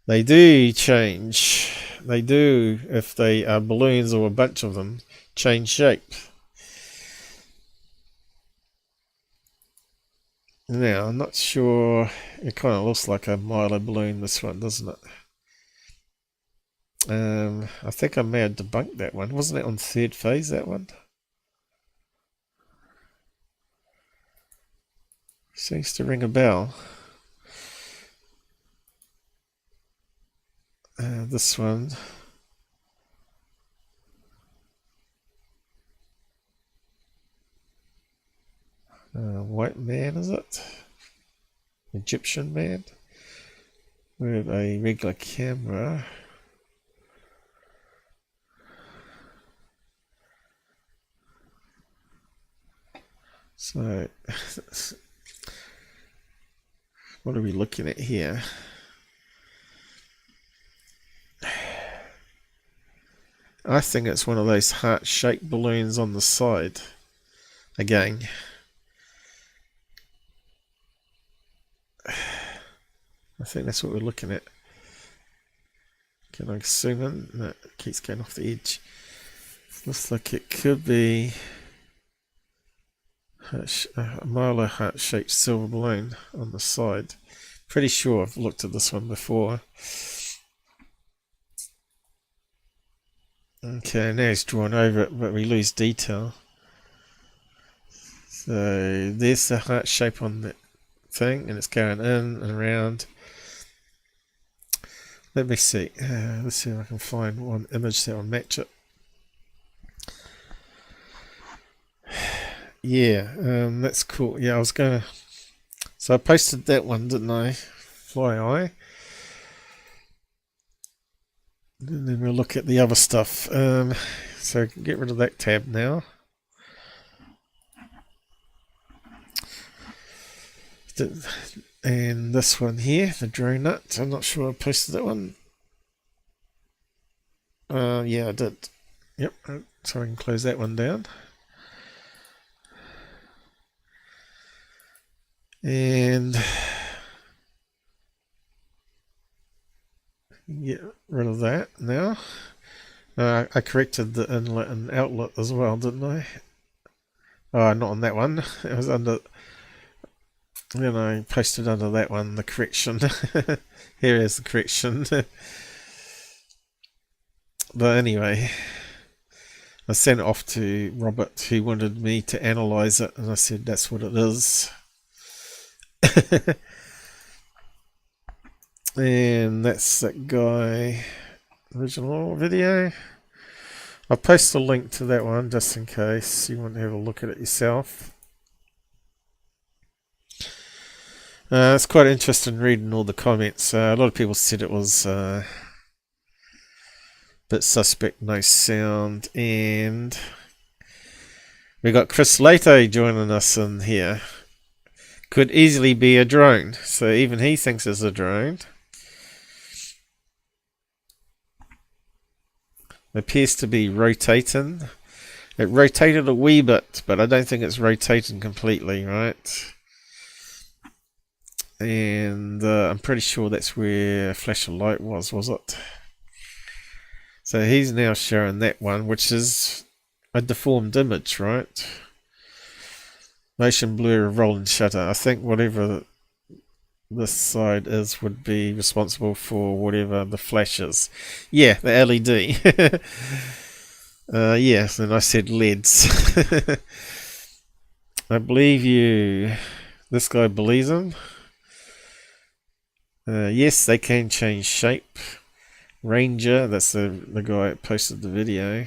they do change. They do, if they are balloons or a bunch of them, change shape. Now, I'm not sure, it kind of looks like a Mylar balloon, this one, doesn't it? I think I may have debunked that one. Wasn't it on third phase, that one? Seems to ring a bell. This one. White man, is it? Egyptian man? With a regular camera. So, what are we looking at here? I think it's one of those heart-shaped balloons on the side. Again. I think that's what we're looking at. Can I zoom in? No, it keeps going off the edge. Looks like it could be a Mylar heart-shaped silver balloon on the side. Pretty sure I've looked at this one before. Okay, now it's drawn over it, but we lose detail. So there's the heart shape on the thing, and it's going in and around. Let me see. Let's see if I can find one image that will match it. Yeah, that's cool. Yeah, I was gonna. So I posted that one, didn't I? Fly eye. And then we'll look at the other stuff. So get rid of that tab now. And this one here, the drone nut. I'm not sure I posted that one. Yeah, I did. Yep, so I can close that one down. And get rid of that now. I corrected the inlet and outlet as well, didn't I? Oh, not on that one. It was under, then I posted under that one the correction. Here is the correction. But anyway, I sent it off to Robert, who wanted me to analyze it, and I said that's what it is. And that's that guy original video. I'll post a link to that one just in case you want to have a look at it yourself. It's quite interesting reading all the comments. A lot of people said it was a bit suspect, no sound, and we got Chris Lato joining us in here. could easily be a drone. So even he thinks it's a drone. It appears to be rotating. It rotated a wee bit, but I don't think it's rotating completely, right? And I'm pretty sure that's where a flash of light was it? So he's now showing that one, which is a deformed image, right? Motion blur of rolling shutter. I think whatever this side is would be responsible for whatever the flash is. Yeah, the LED. Yes, and I said LEDs. I believe this guy believes him. Yes, they can change shape. Ranger, that's the guy that posted the video.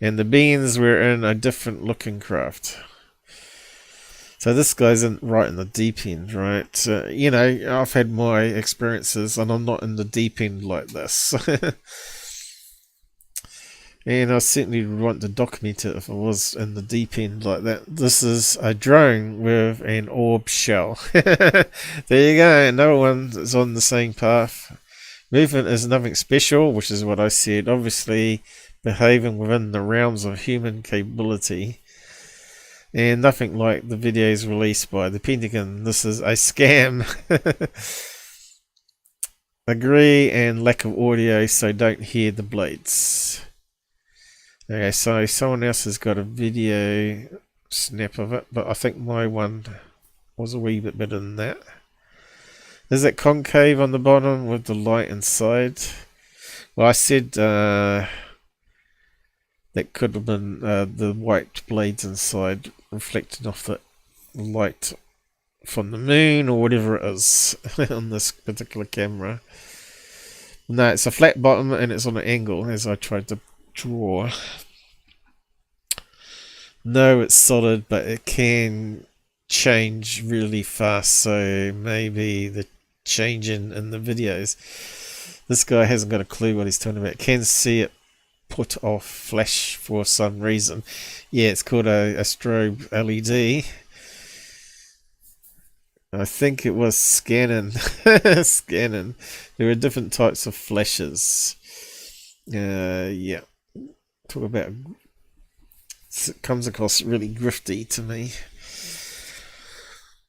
And the beings were in a different looking craft. So this guy's right in the deep end, right? You know, I've had my experiences and I'm not in the deep end like this. And I certainly would want to document it if I was in the deep end like that. This is a drone with an orb shell. There you go. Another one is on the same path. Movement is nothing special, which is what I said. Obviously behaving within the realms of human capability. And nothing like the videos released by the Pentagon. This is a scam. Agree, and lack of audio, so don't hear the blades. Okay, so someone else has got a video snap of it, but I think my one was a wee bit better than that. Is it concave on the bottom with the light inside? Well, I said that could have been the white blades inside reflecting off the light from the moon or whatever it is on this particular camera. No, it's a flat bottom and it's on an angle as I tried to draw. No, it's solid, but it can change really fast, so maybe the changing in the videos. This guy hasn't got a clue what he's talking about. Can see it put off flash for some reason. Yeah, it's called a strobe LED. I think it was scanning. Scanning. There are different types of flashes. Yeah. Talk about, it comes across really grifty to me.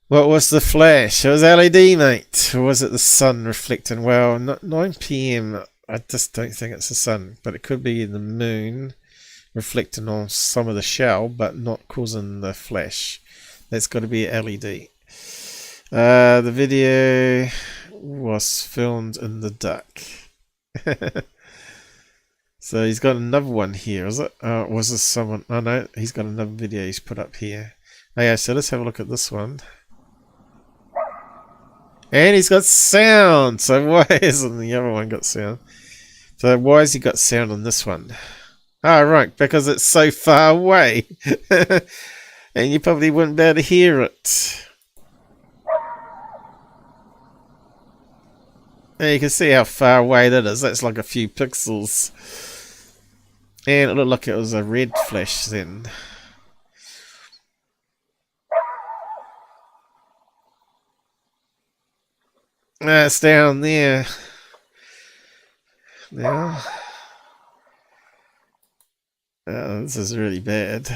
What was the flash? It was LED, mate. Or was it the sun reflecting? Well, 9 PM, I just don't think it's the sun, but it could be the moon reflecting on some of the shell, but not causing the flash. That's got to be a LED. The video was filmed in the duck. So he's got another one here, is it? Was this someone? Oh no, he's got another video he's put up here. Okay, so let's have a look at this one. And he's got sound. So why isn't the other one got sound? So why has he got sound on this one? Ah, right, because it's so far away. And you probably wouldn't be able to hear it. And you can see how far away that is. That's like a few pixels. And it looked like it was a red flash then. It's down there. Now. Oh, this is really bad.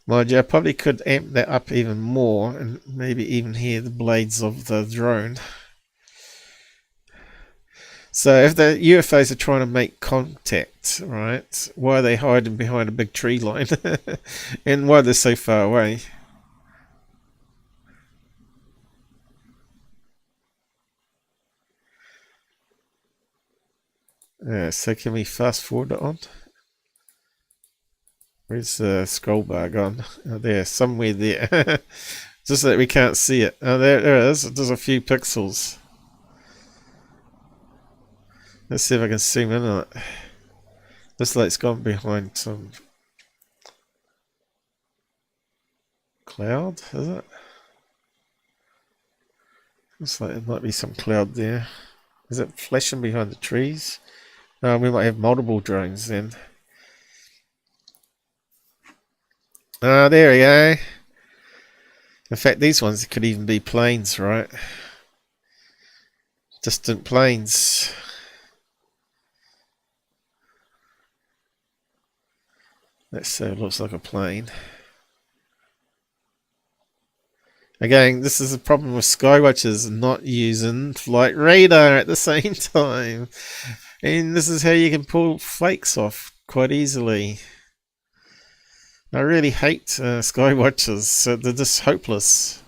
Mind you, I probably could amp that up even more and maybe even hear the blades of the drone. So if the UFOs are trying to make contact, right, why are they hiding behind a big tree line? And why are they so far away? So can we fast forward it on? Where's the scroll bar gone? Oh, there, somewhere there. Just that we can't see it. Oh, there it is. There's a few pixels. Let's see if I can zoom in on it. Looks like it's gone behind some cloud, is it? Looks like there might be some cloud there. Is it flashing behind the trees? No, we might have multiple drones then. Ah, there we go. In fact, these ones could even be planes, right? Distant planes. Let's say it looks like a plane. Again, this is a problem with skywatchers not using flight radar at the same time. And this is how you can pull fakes off quite easily. I really hate skywatchers. They're just hopeless.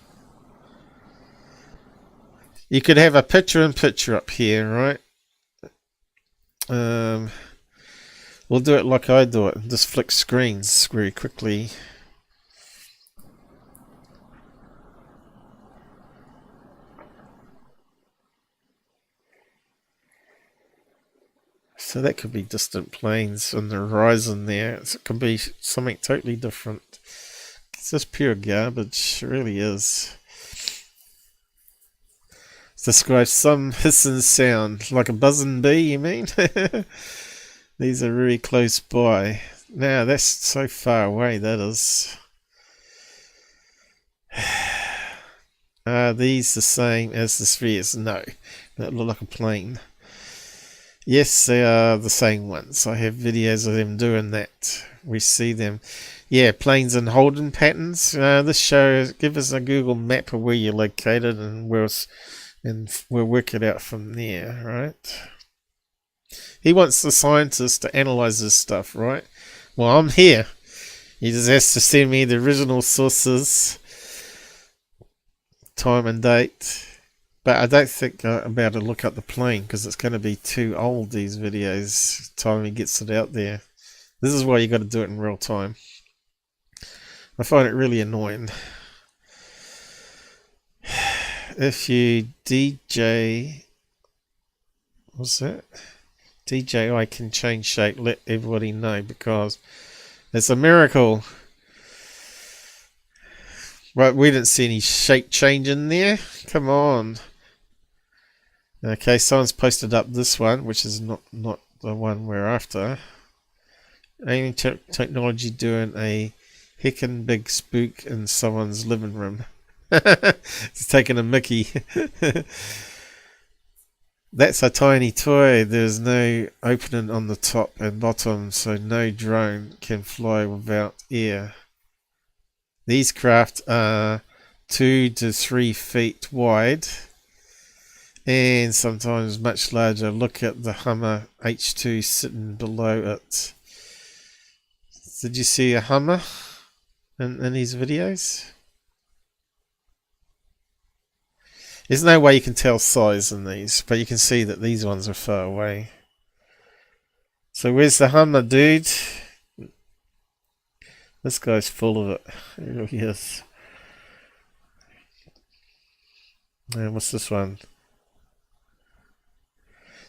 You could have a picture-in-picture up here, right? We'll do it like I do it. Just flick screens very quickly. So that could be distant planes on the horizon there. It can be something totally different. It's just pure garbage. It really is. It describes some hissing sound. Like a buzzing bee, you mean? These are really close by. Now, that's so far away, that is. Are these the same as the spheres? No. That look like a plane. Yes, they are the same ones. I have videos of them doing that. We see them. Yeah, planes and holding patterns. This shows, give us a Google map of where you're located and we'll work it out from there, right? He wants the scientists to analyze this stuff, right? Well, I'm here. He just has to send me the original sources, time and date. But I don't think I'm about to look up the plane because it's going to be too old, these videos, time he gets it out there. This is why you got to do it in real time. I find it really annoying. If you DJ... What's that? DJI can change shape, let everybody know because it's a miracle. But we didn't see any shape change in there. Come on. Okay, someone's posted up this one, which is not the one we're after. Alien technology doing a heckin' big spook in someone's living room. It's taking a mickey. That's a tiny toy. There's no opening on the top and bottom, so no drone can fly without air. These craft are 2 to 3 feet wide. And sometimes much larger. Look at the Hummer H2 sitting below it. Did you see a Hummer in these videos? There's no way you can tell size in these, but you can see that these ones are far away. So where's the Hummer, dude? This guy's full of it. He really is. And what's this one?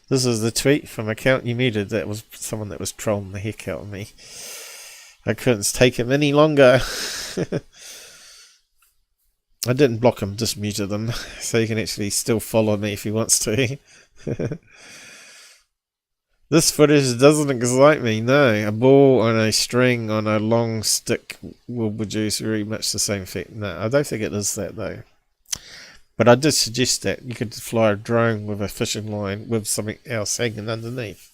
This is the tweet from account you muted. That was someone that was trolling the heck out of me. I couldn't take him any longer. I didn't block him, just muted him. So he can actually still follow me if he wants to. This footage doesn't excite me, no. A ball on a string on a long stick will produce very much the same effect. No, I don't think it is that though. But I did suggest that you could fly a drone with a fishing line with something else hanging underneath.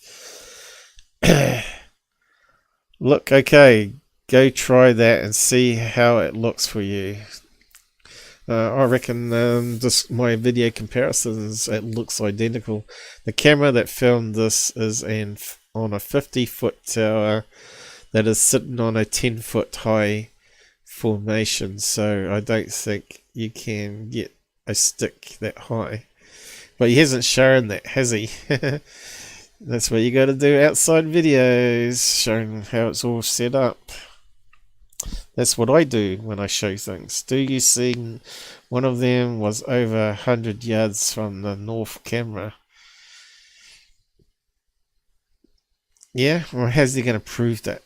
Look, okay, go try that and see how it looks for you. I reckon just my video comparisons, it looks identical. The camera that filmed this is on a 50-foot tower that is sitting on a 10-foot high formation, so I don't think you can get a stick that high. But he hasn't shown that, has he? That's what you got to do outside videos, showing how it's all set up. That's what I do when I show things. Do you see one of them was over 100 yards from the north camera? Yeah, well, how's he going to prove that?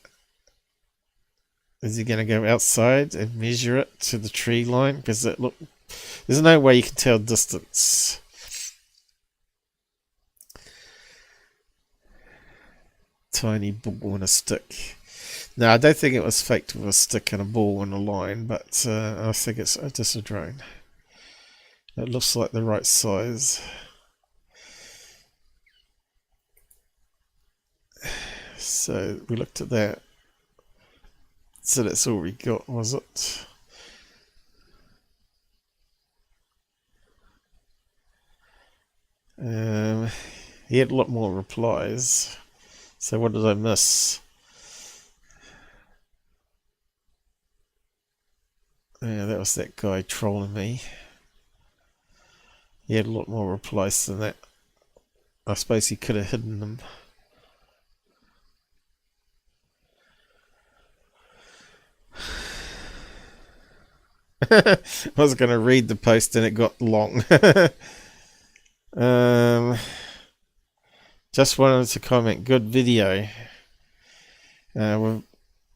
Is he going to go outside and measure it to the tree line? Because there's no way you can tell distance. Tiny ball on a stick. No, I don't think it was faked with a stick and a ball and a line, but I think it's just a drone. It looks like the right size. So we looked at that. So that's all we got, was it? He had a lot more replies. So what did I miss? Yeah, that was that guy trolling me. He had a lot more replies than that. I suppose he could have hidden them. I was going to read the post and it got long. Just wanted to comment, good video.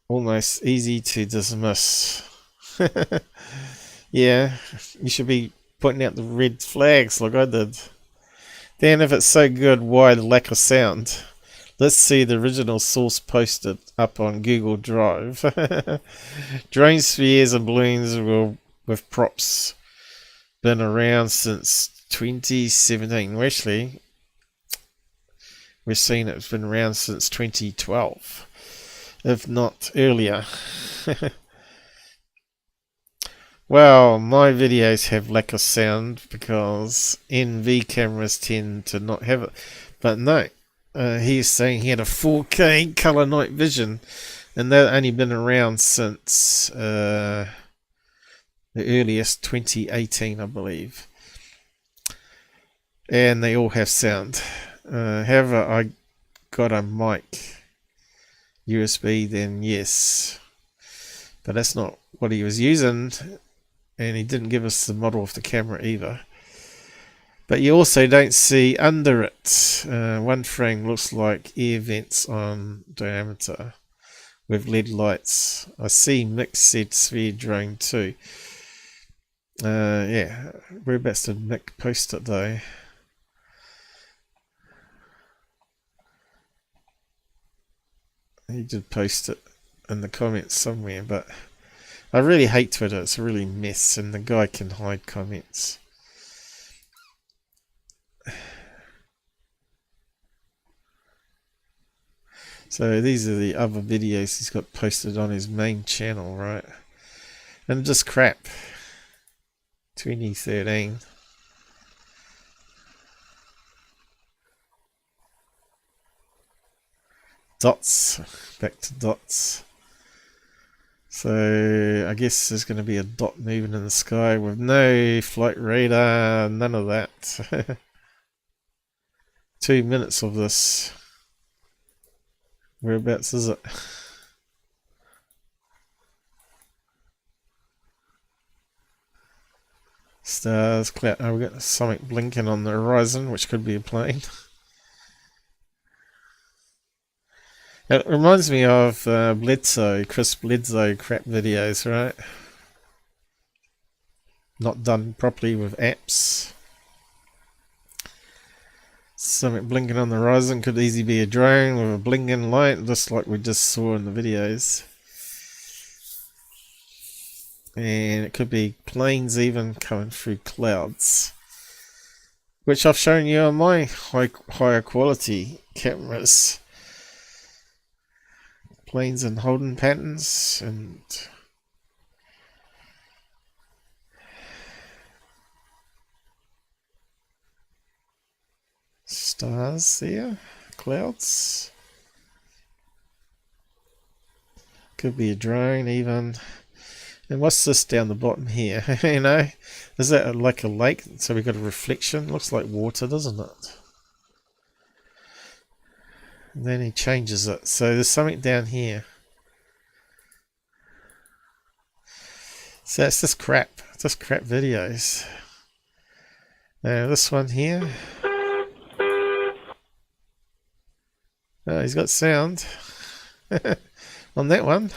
Almost easy to dismiss. Yeah, you should be pointing out the red flags like I did. Then if it's so good, why the lack of sound? Let's see the original source posted up on Google Drive. Drone spheres and balloons with props been around since 2017. Well, actually, we've seen it's been around since 2012, if not earlier. Well, my videos have lack of sound because NV cameras tend to not have it. But no, he's saying he had a 4K color night vision, and they've only been around since the earliest 2018, I believe. And they all have sound. However, I got a mic USB, then yes. But that's not what he was using. And he didn't give us the model of the camera either. But you also don't see under it. One frame looks like air vents on diameter with LED lights. I see Mick said sphere drone too. Yeah, whereabouts did Mick post it though? He did post it in the comments somewhere, but I really hate Twitter. It's a really mess, and the guy can hide comments. So these are the other videos he's got posted on his main channel, right? And just crap. 2013. Dots. Back to dots. So I guess there's going to be a dot moving in the sky with no flight radar, none of that. 2 minutes of this. Whereabouts is it? Stars, cloud. Oh, we've got something blinking on the horizon, which could be a plane. It reminds me of Chris Bledsoe crap videos, right? Not done properly with apps. Something blinking on the horizon could easily be a drone with a blinking light, just like we just saw in the videos. And it could be planes even coming through clouds, which I've shown you on my higher quality cameras. Planes and holding patterns and stars there, clouds. Could be a drone even. And what's this down the bottom here? You know, is that like a lake? So we've got a reflection. Looks like water, doesn't it? And then he changes it. So there's something down here. So it's just crap. Just crap videos. Now this one here. Oh, he's got sound. On that one.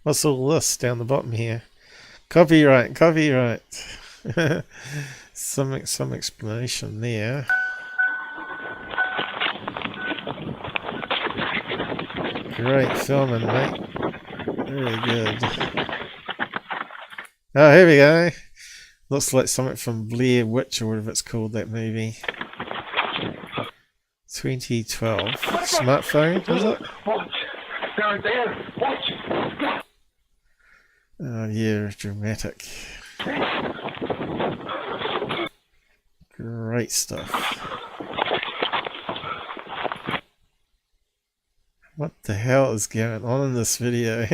What's all this down the bottom here? Copyright, copyright. Some explanation there. Great filming, mate. Really good. Oh, here we go. Looks like something from Blair Witch or whatever it's called, that movie. 2012. Smartphone, is it? Watch. They're there. Watch. Oh yeah, dramatic. Great stuff. What the hell is going on in this video?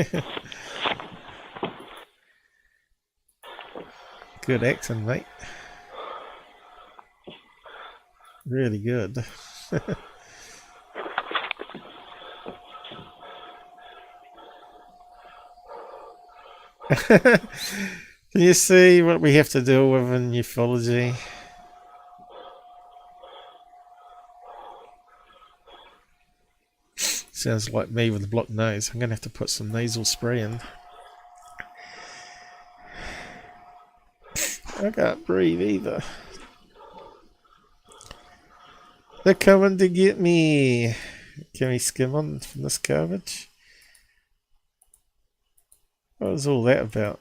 Good acting, mate. Really good. Can you see what we have to deal with in ufology? Sounds like me with a blocked nose. I'm going to have to put some nasal spray in. I can't breathe either. They're coming to get me. Can we skim on from this garbage? What was all that about?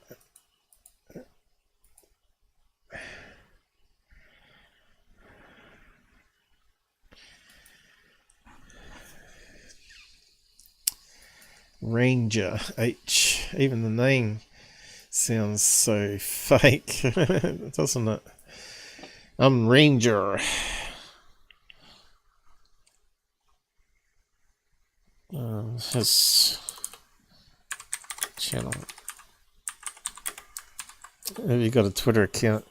Ranger H. Even the name sounds so fake, doesn't it? I'm Ranger. His channel. Have you got a Twitter account?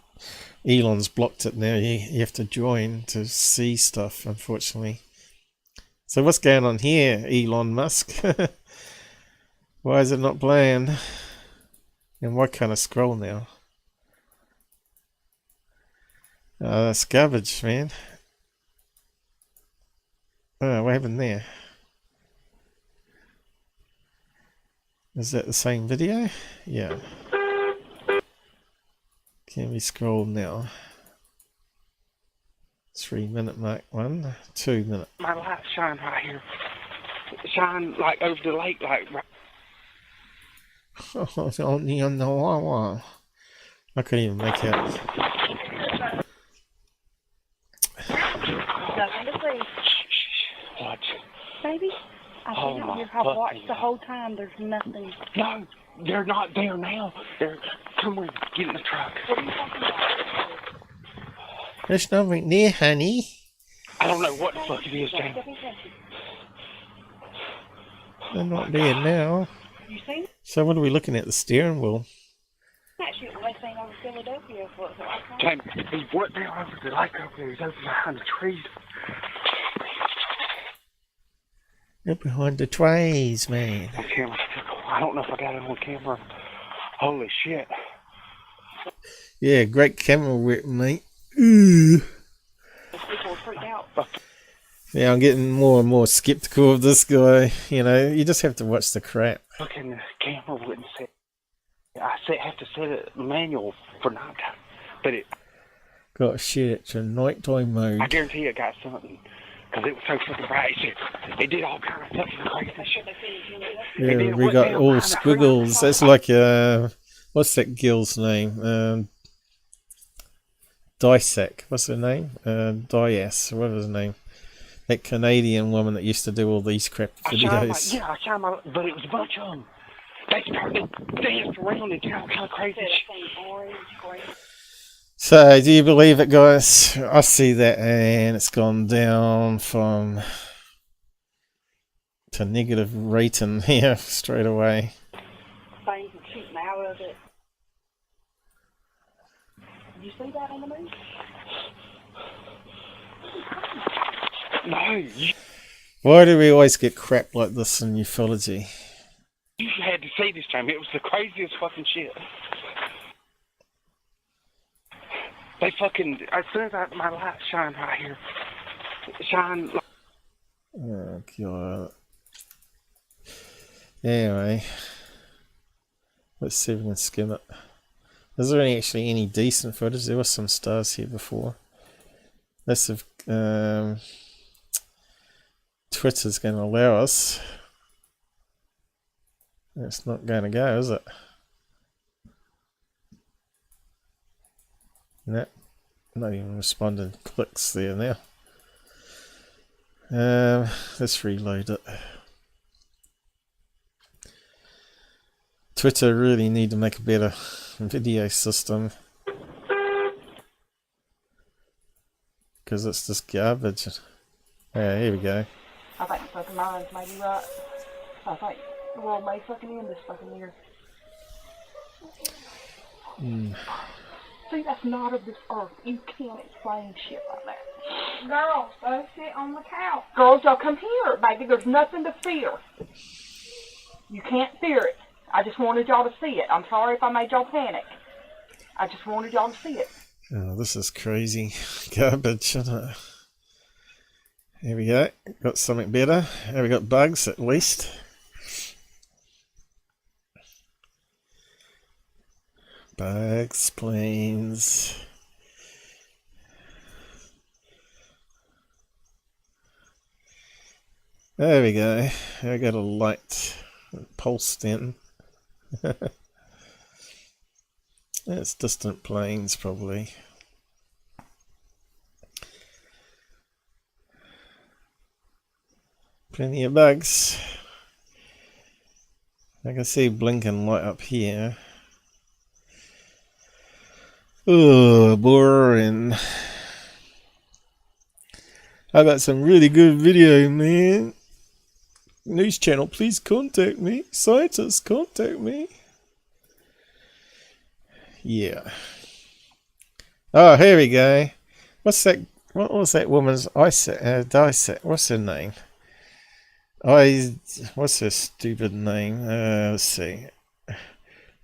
Elon's blocked it now. You have to join to see stuff, unfortunately. So what's going on here, Elon Musk? Why is it not playing? And why can't I scroll now? That's garbage, man. Oh, what happened there? Is that the same video? Yeah. Can we scroll now? 3 minute mark, 1, 2 minute. My light shine right here. Shine like over the lake, like right. Oh, it's only on the wall. I couldn't even make it. Nothing to see. Watch. Baby, I Oh think my you have watched fucking the whole time. There's nothing. No, they're not there now. They're come on, get in the truck. What are you talking about? There's nothing there, honey. I don't know what the fuck it is, James. They're not there now. You see? So what are we looking at? The steering wheel? Actually, they saying over Philadelphia for it. James, he went down over the lake over there. He's over behind the trees. They're behind the trays, man. On camera. I don't know if I got it on camera. Holy shit. Yeah, great camera work, mate. Ooh. People are freaked out. Yeah, I'm getting more and more skeptical of this guy. You know, you just have to watch the crap. Fucking the camera wouldn't set. Have to set it manual for nighttime. But it, Got shit it to nighttime mode. I guarantee it got something. Because it was so fucking bright. It did all kind of fucking crazy shit. Yeah, we got all squiggles. That's like, what's that girl's name? Diac. What's her name? Dias. What was her name? That Canadian woman that used to do all these crap videos. I shot my, but it was a bunch of them. They started dancing around and doing all kind of crazy shit. So, do you believe it, guys? I see that, and it's gone down from to negative rating here straight away. Things are shooting out of it. Did you see that on the news? No, Why do we always get crap like this in ufology? you had to see this time. It was the craziest fucking shit. They fucking, as soon as my light shine right here, shine. Oh, God. Anyway, let's see if we can skim it. Is there actually any decent footage? There was some stars here before. Let's have, Twitter's going to allow us. It's not going to go, is it? No, not even responding. Clicks there now. Let's reload it. Twitter really need to make a better video system, because it's just garbage. Yeah, here we go. I think fucking mine's maybe right. I think the world may fucking end this fucking year. See, that's not of this earth. You can't explain shit like that. Girls, go sit on the couch. Girls, y'all come here, baby. There's nothing to fear. You can't fear it. I just wanted y'all to see it. I'm sorry if I made y'all panic. I just wanted y'all to see it. Oh, this is crazy garbage, isn't it? Here we go. Got something better. Here we got bugs at least. Bugs, planes. There we go. I got a light pulse then. It's distant planes probably. Plenty of bugs. I can see blinking light up here. Oh, boring. I got some really good video, man. News channel, please contact me. Scientists, contact me. Yeah. Oh, here we go. What's that? What was that woman's dissect? What's her name? What's her stupid name? Let's see.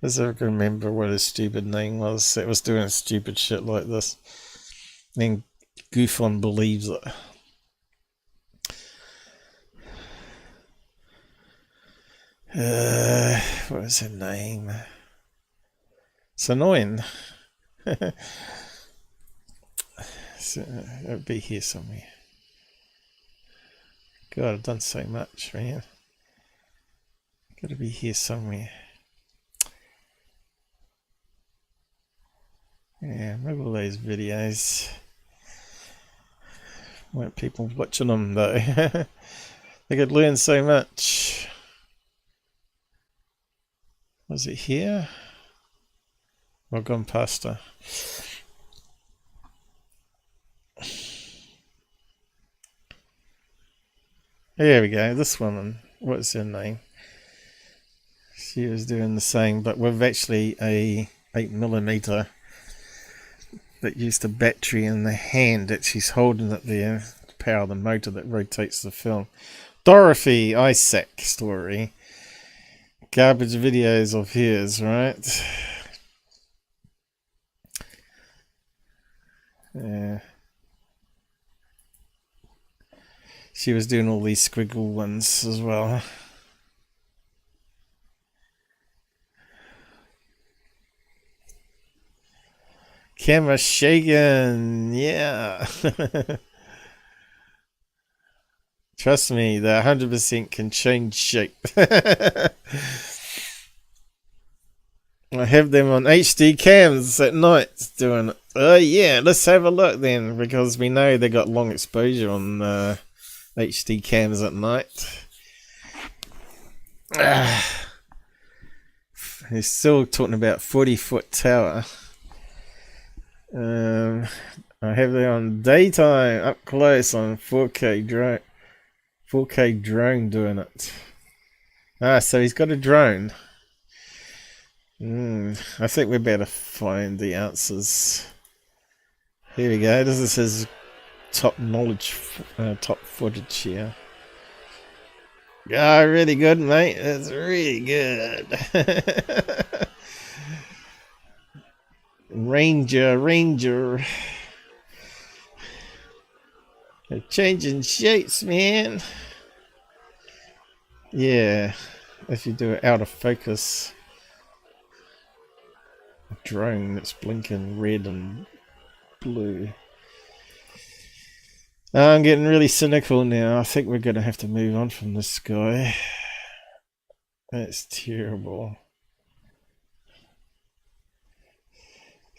Does I remember what her stupid name was? That was doing stupid shit like this. Then Goof on believes it. What was her name? It's annoying. So, it'll be here somewhere. God, I've done so much, man. Gotta be here somewhere. Yeah, remember all those videos. Weren't people watching them though? They could learn so much. Was it here? I've gone past her. There we go. This woman, what's her name? She was doing the same, but with actually a 8mm that used a battery in the hand that she's holding it there to power the motor that rotates the film. Dorothy Isaac story. Garbage videos of his, right? Yeah. She was doing all these squiggle ones as well. Camera shaking, yeah. Trust me, the 100% can change shape. I have them on HD cams at night doing it. Oh yeah, let's have a look then, because we know they got long exposure on HD cams at night. He's still talking about 40-foot tower. I have them on daytime, up close on 4K drone. 4K drone doing it. So he's got a drone. I think we better find the answers. Here we go. This is his top knowledge, top footage here. Yeah, really good, mate. It's really good. Ranger. They're changing shapes, man. Yeah, if you do it out of focus. A drone that's blinking red and blue. I'm getting really cynical now. I think we're going to have to move on from this guy. That's terrible.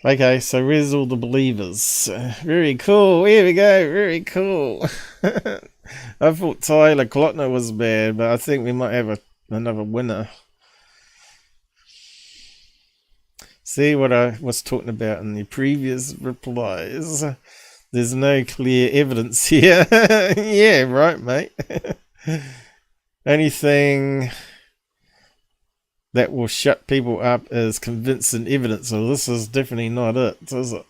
Okay, so where's all the believers? Very cool. Here we go. Very cool. I thought Tyler Klotner was bad, but I think we might have another winner. See what I was talking about in the previous replies. There's no clear evidence here. Yeah, right, mate. Anything that will shut people up is convincing evidence. Well, this is definitely not it, is it?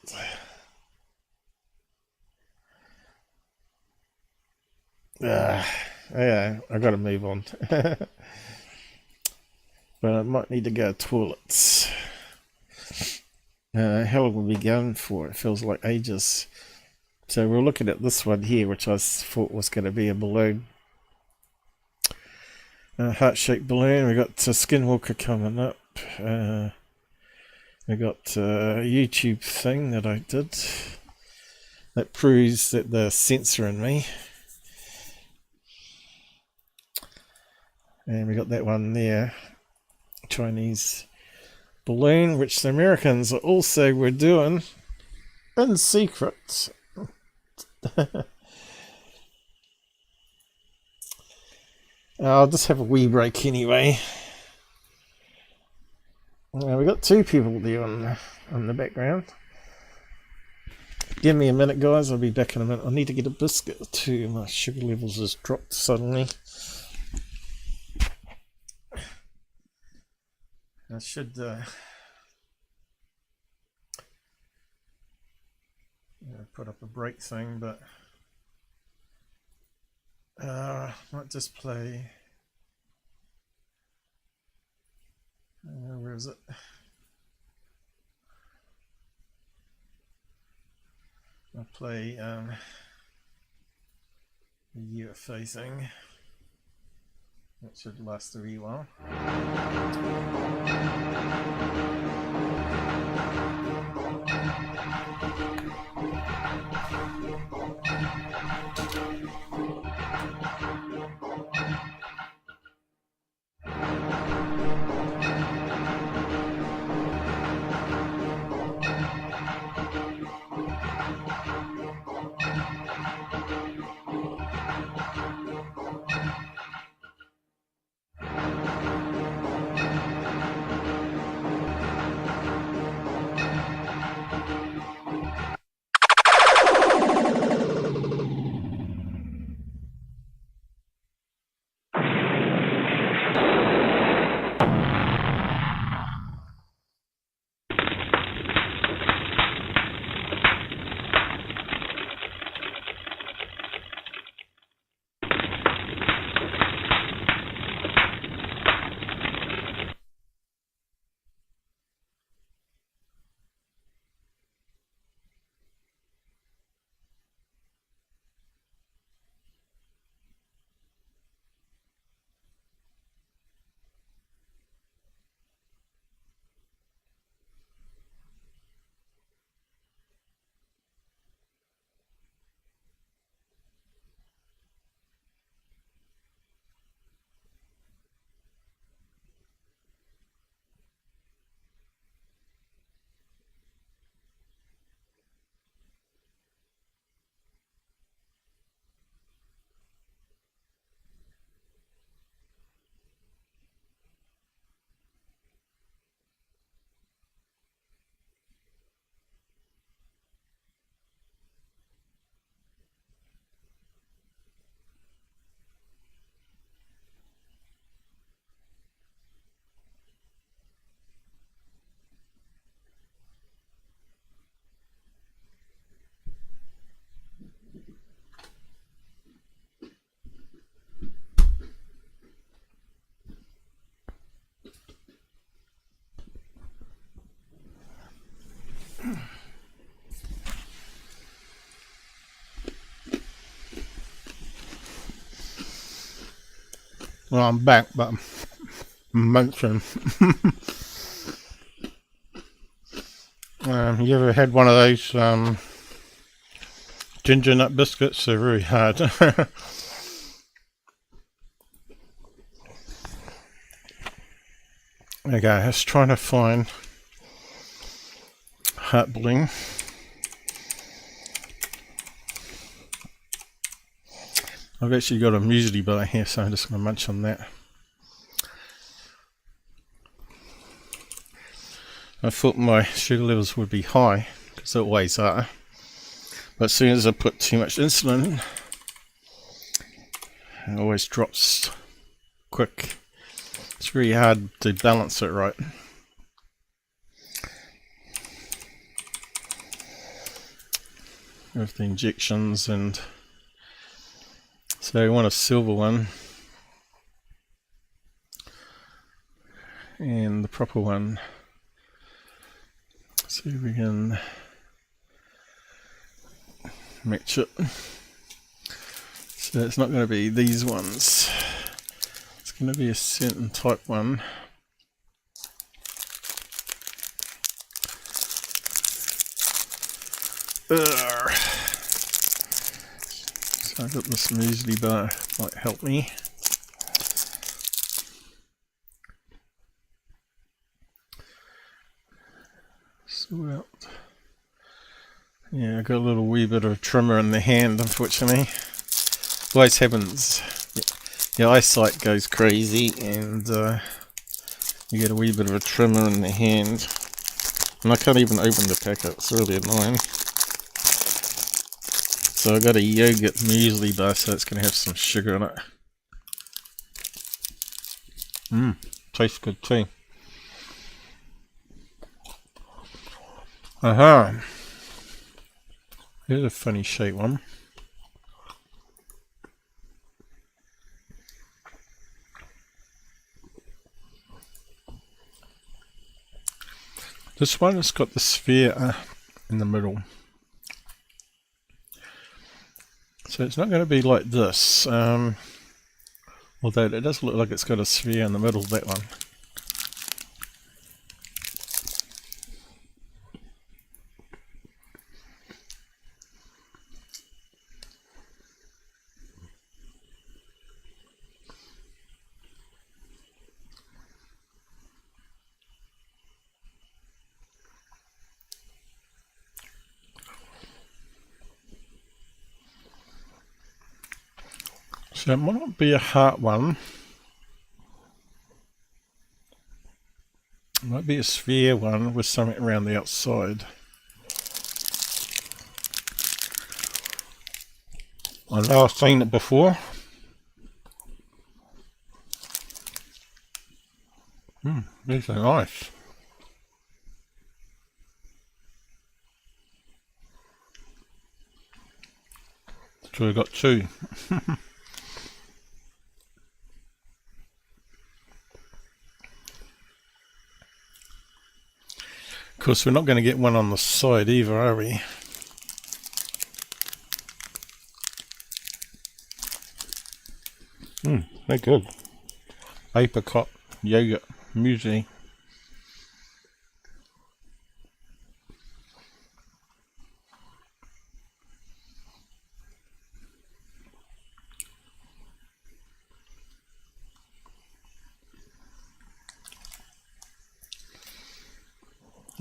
Yeah, I gotta move on. But I might need to go to toilets. How long will we be going for? It feels like ages. So we're looking at this one here, which I thought was going to be a balloon. Heart-shaped balloon. We got Skinwalker coming up. We got a YouTube thing that I did that proves that they're censoring me. And we got that one there, Chinese balloon, which the Americans also were doing in secret. I'll just have a wee break anyway. We got two people there on the background. Give me a minute, guys. I'll be back in a minute. I need to get a biscuit too. My sugar levels has dropped suddenly. I should put up a break thing, but might just play. Where is it? I'll play the UFO thing. That should last a wee while. Well, I'm back, but I'm munching. You ever had one of those ginger nut biscuits? They're very hard. Okay, I was trying to find heart bling. I've actually got a muesli bar here, so I'm just going to munch on that. I thought my sugar levels would be high, because they always are. But as soon as I put too much insulin, it always drops quick. It's very hard to balance it right. With the injections, and so I want a silver one and the proper one. See if we can match it. So it's not going to be these ones. It's going to be a certain type one. Urgh. So I've got this muesli bar, might help me. Sort out. Yeah, I got a little wee bit of trimmer in the hand, unfortunately. Always happens. Your eyesight goes crazy, and you get a wee bit of a trimmer in the hand. And I can't even open the packet, it's really annoying. So I got a yogurt muesli bar, so it's going to have some sugar in it. Tastes good too. Aha! Here's a funny shaped one. This one has got the sphere in the middle. So it's not going to be like this, although it does look like it's got a sphere in the middle, that one. So it might not be a heart one. It might be a sphere one with something around the outside. I know I've seen it before. These are nice. So we've got two. Of course, we're not going to get one on the side either, are we? They're good. Apricot yogurt muesli.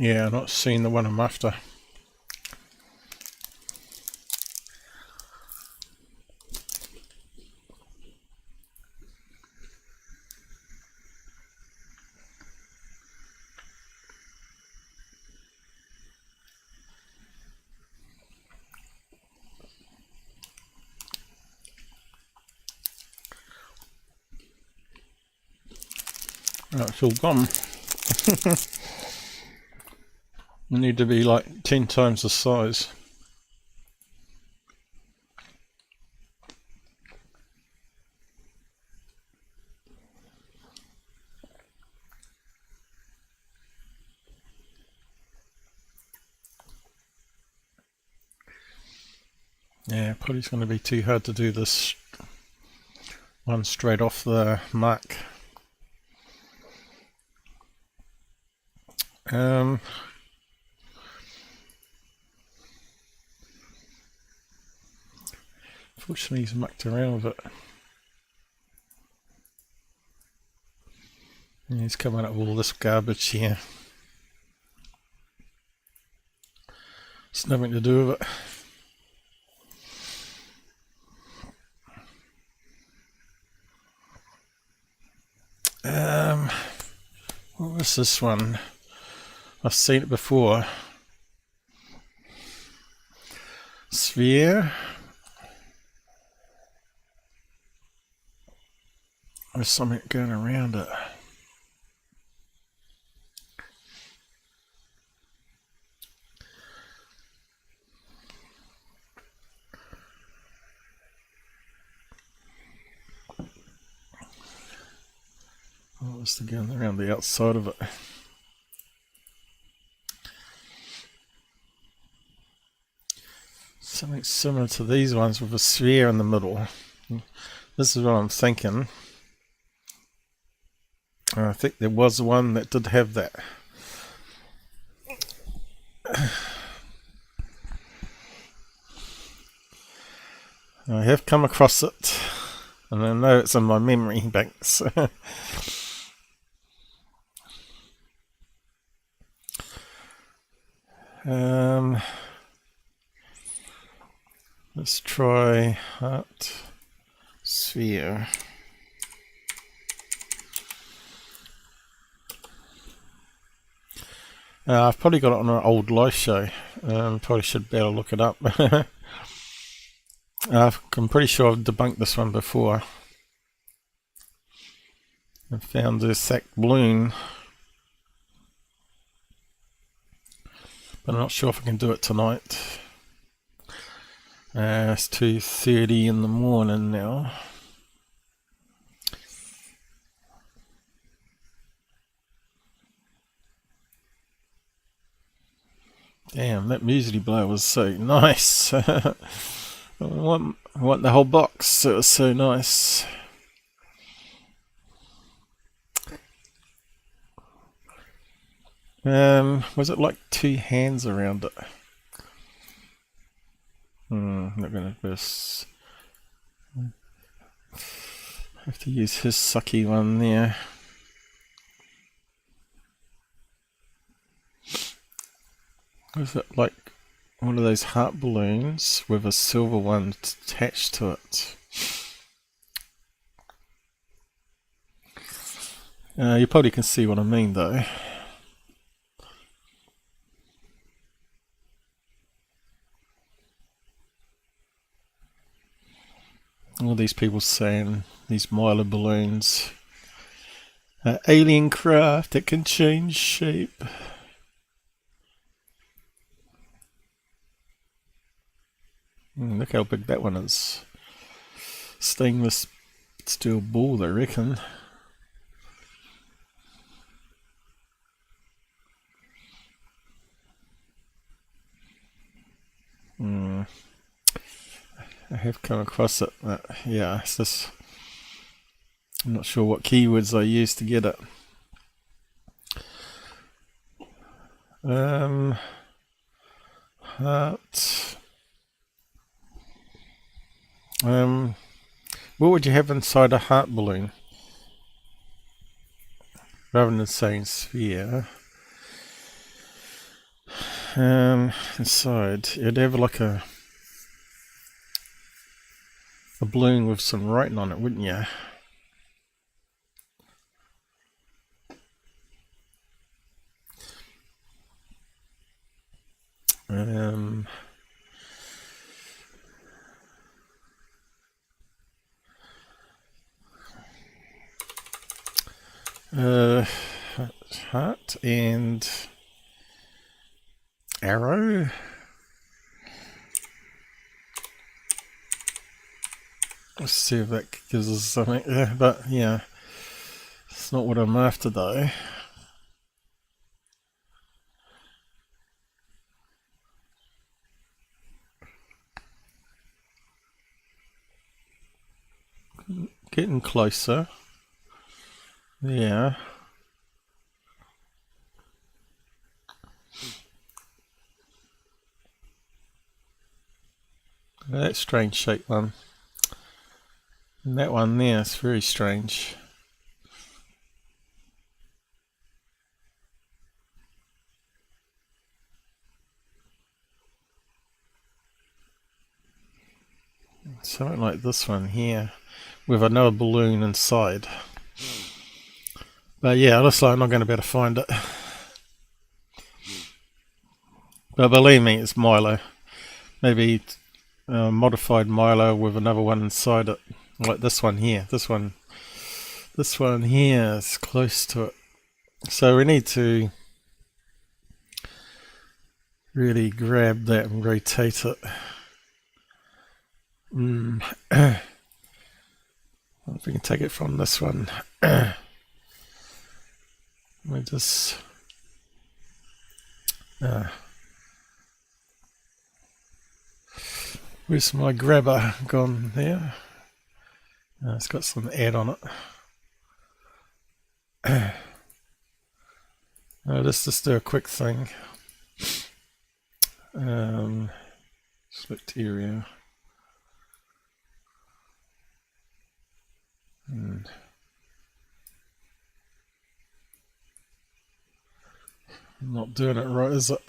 Yeah, I'm not seeing the one I'm after. Right, it's all gone. We need to be like 10 times the size. Yeah, probably it's going to be too hard to do this one straight off the mark. Fortunately, he's mucked around with it. And he's coming up with all this garbage here. It's nothing to do with it. What was this one? I've seen it before. Sphere. There's something going around it. What was the going around the outside of it? Something similar to these ones with a sphere in the middle. This is what I'm thinking. I think there was one that did have that. I have come across it, and I know it's in my memory banks. Let's try heart sphere. I've probably got it on an old live show. Probably should be able to look it up. I'm pretty sure I've debunked this one before. I found the sack balloon, but I'm not sure if I can do it tonight. It's 2:30 in the morning now. Damn, that muesli blower was so nice. I want the whole box. It was so nice. Was it like two hands around it? Not gonna this. Have to use his sucky one there. Was it like one of those heart balloons with a silver one attached to it? You probably can see what I mean though. All these people saying these Mylar balloons are alien craft that can change shape. Look how big that one is. Stainless steel ball, I reckon. I have come across it, but yeah, it's just, I'm not sure what keywords I used to get it. Heart. What would you have inside a heart balloon? Rather than saying sphere. Inside, you'd have like a balloon with some writing on it, wouldn't you? Heart and arrow. Let's see if that gives us something. Yeah, but yeah, it's not what I'm after though. Getting closer. Yeah. That strange shaped one. And that one there is very strange. something like this one here with another balloon inside. But yeah, it looks like I'm not going to be able to find it. But believe me, it's Milo. Maybe modified Milo with another one inside it, like this one here. This one here is close to it. So we need to really grab that and rotate it. If we can take it from this one. We just where's my grabber gone there? It's got some add on it. Let's just do a quick thing. Select area. And I'm not doing it right, is it?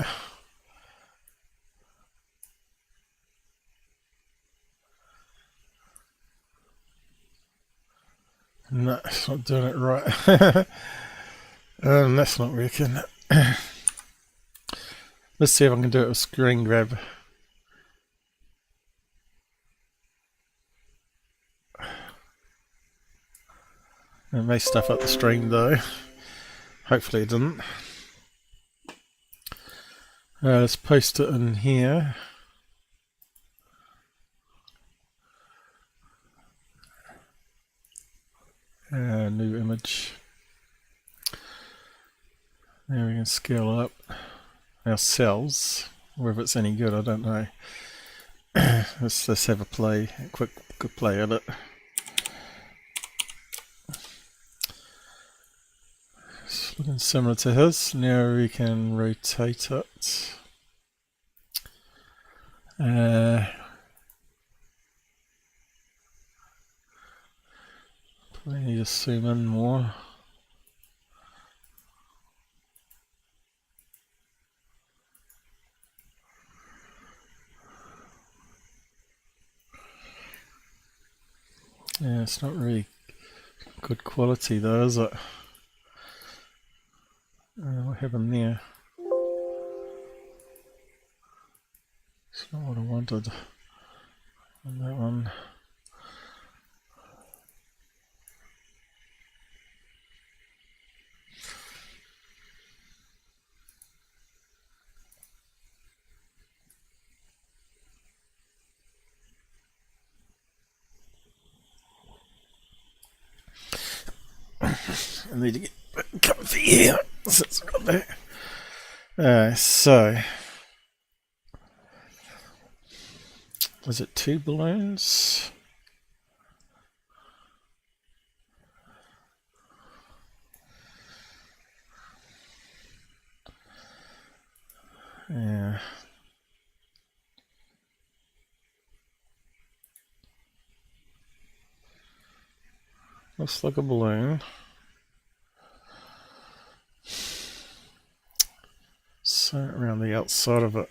No, it's not doing it right. That's not working. Let's see if I can do it with screen grab. It may stuff up the stream though. Hopefully it didn't. Let's paste it in here. New image. Now we can scale up our cells. Whether it's any good, I don't know. Let's have a play, a quick play at it. It's looking similar to his. Now we can rotate it. Probably need to zoom in more. Yeah, it's not really good quality though, is it? What happened there? It's not what I wanted on that one. I need to get comfy here. So, was it 2 balloons? Yeah. Looks like a balloon. So around the outside of it.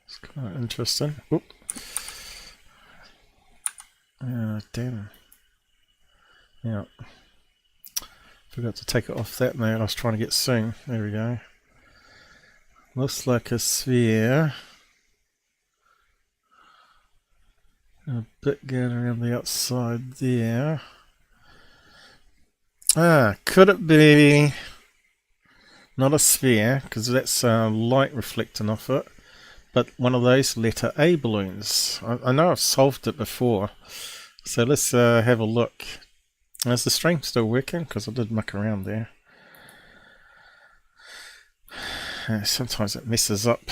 It's kind of interesting. Oop. Damn. Yeah. Forgot to take it off that now. I was trying to get soon. There we go. Looks like a sphere. A bit going around the outside there. Could it be not a sphere, because that's light reflecting off it, but one of those letter A balloons? I know I've solved it before, so let's have a look. Is the stream still working? Because I did muck around there. Sometimes it messes up.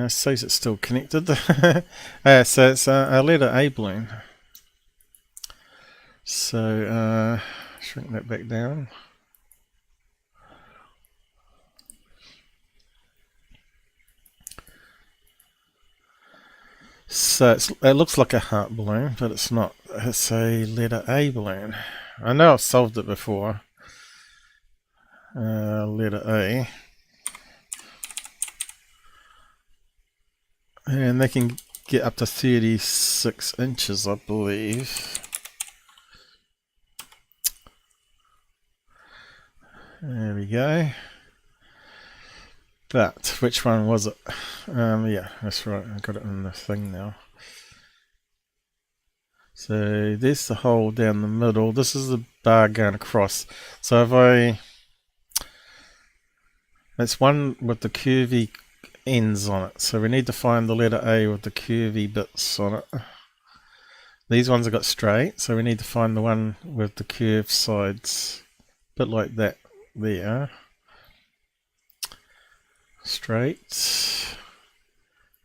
Says it's still connected. So it's a letter A balloon. So shrink that back down. So it looks like a heart balloon, but it's not. It's a letter A balloon. I know I've solved it before. letter A. And they can get up to 36 inches, I believe. There we go. But which one was it? Yeah, that's right. I got it in the thing now. So there's the hole down the middle. This is the bar going across. So if that's one with the curvy ends on it. So we need to find the letter A with the curvy bits on it. These ones have got straight, so we need to find the one with the curved sides. A bit like that there. Straight.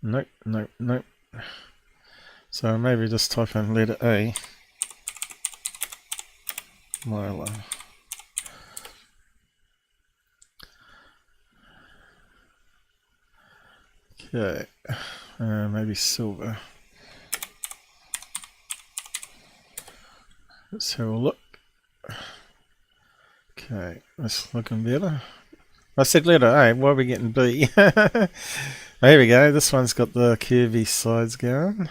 Nope, nope, nope. So maybe just type in letter A. Mylar. Okay. Maybe silver. Let's have a look. Okay, that's looking better. I said letter A, why are we getting B? There we go, this one's got the curvy sides going.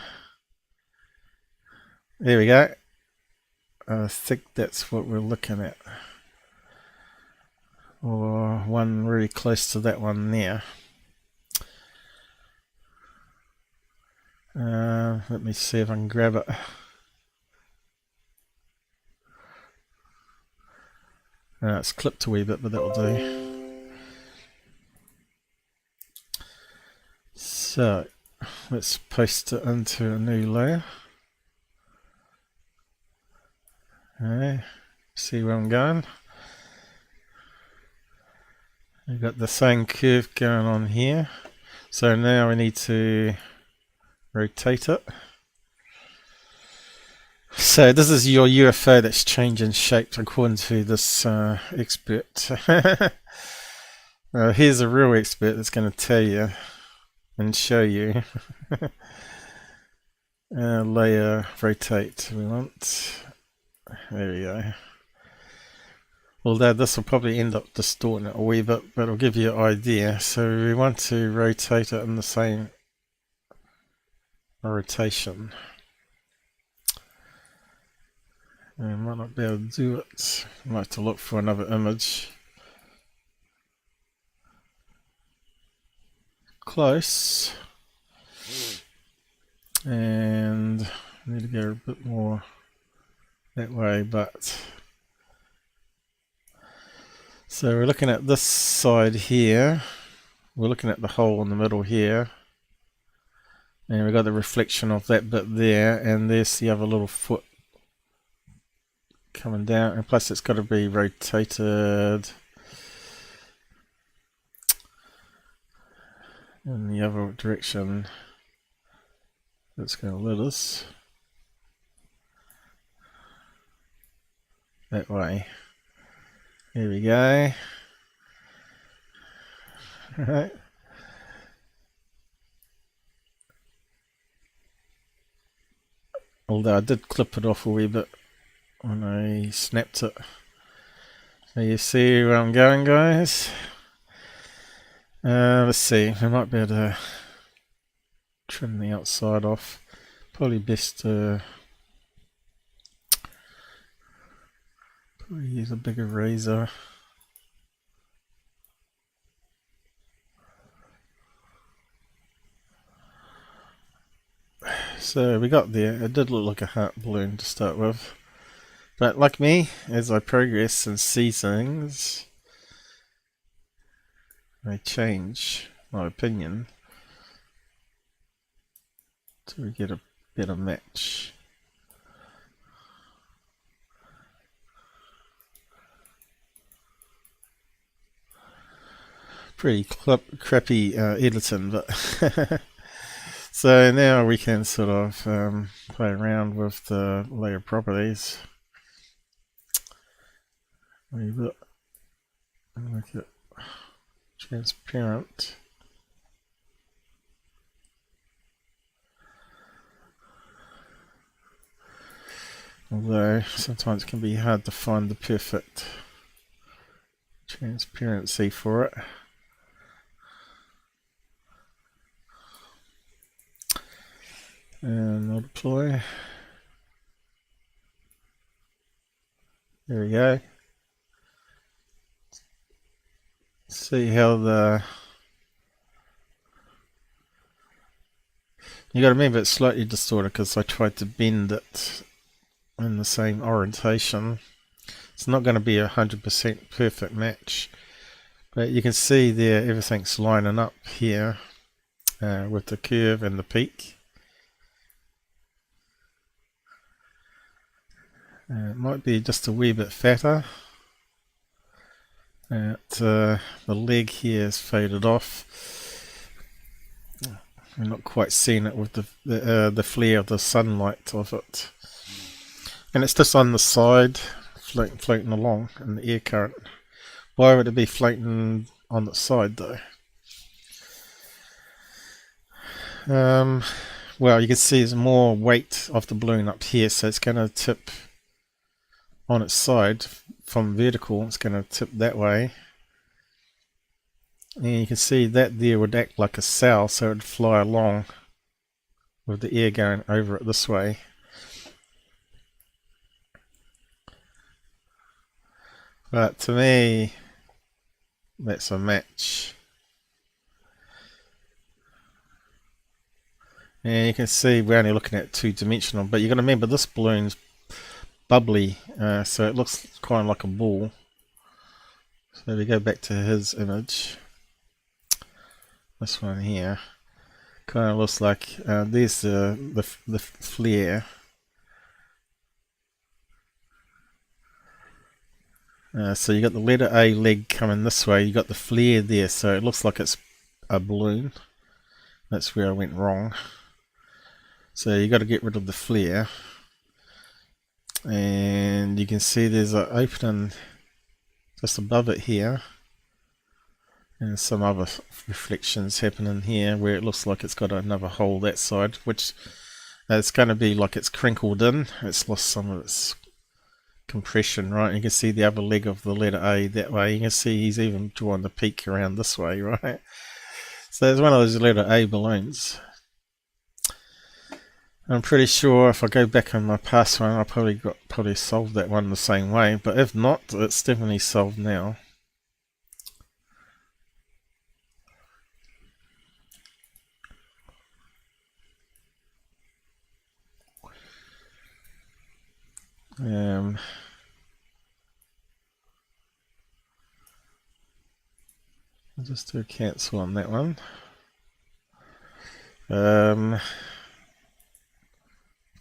There we go. I think that's what we're looking at. Or one really close to that one there. Let me see if I can grab it. It's clipped a wee bit, but that'll do. So, let's paste it into a new layer. Okay, see where I'm going. We've got the same curve going on here. So now we need to rotate it. So this is your UFO that's changing shape according to this expert. Here's a real expert that's going to tell you and show you. Layer rotate we want. There we go. Although this will probably end up distorting it a wee bit, but it'll give you an idea. So we want to rotate it in the same rotation. I might not be able to do it. I might have to look for another image. Close. And I need to go a bit more that way, but so we're looking at this side here. We're looking at the hole in the middle here. And we've got the reflection of that bit there, and there's the other little foot coming down, and plus it's got to be rotated in the other direction. That's going to let us that way. There we go. Alright. Although I did clip it off a wee bit when I snapped it. So you see where I'm going, guys? Let's see, I might be able to trim the outside off. Probably best to probably use a bigger razor. So we got there. It did look like a heart balloon to start with. But like me, as I progress and see things, I change my opinion till we get a better match. Pretty crappy editing, but so now we can sort of play around with the layer properties. Make it transparent. Although sometimes it can be hard to find the perfect transparency for it. And multiply. There we go. See how you got to remember it's slightly distorted because I tried to bend it in the same orientation. It's not going to be 100% perfect match, but you can see there everything's lining up here with the curve and the peak. It might be just a wee bit fatter. The leg here is faded off. I'm not quite seeing it with the flare of the sunlight of it. And it's just on the side, floating along in the air current. Why would it be floating on the side though? Well, you can see there's more weight of the balloon up here, so it's going to tip on its side from vertical. It's going to tip that way, and you can see that there would act like a sail, so it would fly along with the air going over it this way. But to me, that's a match. And you can see we're only looking at two-dimensional, but you've got to remember this balloon's bubbly, so it looks kind of like a ball. So we go back to his image. This one here kind of looks like there's the flare. So you got the letter A leg coming this way. You got the flare there, so it looks like it's a balloon. That's where I went wrong. So you got to get rid of the flare. And you can see there's an opening just above it here, and some other reflections happening here where it looks like it's got another hole that side, which it's going to be like it's crinkled in. It's lost some of its compression, right? You can see the other leg of the letter A that way. You can see he's even drawn the peak around this way, right? So it's one of those letter A balloons. I'm pretty sure if I go back on my past one, I probably solved that one the same way, but if not, it's definitely solved now. I'll just do a cancel on that one.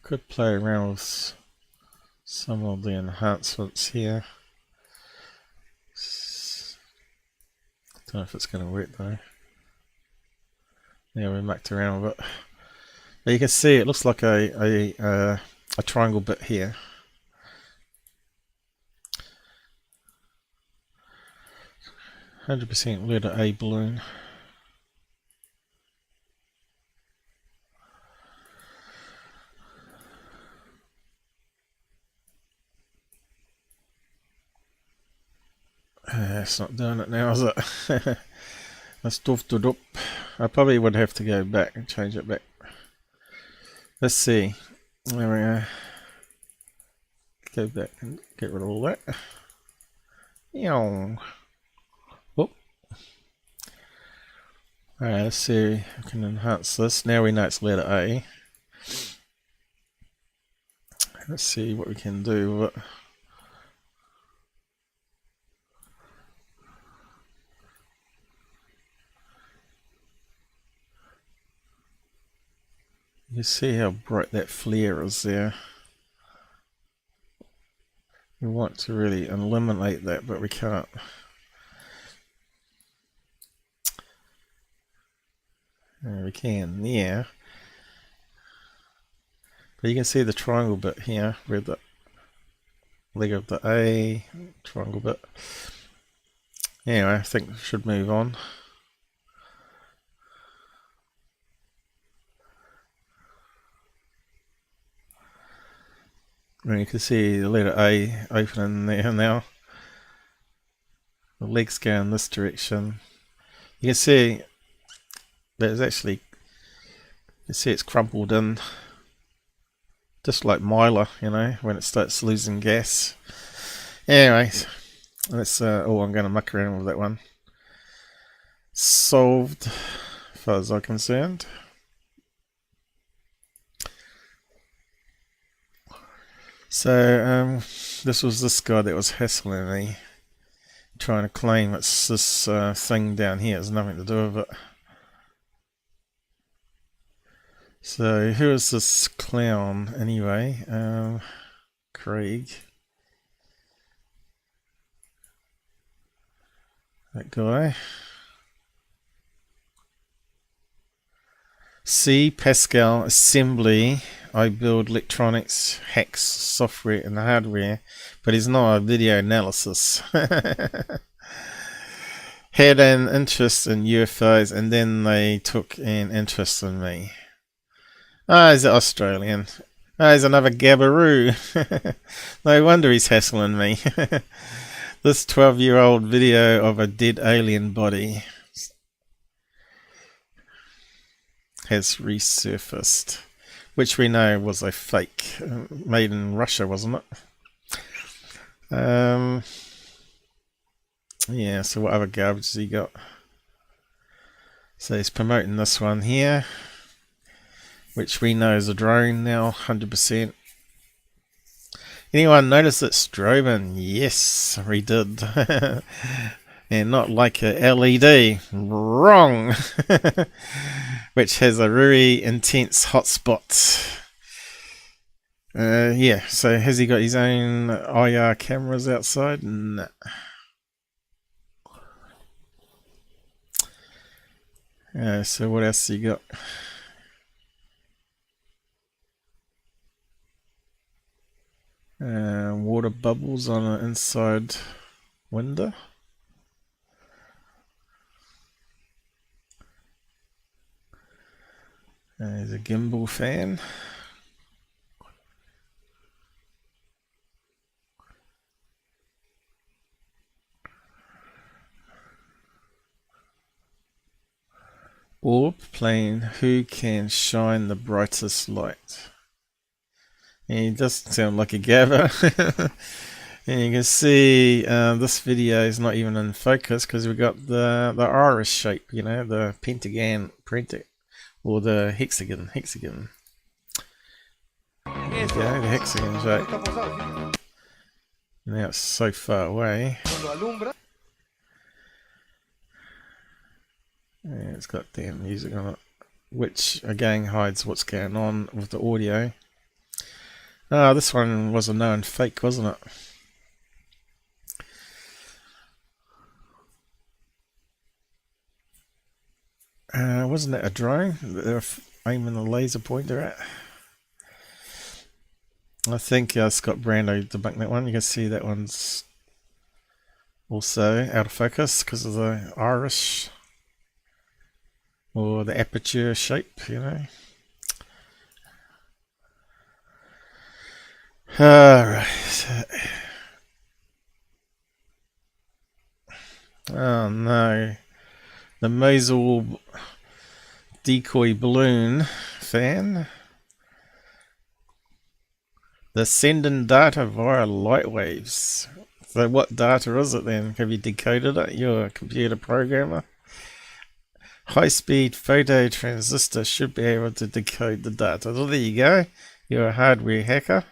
Could play around with some of the enhancements here. Don't know if it's going to work though. Yeah, we mucked around with it. But you can see it looks like a triangle bit here. %, letter A balloon. It's not doing it now, is it? I stuffed it up. I probably would have to go back and change it back. Let's see. There we go. Go back and get rid of all that. Yow. Whoop. Alright, let's see if we can enhance this. Now we know it's letter A. Let's see what we can do with it. You see how bright that flare is there. We want to really eliminate that, but we can't. We can, yeah. But you can see the triangle bit here, where the leg of the A, triangle bit. Anyway, I think we should move on. And you can see the letter A opening there now. The legs go in this direction. You can see there's actually, you can see it's crumpled in, just like Mylar, you know, when it starts losing gas. Anyways, that's all I'm going to muck around with that one. Solved, as far as I'm concerned. So, this was this guy that was hassling me, trying to claim it's this thing down here. It's nothing to do with it. So, who is this clown anyway? Craig. That guy. C. Pascal Assembly. I build electronics, hacks, software and hardware, but he's not a video analysis. Had an interest in UFOs and then they took an interest in me. Ah, he's Australian. Ah, he's another gabbaroo. No wonder he's hassling me. This 12-year-old video of a dead alien body has resurfaced, which we know was a fake, made in Russia, wasn't it? Yeah, so what other garbage has he got? So he's promoting this one here, which we know is a drone now, 100%. Anyone notice it's strobing? Yes, we did. And not like a LED. Wrong! Which has a very intense hotspot. Yeah, so has he got his own IR cameras outside? No. So what else you got? Water bubbles on an inside window. There's a gimbal fan. Orb playing Who Can Shine the Brightest Light. And he doesn't sound like a gabber. And you can see this video is not even in focus because we've got the iris shape, you know, the pentagon, or the hexagon. There you go, the hexagon shape. Now it's so far away. Yeah, it's got damn music on it, which again hides what's going on with the audio. Ah, this one was a known fake, wasn't it? Wasn't it a drone that they were aiming the laser pointer at? I think Scott Brando debunked that one. You can see that one's also out of focus because of the iris or the aperture shape, you know. Alright. Oh no. The Mazel decoy balloon fan. They're sending data via light waves. So what data is it then? Have you decoded it? You're a computer programmer. High-speed photo transistor should be able to decode the data. Well, there you go. You're a hardware hacker.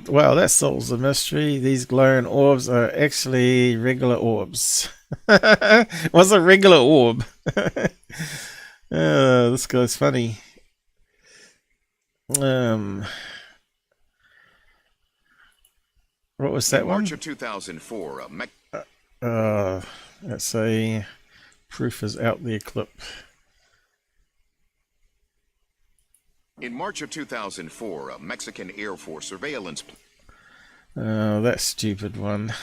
Well, that solves the mystery. These glowing orbs are actually regular orbs. What's a regular orb? This guy's funny. What was that one? March of 2004, that's a proof is out there clip. In March of 2004, a Mexican Air Force surveillance. That stupid one.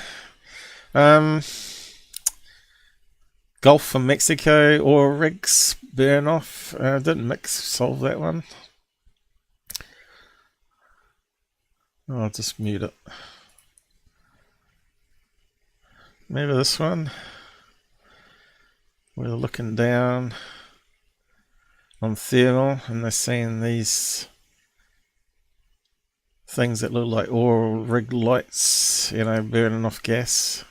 Gulf of Mexico oil rigs burn off. Didn't Mix solve that one? I'll just mute it. Maybe this one. We're looking down on thermal and they're seeing these things that look like oil rig lights, you know, burning off gas.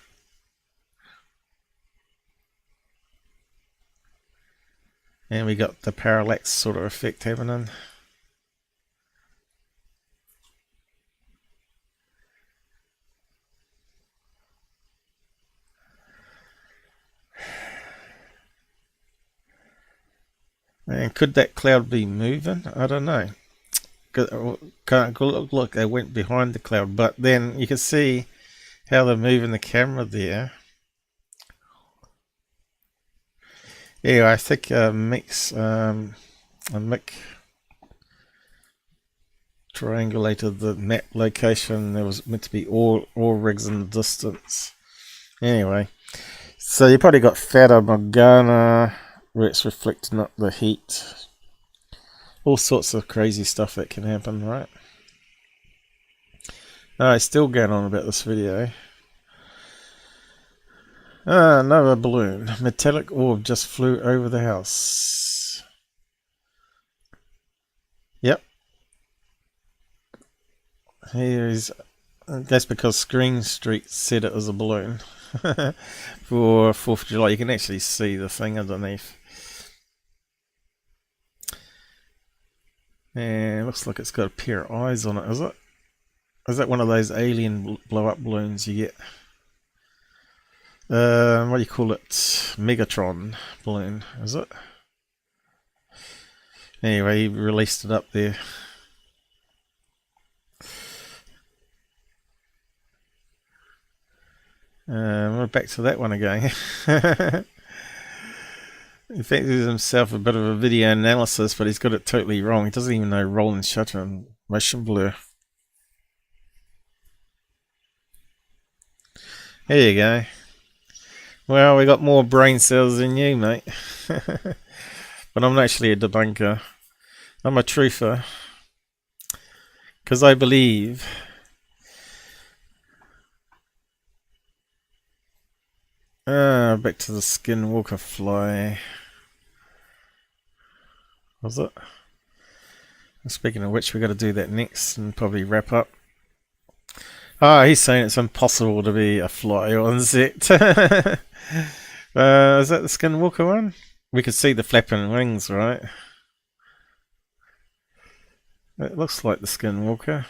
And we got the parallax sort of effect happening. And could that cloud be moving? I don't know. Look, they went behind the cloud, but then you can see how they're moving the camera there. Yeah, I think Mick triangulated the map location. There was meant to be all rigs in the distance. Anyway, so you probably got Fata Morgana, where it's reflecting up the heat. All sorts of crazy stuff that can happen, right? Alright, still going on about this video. Another balloon. Metallic orb just flew over the house. Yep. Here's. That's because Screen Street said it was a balloon. For 4th of July. You can actually see the thing underneath. And it looks like it's got a pair of eyes on it, is it? Is that one of those alien blow-up balloons you get? What do you call it? Megatron balloon, is it? Anyway, he released it up there. We're back to that one again. In fact, he's himself a bit of a video analysis, but he's got it totally wrong. He doesn't even know roll and shutter and motion blur. There you go. Well, we got more brain cells than you, mate. But I'm not actually a debunker. I'm a truther. Because I believe back to the Skinwalker fly. Was it? Speaking of which, we've got to do that next and probably wrap up. He's saying it's impossible to be a fly on set. Is that the Skinwalker one? We could see the flapping wings, right? It looks like the Skinwalker.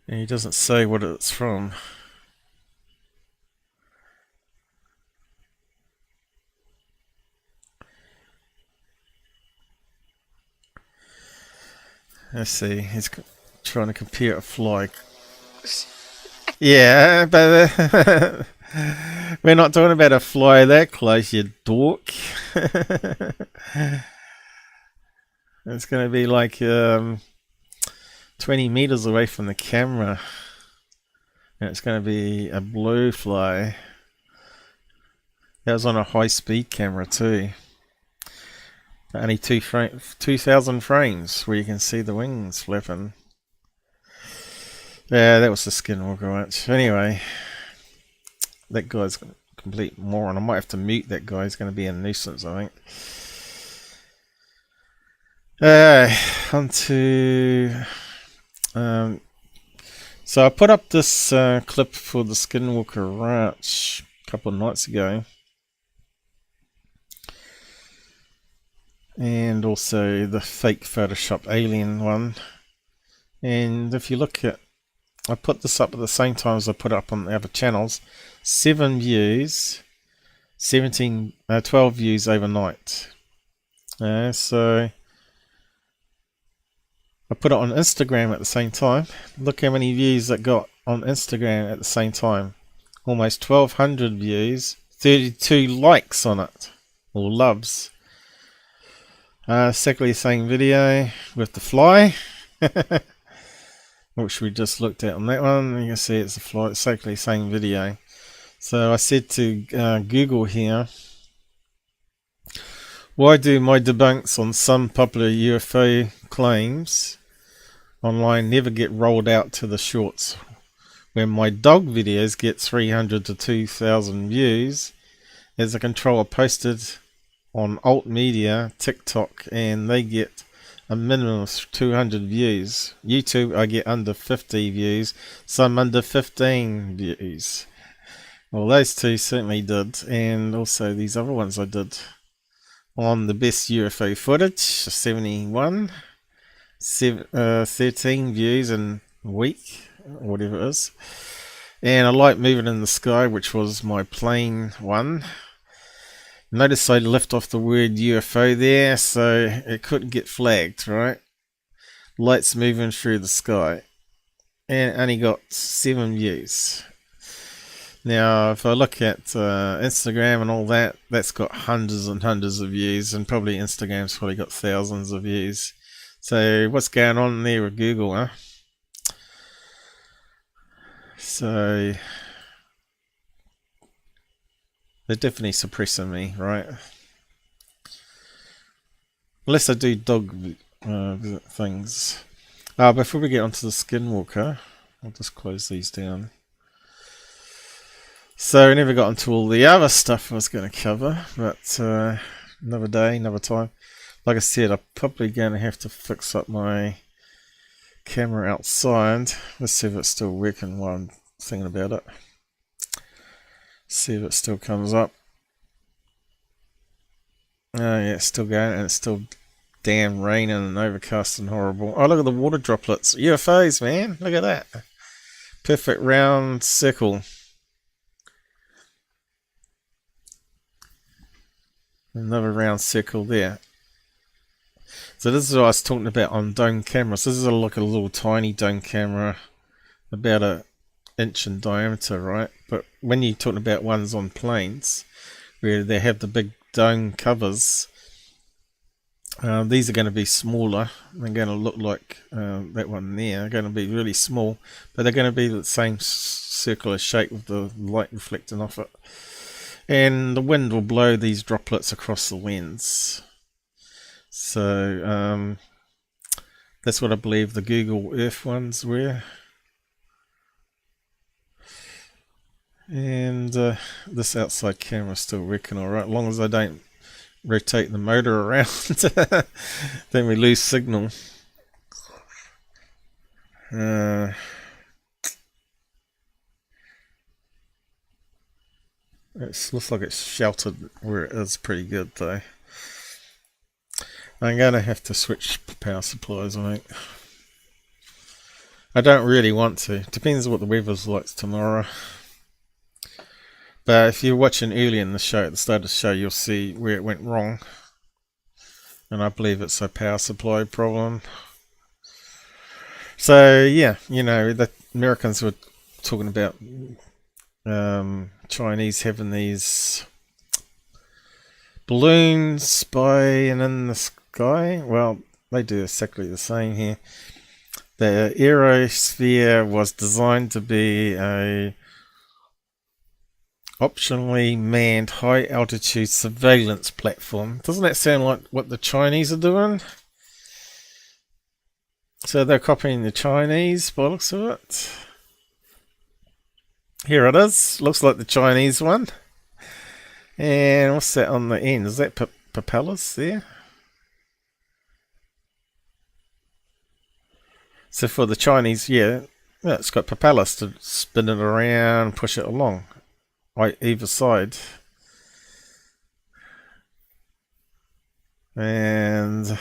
And he doesn't say what it's from. Let's see, he's trying to compare a fly. Yeah, but we're not talking about a fly that close, you dork. It's going to be like 20 meters away from the camera. And it's going to be a blue fly. That was on a high-speed camera too. Only 2,000 frames where you can see the wings flapping. Yeah, that was the Skinwalker watch. Anyway, that guy's a complete moron. I might have to mute that guy. He's going to be a nuisance, I think. On to... so I put up this clip for the Skinwalker Ranch a couple of nights ago. And also the fake Photoshop alien one. And if you look at, I put this up at the same time as I put it up on the other channels. 7 views, 12 views overnight. So I put it on Instagram at the same time. Look how many views it got on Instagram at the same time. Almost 1,200 views, 32 likes on it, or loves. Exactly the same video with the fly, which we just looked at on that one. You can see it's a fly, exactly the same video. So I said to Google here, Why do my debunks on some popular UFO claims online never get rolled out to the shorts? When my dog videos get 300 to 2,000 views, as a controller posted on alt media, TikTok, and they get a minimum of 200 views. YouTube, I get under 50 views, some under 15 views. Well, those two certainly did, and also these other ones I did. On the best UFO footage, 71, 13 views in a week, or whatever it is. And a light moving in the sky, which was my plane one. Notice I left off the word UFO there, so it couldn't get flagged, right? Lights moving through the sky. And only got 7 views. Now, if I look at Instagram and all that, that's got hundreds and hundreds of views, and probably Instagram's probably got thousands of views. So, what's going on there with Google, huh? So, they're definitely suppressing me, right? Unless I do dog things. Before we get onto the Skinwalker, I'll just close these down. So I never got into all the other stuff I was going to cover, but another day, another time. Like I said, I'm probably going to have to fix up my camera outside. Let's see if it's still working while I'm thinking about it. See if it still comes up. Oh yeah, it's still going, and it's still damn raining and overcast and horrible. Oh, look at the water droplets. UFOs, man. Look at that. Perfect round circle. Another round circle there. So this is what I was talking about on dome cameras. This is like a little tiny dome camera, about an inch in diameter, right? But when you're talking about ones on planes, where they have the big dome covers, these are going to be smaller. They're going to look like that one there. They're going to be really small, but they're going to be the same circular shape with the light reflecting off it. And the wind will blow these droplets across the lens. So that's what I believe the Google Earth ones were. And this outside camera is still working alright, as long as I don't rotate the motor around. Then we lose signal. It looks like it's sheltered where it is pretty good though. I'm going to have to switch power supplies, I think. I don't really want to. Depends on what the weather's like tomorrow. But if you're watching early in the show, at the start of the show, you'll see where it went wrong. And I believe it's a power supply problem. So yeah, you know, the Americans were talking about Chinese having these balloons spying in the sky. Well, they do exactly the same here. The aerosphere was designed to be a optionally manned high altitude surveillance platform. Doesn't that sound like what the Chinese are doing? So they're copying the Chinese by the looks of it. Here it is. Looks like the Chinese one. And what's that on the end? Is that propellers there? So for the Chinese, yeah, it's got propellers to spin it around, push it along, right, either side. And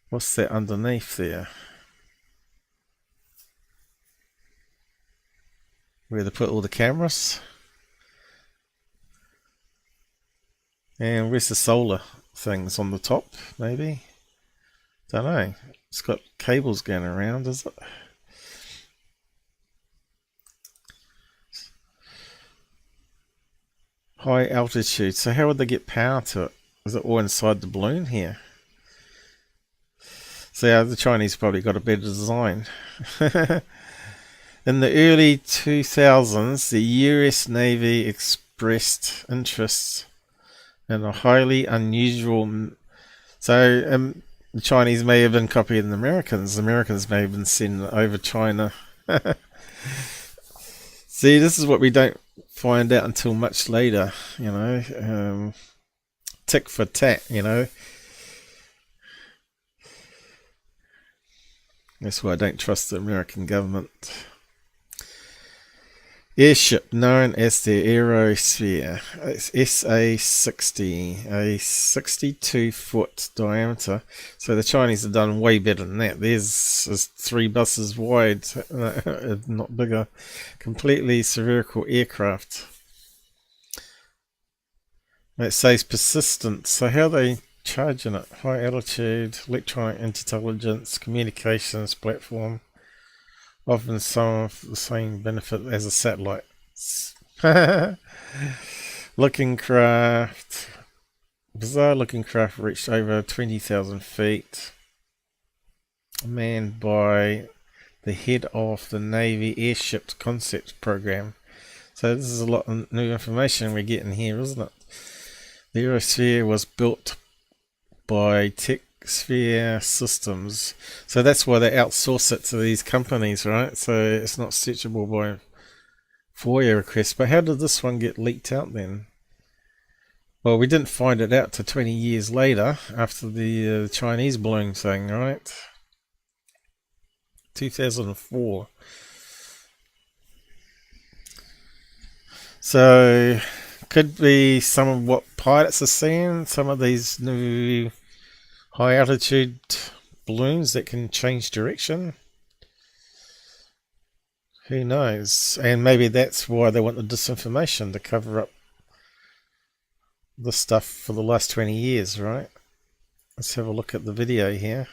what's that underneath there? Where they put all the cameras. And where's the solar things on the top, maybe? Don't know. It's got cables going around, is it? High altitude. So how would they get power to it? Is it all inside the balloon here? So yeah, the Chinese probably got a better design. In the early 2000s, the US Navy expressed interest and a highly unusual. So the Chinese may have been copying the Americans. The Americans may have been sending it over China. See, this is what we don't find out until much later, you know. Tick for tat, you know. That's why I don't trust the American government. Airship known as the Aerosphere. It's SA-60, a 62-foot diameter. So the Chinese have done way better than that. There's 3 buses wide, not bigger. Completely spherical aircraft. It says persistent. So how are they charging it? High altitude, electronic intelligence, communications platform. Often some of the same benefit as a satellite. Looking craft. Bizarre looking craft reached over 20,000 feet. Manned by the head of the Navy Airship Concept Program. So this is a lot of new information we're getting here, isn't it? The Aerosphere was built by Tic Tac systems, so that's why they outsource it to these companies, right? So it's not searchable by FOIA requests. But how did this one get leaked out then? Well, we didn't find it out till 20 years later, after the Chinese balloon thing, right? 2004. So could be some of what pilots are seeing, some of these new high altitude balloons that can change direction. Who knows? And maybe that's why they want the disinformation, to cover up the stuff for the last 20 years, right? Let's have a look at the video here.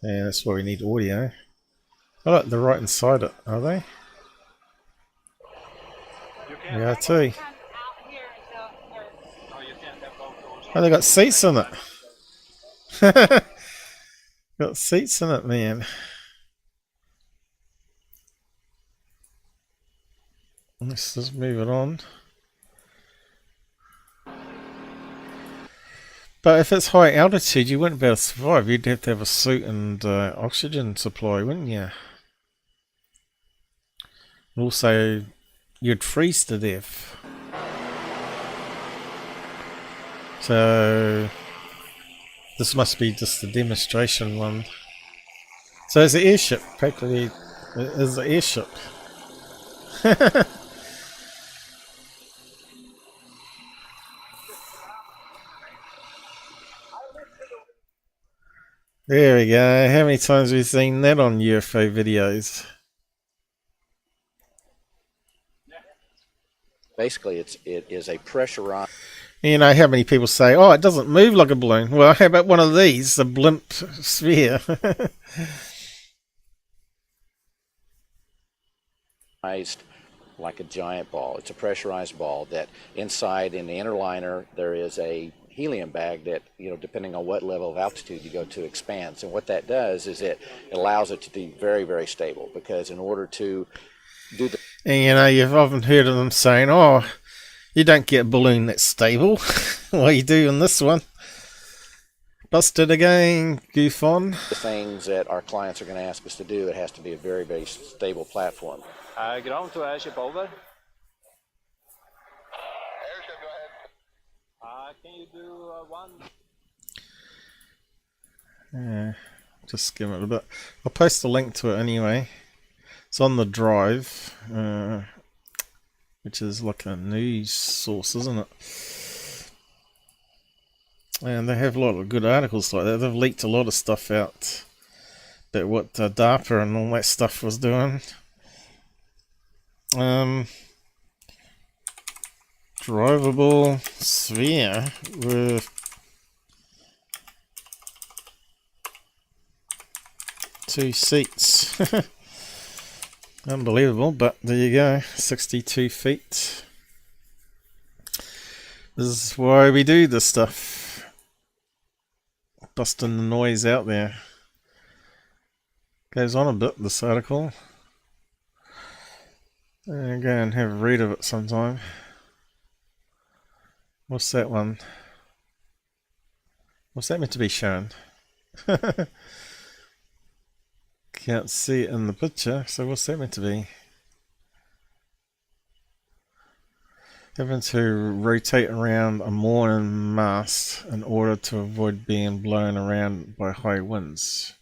Yeah, that's why we need audio. Oh look, they're right inside it, are they? Yeah, too. Oh, they got seats in it. Got seats in it, man. Let's just move it on. But if it's high altitude, you wouldn't be able to survive. You'd have to have a suit and oxygen supply, wouldn't you? Also, you'd freeze to death. So this must be just a demonstration one. So it's an airship, practically. It is an airship. There we go. How many times have we seen that on UFO videos? Basically, it is a pressurized. You know how many people say, "Oh, it doesn't move like a balloon." Well, how about one of these, a blimp sphere? Like a giant ball. It's a pressurized ball that inside in the inner liner there is a helium bag that, you know, depending on what level of altitude you go to, expands. And what that does is it allows it to be very, very stable, because in order to do the... And you know, you've often heard of them saying, "Oh, you don't get a balloon that's stable." Well, you do in this one. Busted again, goof on. The things that our clients are going to ask us to do, it has to be a very, very stable platform. Ground to airship over. Airship, go ahead. Can you do one? Yeah, just skim it a bit. I'll post a link to it anyway. It's on the drive, which is like a news source, isn't it? And they have a lot of good articles like that. They've leaked a lot of stuff out about what DARPA and all that stuff was doing. Drivable sphere with two seats. Unbelievable, but there you go. 62 feet. This is why we do this stuff. Busting the noise out there. Goes on a bit, this article. Go and have a read of it sometime. What's that one? What's that meant to be shown? Can't see it in the picture, so what's that meant to be? Having to rotate around a mooring mast in order to avoid being blown around by high winds.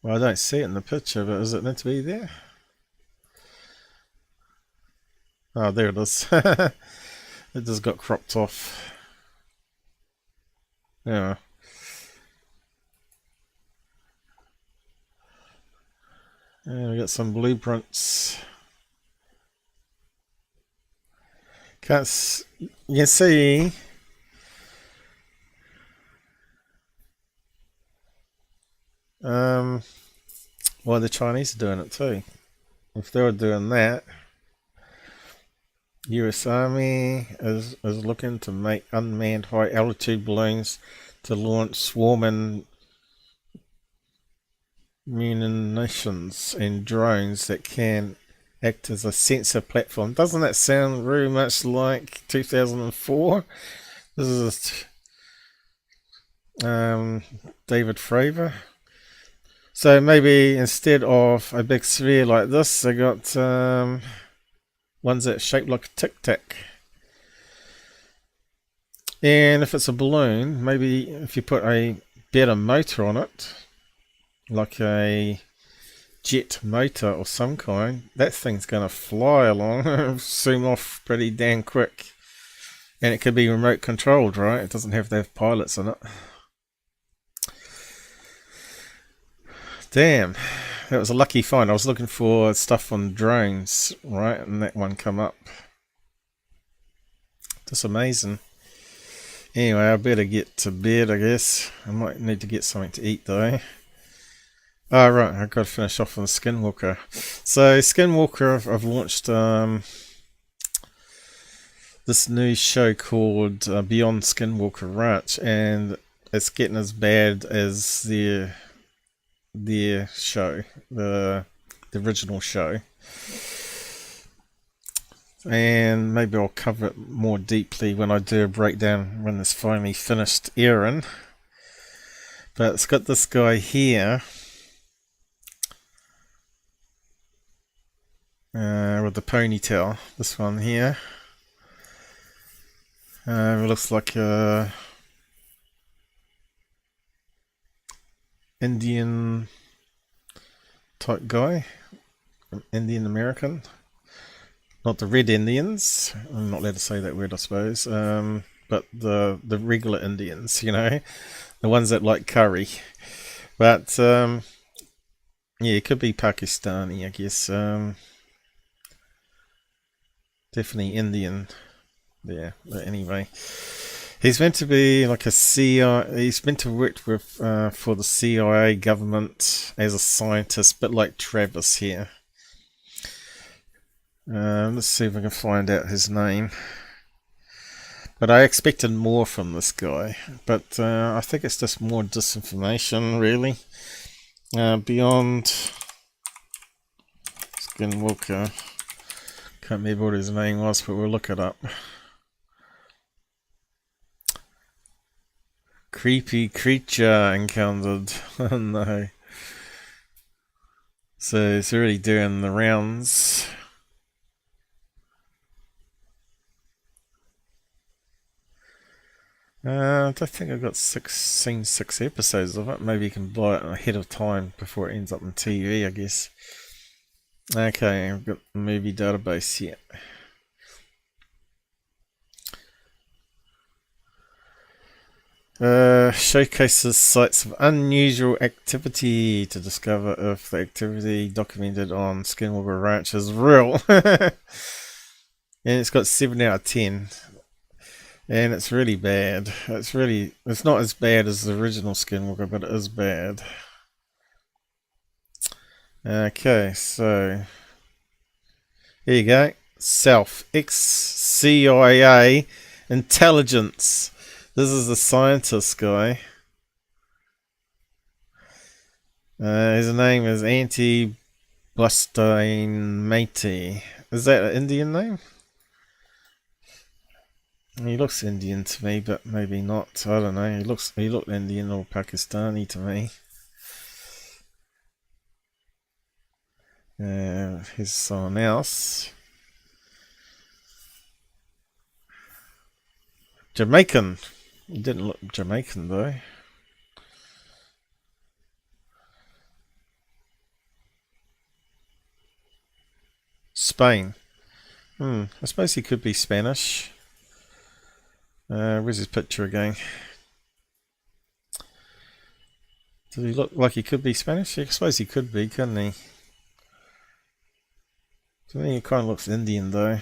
Well, I don't see it in the picture, but is it meant to be there? Oh, there it is. It just got cropped off. Yeah. And we got some blueprints. You can see why the Chinese are doing it too. If they were doing that, US Army is looking to make unmanned high altitude balloons to launch swarming munitions and drones that can act as a sensor platform. Doesn't that sound very much like 2004? This is David Fravor. So maybe instead of a big sphere like this, they got ones that shape like a Tic Tac. And if it's a balloon, maybe if you put a better motor on it, like a jet motor or some kind, that thing's going to fly along, zoom off pretty damn quick. And it could be remote controlled, right? It doesn't have to have pilots in it. Damn, that was a lucky find. I was looking for stuff on drones, right? And that one come up. Just amazing. Anyway, I better get to bed, I guess. I might need to get something to eat though. Oh, right, I've got to finish off on Skinwalker. So, Skinwalker, I've launched this new show called Beyond Skinwalker Ranch, and it's getting as bad as their show, the original show. And maybe I'll cover it more deeply when I do a breakdown when it's finally finished airing. But it's got this guy here. With the ponytail, this one here. It looks like a Indian type guy, Indian American, not the Red Indians. I'm not allowed to say that word, I suppose. But the regular Indians, you know, the ones that like curry. But yeah, it could be Pakistani, I guess. Definitely Indian. Yeah, but anyway, he's meant to be like a CIA. He's meant to work with for the CIA government as a scientist, but like Travis here. Let's see if I can find out his name. But I expected more from this guy. But I think it's just more disinformation, really. Beyond Skinwalker. Can't remember what his name was, but we'll look it up. Creepy creature encountered. Oh no. So it's really doing the rounds. I don't think I've seen 6 episodes of it. Maybe you can buy it ahead of time before it ends up on TV, I guess. Okay, I've got the movie database here. Showcases sites of unusual activity to discover if the activity documented on Skinwalker Ranch is real. And it's got 7 out of 10. And it's really bad. It's not as bad as the original Skinwalker, but it is bad. Okay, so here you go. Self ex-CIA intelligence. This is the scientist guy. His name is Anti-Bustine. Is that an Indian name? He looks Indian to me, but maybe not. I don't know. He looked Indian or Pakistani to me. Here's someone else. Jamaican. He didn't look Jamaican though. Spain. I suppose he could be Spanish. Where's his picture again? Does he look like he could be Spanish? I suppose he could be, couldn't he? To me, he kind of looks Indian though.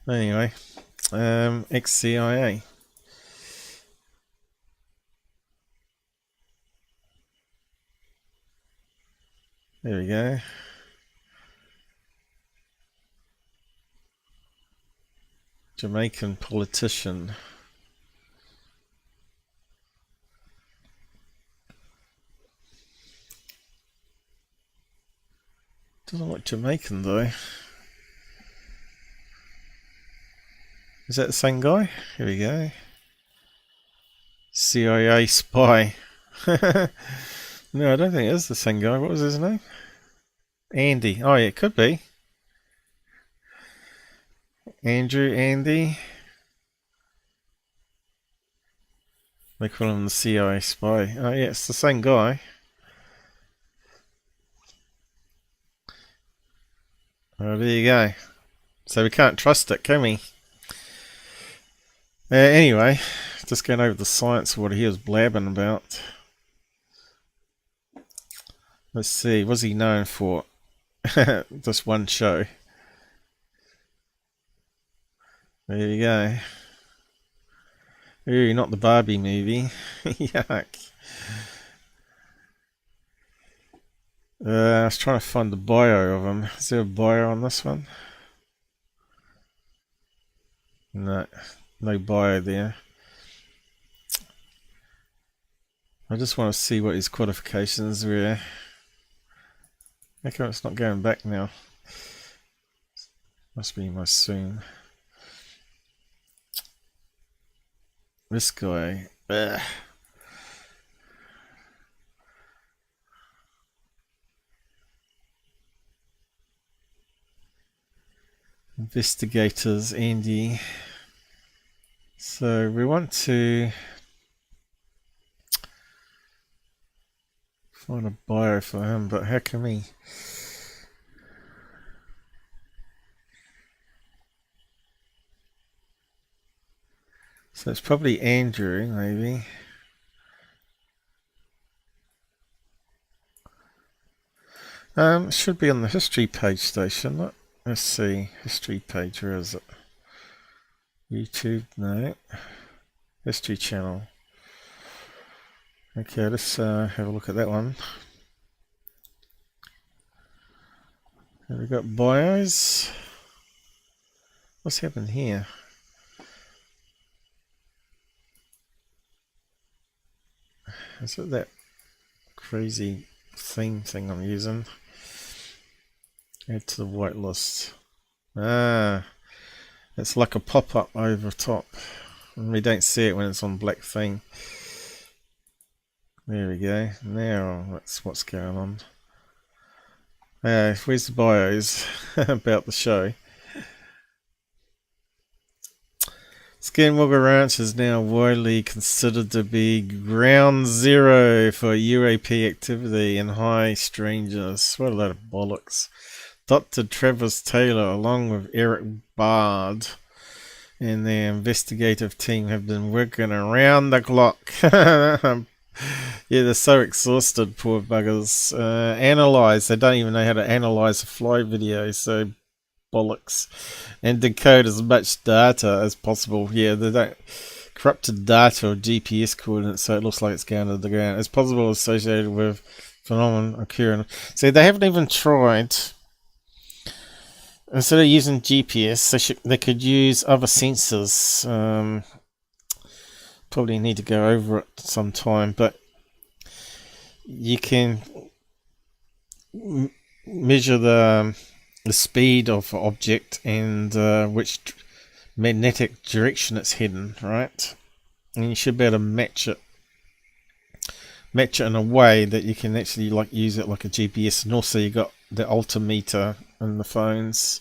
Anyway, ex-CIA. There we go. Jamaican politician. Doesn't look Jamaican though. Is that the same guy? Here we go. CIA spy. No, I don't think it is the same guy. What was his name? Andy. Oh yeah, it could be. Andrew, Andy. They call him the CIA spy. Oh yeah, it's the same guy. Oh, there you go. So we can't trust it, can we? Anyway, just going over the science of what he was blabbing about. Let's see, what's he known for? Just one show. There you go. Ooh, not the Barbie movie. Yuck. I was trying to find the bio of him. Is there a bio on this one? No, no bio there. I just want to see what his qualifications were. How come it's not going back now? Must be my Zoom. This guy. Ugh. Investigators, Andy. So we want to find a bio for him, but how can we? So it's probably Andrew, maybe. Should be on the history page though, shouldn't it? Let's see, history page, where is it? YouTube, no. History channel. Okay, let's have a look at that one. Have we got bios? What's happened here? Is it that crazy theme thing I'm using? Add to the whitelist. Ah, it's like a pop-up over top. And we don't see it when it's on black thing. There we go. Now that's what's going on. Where's the bios about the show? Skinwalker Ranch is now widely considered to be ground zero for UAP activity and high strangeness. What a load of bollocks. Dr. Travis Taylor, along with Eric Bard and their investigative team, have been working around the clock. Yeah, they're so exhausted, poor buggers. Analyze. They don't even know how to analyze a fly video, so bollocks. And decode as much data as possible. Yeah, they don't. Corrupted data or GPS coordinates, so it looks like it's going to the ground. It's possible associated with phenomenon occurring. So they haven't even tried. Instead of using GPS, they could use other sensors. Probably need to go over it sometime, but you can measure the speed of an object and which magnetic direction it's heading, right? And you should be able to match it in a way that you can actually like use it like a GPS. And also you got the altimeter in the phones,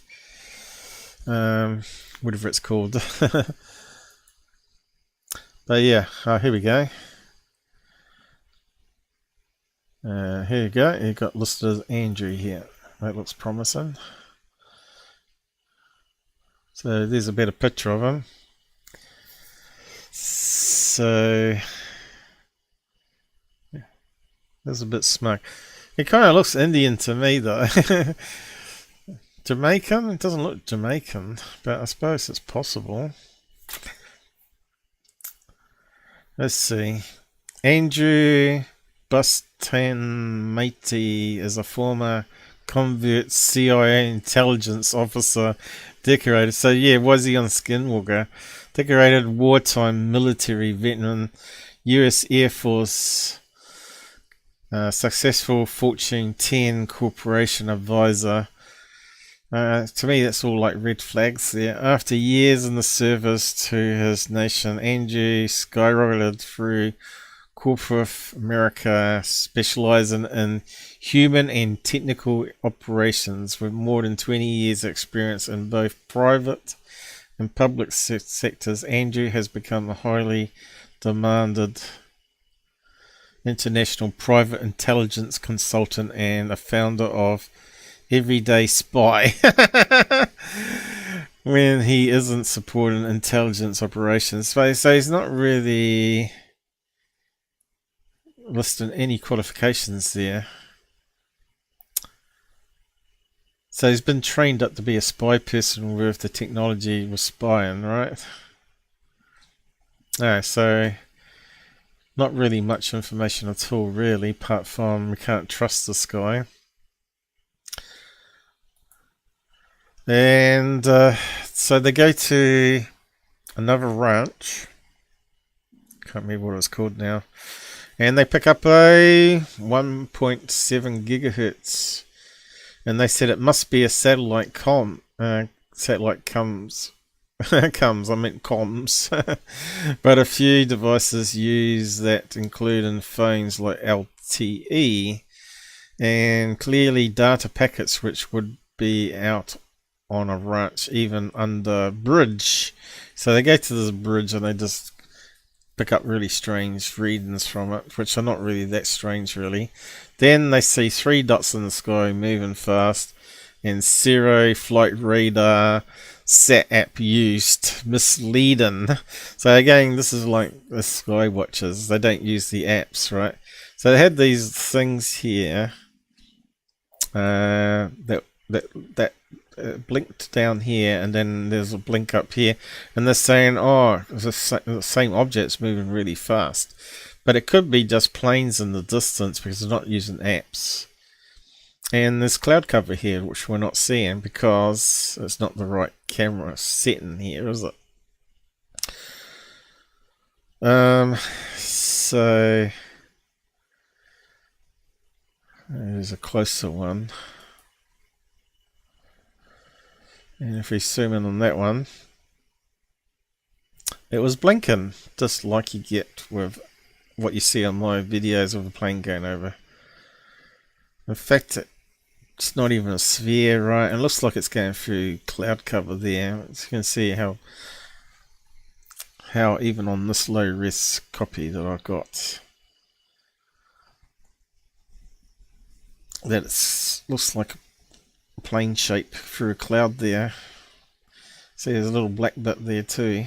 whatever it's called. But yeah, here we go. Here you go. You got listed as Andrew here. That looks promising. So there's a better picture of him. So yeah, there's a bit smug. He kind of looks Indian to me though. Jamaican? It doesn't look Jamaican, but I suppose it's possible. Let's see. Andrew Bustamante is a former convict CIA intelligence officer, decorated. So yeah, was he on Skinwalker? Decorated wartime military veteran, U.S. Air Force, successful Fortune 10 corporation advisor. To me, that's all like red flags there. After years in the service to his nation, Andrew skyrocketed through corporate America, specializing in human and technical operations with more than 20 years experience in both private and public sectors. Andrew has become a highly demanded international private intelligence consultant and a founder of Everyday Spy. When he isn't supporting intelligence operations. So he's not really listing any qualifications there. So he's been trained up to be a spy person with the technology with spying, right? So not really much information at all, really, apart from we can't trust this guy. And so they go to another ranch. Can't remember what it's called now. And they pick up a 1.7 gigahertz. And they said it must be a satellite satellite comes. I meant comms. But a few devices use that, including phones like LTE. And clearly data packets which would be out on a ranch, even under bridge. So they go to this bridge and they just pick up really strange readings from it, which are not really that strange really. Then they see 3 dots in the sky moving fast, and 0 flight radar sat app used, misleading. So again, this is like the sky watchers, they don't use the apps, right? So they had these things here that blinked down here, and then there's a blink up here, and they're saying, oh, the same object's moving really fast, but it could be just planes in the distance because they're not using apps. And there's cloud cover here which we're not seeing because it's not the right camera setting here, is it? So there's a closer one. And if we zoom in on that one, it was blinking, just like you get with what you see on my videos of the plane going over. In fact, it's not even a sphere, right? It looks like it's going through cloud cover there. As you can see how even on this low res copy that I got, that it looks like a plane shape through a cloud there. See, there's a little black bit there too.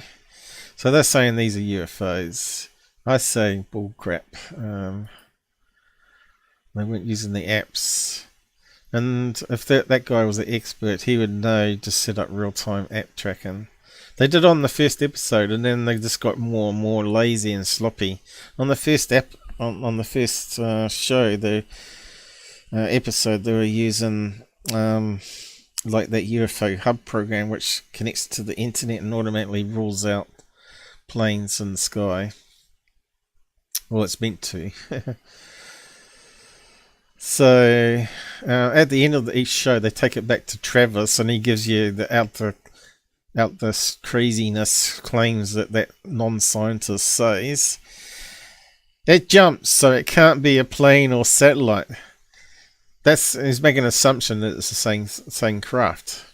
So they're saying these are UFOs. I say bullcrap. They weren't using the apps. And if that guy was an expert, he would know to set up real-time app tracking. They did on the first episode, and then they just got more and more lazy and sloppy. On the first on the first show, the episode, they were using like that UFO hub program, which connects to the internet and automatically rules out planes in the sky. Well, it's meant to. So at the end of each show, they take it back to Travis, and he gives you out this craziness claims that non-scientist says. It jumps, so it can't be a plane or satellite. He's making an assumption that it's the same craft.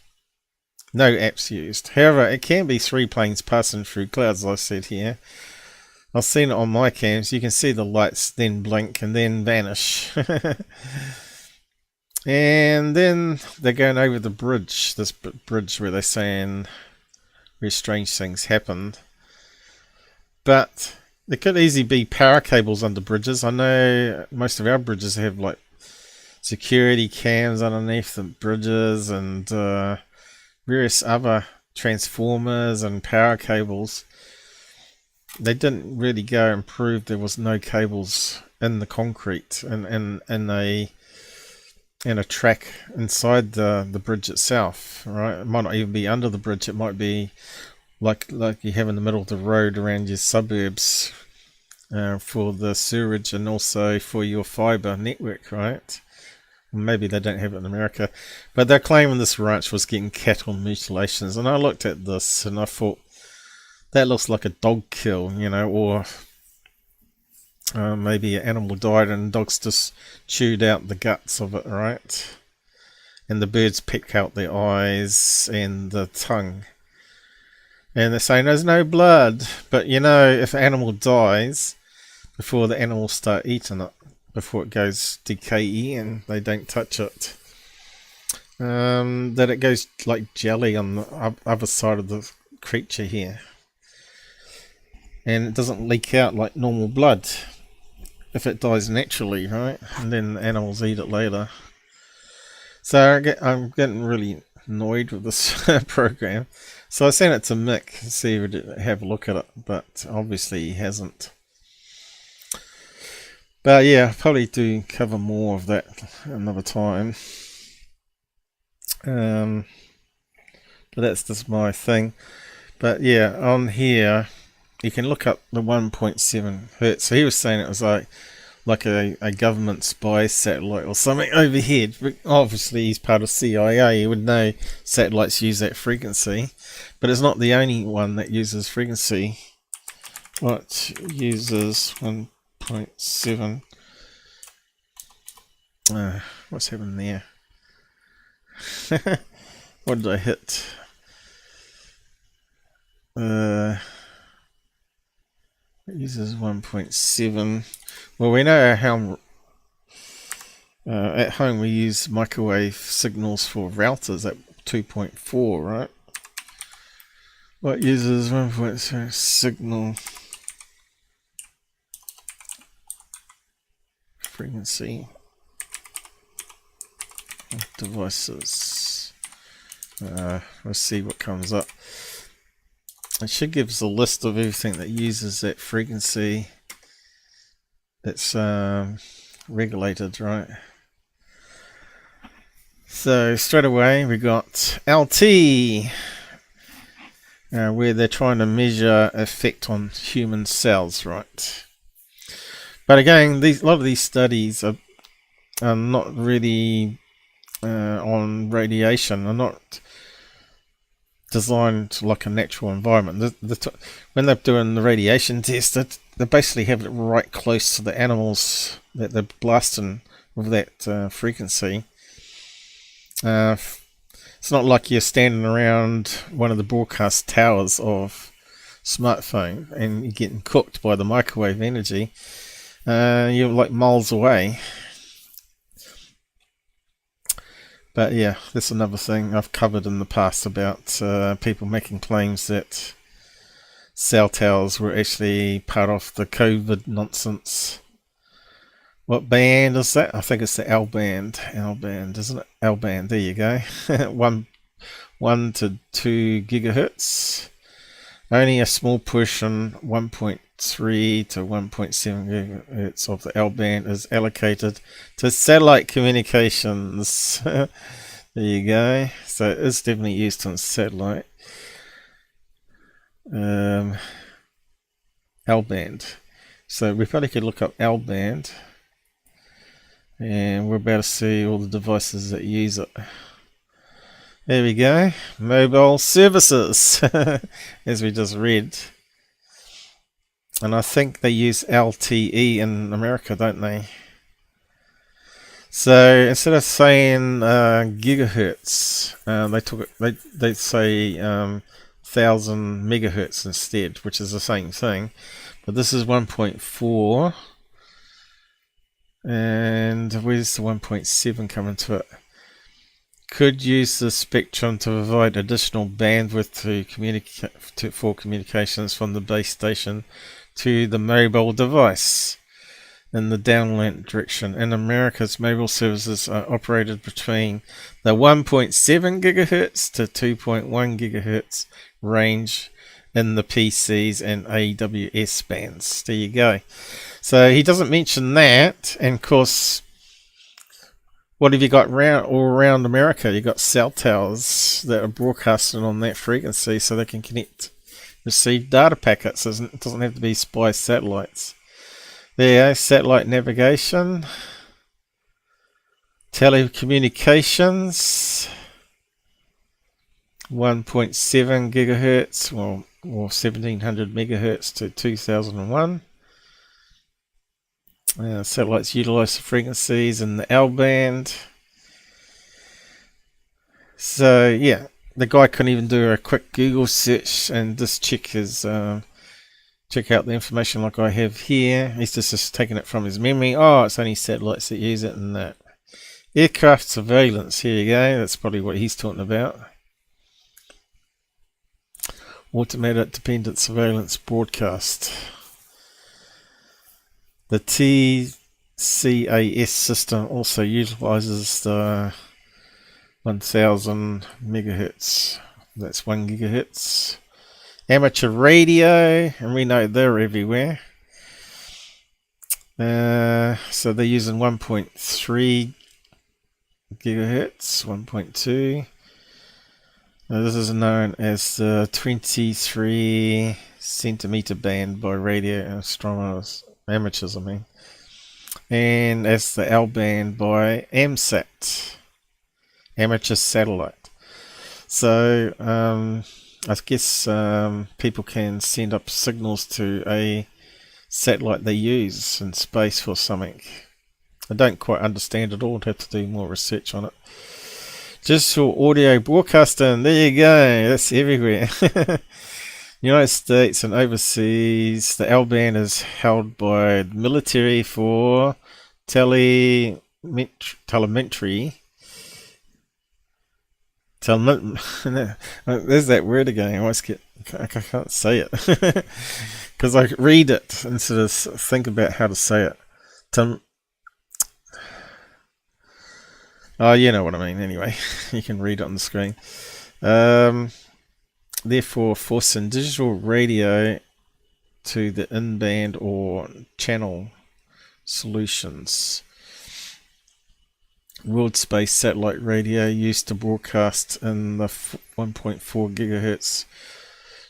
No apps used. However, it can be 3 planes passing through clouds, as I said here. I've seen it on my cams. You can see the lights then blink and then vanish. And then they're going over the bridge, this bridge where they're saying very strange things happened. But there could easily be power cables under bridges. I know most of our bridges have like security cams underneath the bridges and various other transformers and power cables. They didn't really go and prove there was no cables in the concrete and in a track inside the bridge itself, right? It might not even be under the bridge. It might be like you have in the middle of the road around your suburbs for the sewerage and also for your fiber network, right? Maybe they don't have it in America, but they're claiming this ranch was getting cattle mutilations. And I looked at this and I thought, that looks like a dog kill, you know, or maybe an animal died and dogs just chewed out the guts of it, right? And the birds pick out the eyes and the tongue. And they're saying there's no blood. But, you know, if an animal dies, before the animals start eating it, before it goes decaying, they don't touch it. That it goes like jelly on the other side of the creature here. And it doesn't leak out like normal blood if it dies naturally, right? And then the animals eat it later. So I'm getting really annoyed with this program. So I sent it to Mick to see if he'd have a look at it, but obviously he hasn't. But yeah, I'll probably do cover more of that another time. But that's just my thing. But yeah, on here you can look up the 1.7 hertz. So he was saying it was like a government spy satellite or something overhead. Obviously he's part of CIA. He would know satellites use that frequency, but it's not the only one that uses frequency. What uses 1.7? What's happening there? What did I hit? It uses 1.7. Well, we know how at home we use microwave signals for routers at 2.4, right? What uses 1.7 signal frequency devices? Let's see what comes up. It should give us a list of everything that uses that frequency that's regulated, right? So straight away we got LT, where they're trying to measure effect on human cells, right? But again, a lot of these studies are not really on radiation. Are not designed like a natural environment. When they're doing the radiation test, they basically have it right close to the animals that they're blasting with that frequency. It's not like you're standing around one of the broadcast towers of smartphone and you're getting cooked by the microwave energy. You're like miles away. But yeah, that's another thing I've covered in the past about people making claims that cell towers were actually part of the COVID nonsense. What band is that? I think it's the L band. L band, isn't it? L band, there you go. 1 to 2 gigahertz. Only a small portion, 1.3 to 1.7 gigahertz of the L band is allocated to satellite communications. There you go. So it is definitely used on satellite. L band. So we probably could look up L band And we're about to see all the devices that use it. There we go. Mobile services, as we just read. And I think they use LTE in America, don't they? So instead of saying gigahertz, they say 1000 megahertz instead, which is the same thing. But this is 1.4, and where's the 1.7 coming to it? Could use the spectrum to provide additional bandwidth for communications from the base station to the mobile device in the downlink direction. In America's mobile services are operated between the 1.7 gigahertz to 2.1 gigahertz range in the PCs and AWS bands. There you go. So he doesn't mention that, and of course, what have you got all around America? You've got cell towers that are broadcasting on that frequency so they can receive data packets. It doesn't have to be spy satellites. There you go, satellite navigation, telecommunications, 1.7 gigahertz, or 1700 megahertz to 2001. Satellites utilize the frequencies in the L band. So yeah, the guy couldn't even do a quick Google search and just check out the information like I have here. He's just taking it from his memory. Oh, it's only satellites that use it, and that aircraft surveillance. Here you go. That's probably what he's talking about. Automated dependent surveillance broadcast. The TCAS system also utilizes the 1000 megahertz. That's 1 gigahertz. Amateur radio, and we know they're everywhere. So they're using 1.3 gigahertz, 1.2. This is known as the 23 centimeter band by radio astronomers. Amateurs, I mean, and as the L band by AMSAT, amateur satellite. So I guess people can send up signals to a satellite they use in space for something. I don't quite understand it all. I'd have to do more research on it. Digital audio broadcasting, there you go, that's everywhere. United States and overseas, the L band is held by the military for telemetry. There's that word again. I can't say it because I read it instead of think about how to say it. Oh, you know what I mean. Anyway, you can read it on the screen. Therefore, forcing digital radio to the in-band or channel solutions. World space satellite radio used to broadcast in the 1.4 gigahertz.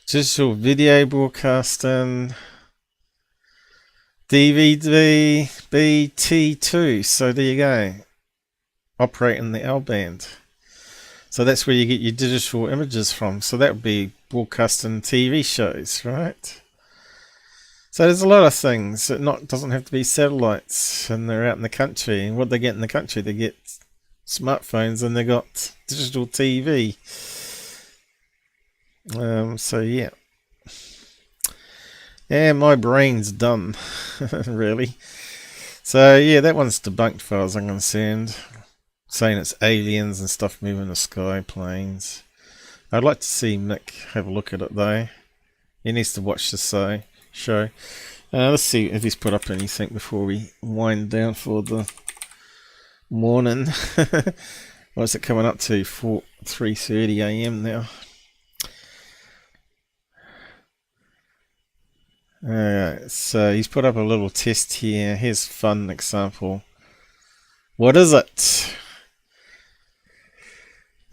Digital video broadcasting. DVD BT2. So there you go. Operating the L band. So that's where you get your digital images from. So that would be broadcasting TV shows, right? So there's a lot of things. It doesn't have to be satellites, and they're out in the country. And what they get in the country, they get smartphones, and they got digital TV. So yeah. Yeah, my brain's done, really. So yeah, that one's debunked as far as I'm concerned. Saying it's aliens and stuff moving in the sky, planes. I'd like to see Mick have a look at it though. He needs to watch the show. Let's see if he's put up anything before we wind down for the morning. What's it coming up to? 3:30 AM now. Alright, so he's put up a little test here. Here's a fun example. What is it?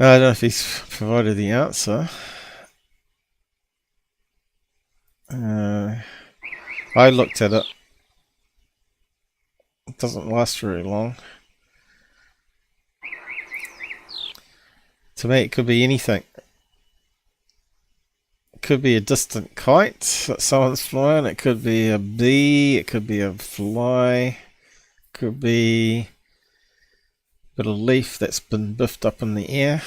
I don't know if he's provided the answer. I looked at it. It doesn't last very long. To me, it could be anything. It could be a distant kite that someone's flying. It could be a bee. It could be a fly. It could be a bit of leaf that's been biffed up in the air.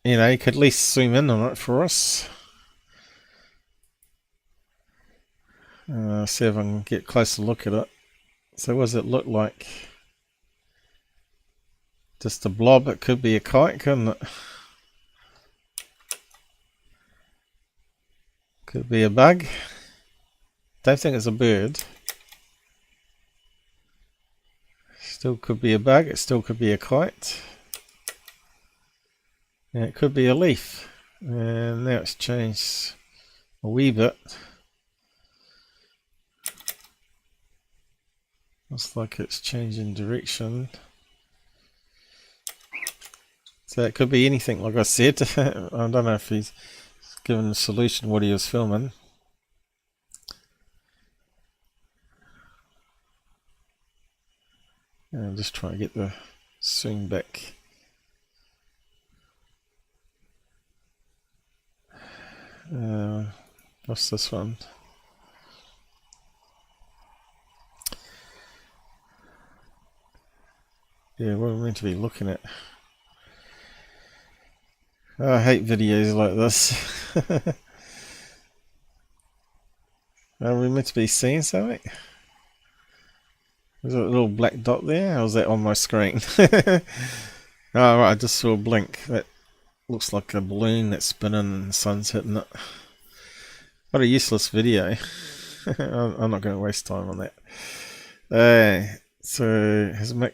You know, you could at least zoom in on it for us. See if I can get a closer look at it. So what does it look like? Just a blob. It could be a kite, couldn't it? Could be a bug. Don't think it's a bird. Still could be a bug. It still could be a kite. And it could be a leaf. And now it's changed a wee bit. Looks like it's changing direction. So it could be anything, like I said. I don't know if he's given the solution what he was filming. And I'm just trying to get the swing back. What's this one? Yeah, what are we meant to be looking at? I hate videos like this. Are we meant to be seeing something? Is there a little black dot there? Or is that on my screen? Oh right, I just saw a blink. That looks like a balloon that's spinning and the sun's hitting it. What a useless video. I'm not going to waste time on that. So has Mick...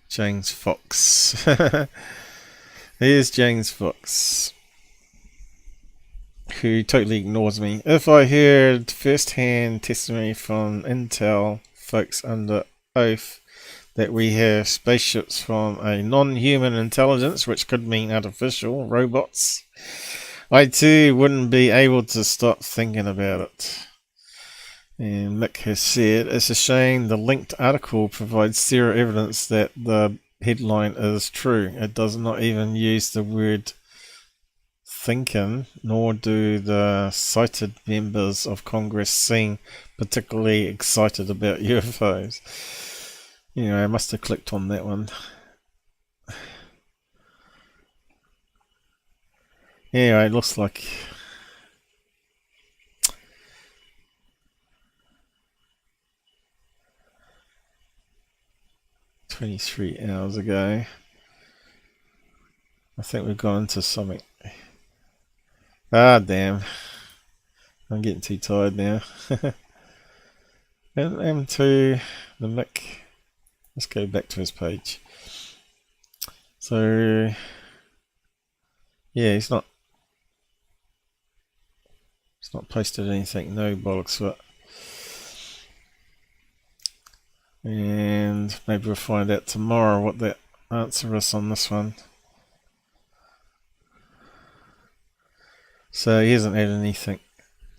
James Fox. Here's James Fox, who totally ignores me. If I heard first-hand testimony from Intel folks under oath that we have spaceships from a non-human intelligence, which could mean artificial robots, I too wouldn't be able to stop thinking about it. And Mick has said, it's a shame the linked article provides zero evidence that the headline is true. It does not even use the word thinking, nor do the cited members of Congress seem particularly excited about UFOs. You know, I must have clicked on that one. Anyway, it looks like... 23 hours ago. I think we've gone into something. Ah, damn. I'm getting too tired now. And to the Mick. Let's go back to his page. So, yeah, he's not posted anything. No bollocks for it. And maybe we'll find out tomorrow what the answer is on this one. So he hasn't had anything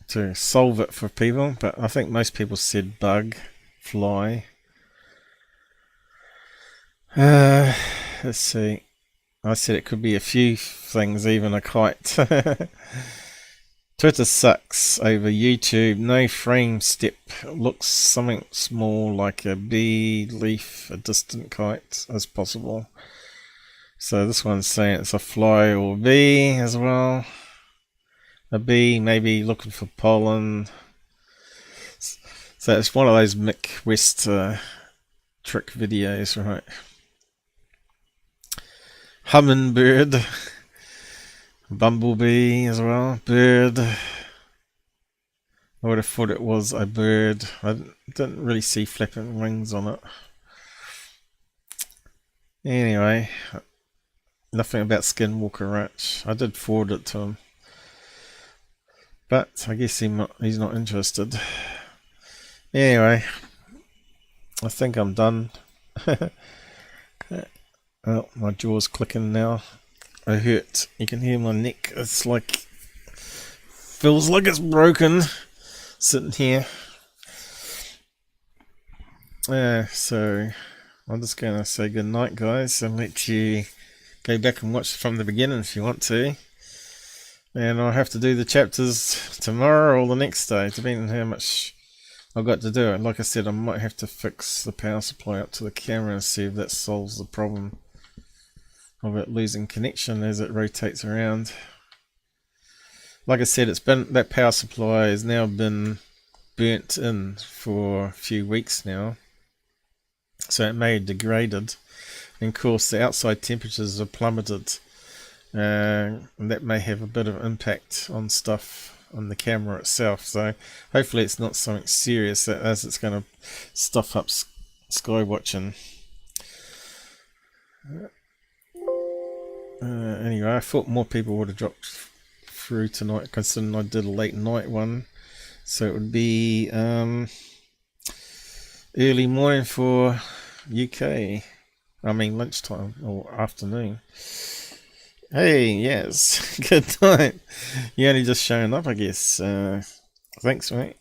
to solve it for people, but I think most people said bug, fly. Let's see. I said it could be a few things, even a kite. Twitter sucks over YouTube. No frame step. Looks something small like a bee, leaf, a distant kite as possible. So this one's saying it's a fly or bee as well. A bee maybe looking for pollen. So it's one of those Mick West trick videos, right? Hummingbird. Bumblebee as well. Bird. I would have thought it was a bird. I didn't really see flapping wings on it. Anyway, nothing about Skinwalker Ranch. I did forward it to him, but I guess he's not interested. Anyway, I think I'm done. Oh, my jaw's clicking now. I hurt. You can hear my neck. It's like feels like it's broken sitting here. So I'm just going to say good night, guys, and let you go back and watch from the beginning if you want to. And I'll have to do the chapters tomorrow or the next day, depending on how much I've got to do it. Like I said, I might have to fix the power supply up to the camera and see if that solves the problem of it losing connection as it rotates around. Like I said, that power supply has now been burnt in for a few weeks now, so it may have degraded, and of course the outside temperatures have plummeted, and that may have a bit of impact on stuff on the camera itself. So hopefully it's not something serious, as it's going to stuff up sky watching. Anyway, I thought more people would have dropped through tonight, considering I did a late night one, so it would be early morning for UK, I mean lunchtime or afternoon. Hey, yes, good night. You only just showing up, I guess. Thanks, mate.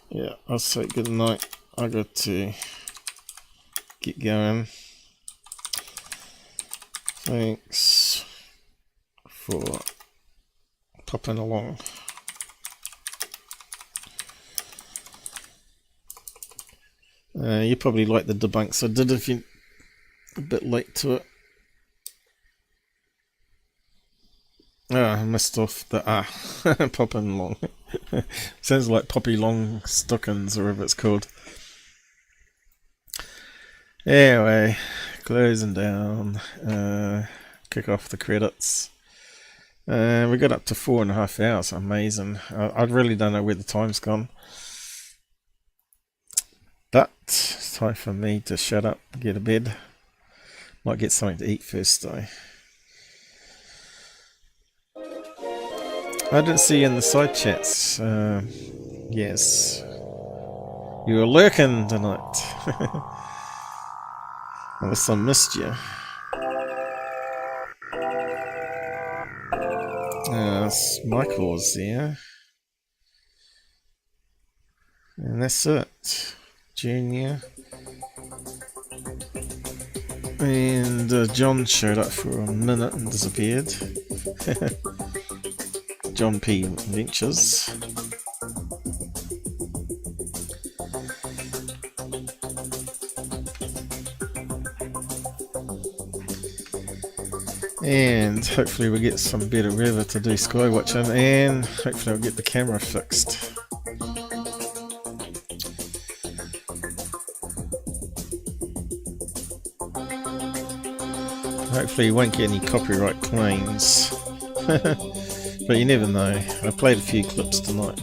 Yeah, I'll say good night. I got to get going. Thanks for popping along. You probably like the debunks I did if you're a bit late to it. I missed off the popping along. Sounds like Poppy Long Stockings or whatever it's called. Anyway, closing down. Kick off the credits. We got up to 4.5 hours. Amazing. I really don't know where the time's gone. But it's time for me to shut up, get to bed. Might get something to eat first though. I didn't see you in the side chats. Yes. You were lurking tonight. Unless I missed you. Michael's there. And that's it. Junior. And John showed up for a minute and disappeared. John P. Ventures. And hopefully we'll get some better weather to do sky watching, and hopefully I'll get the camera fixed. Hopefully you won't get any copyright claims. But you never know. I played a few clips tonight.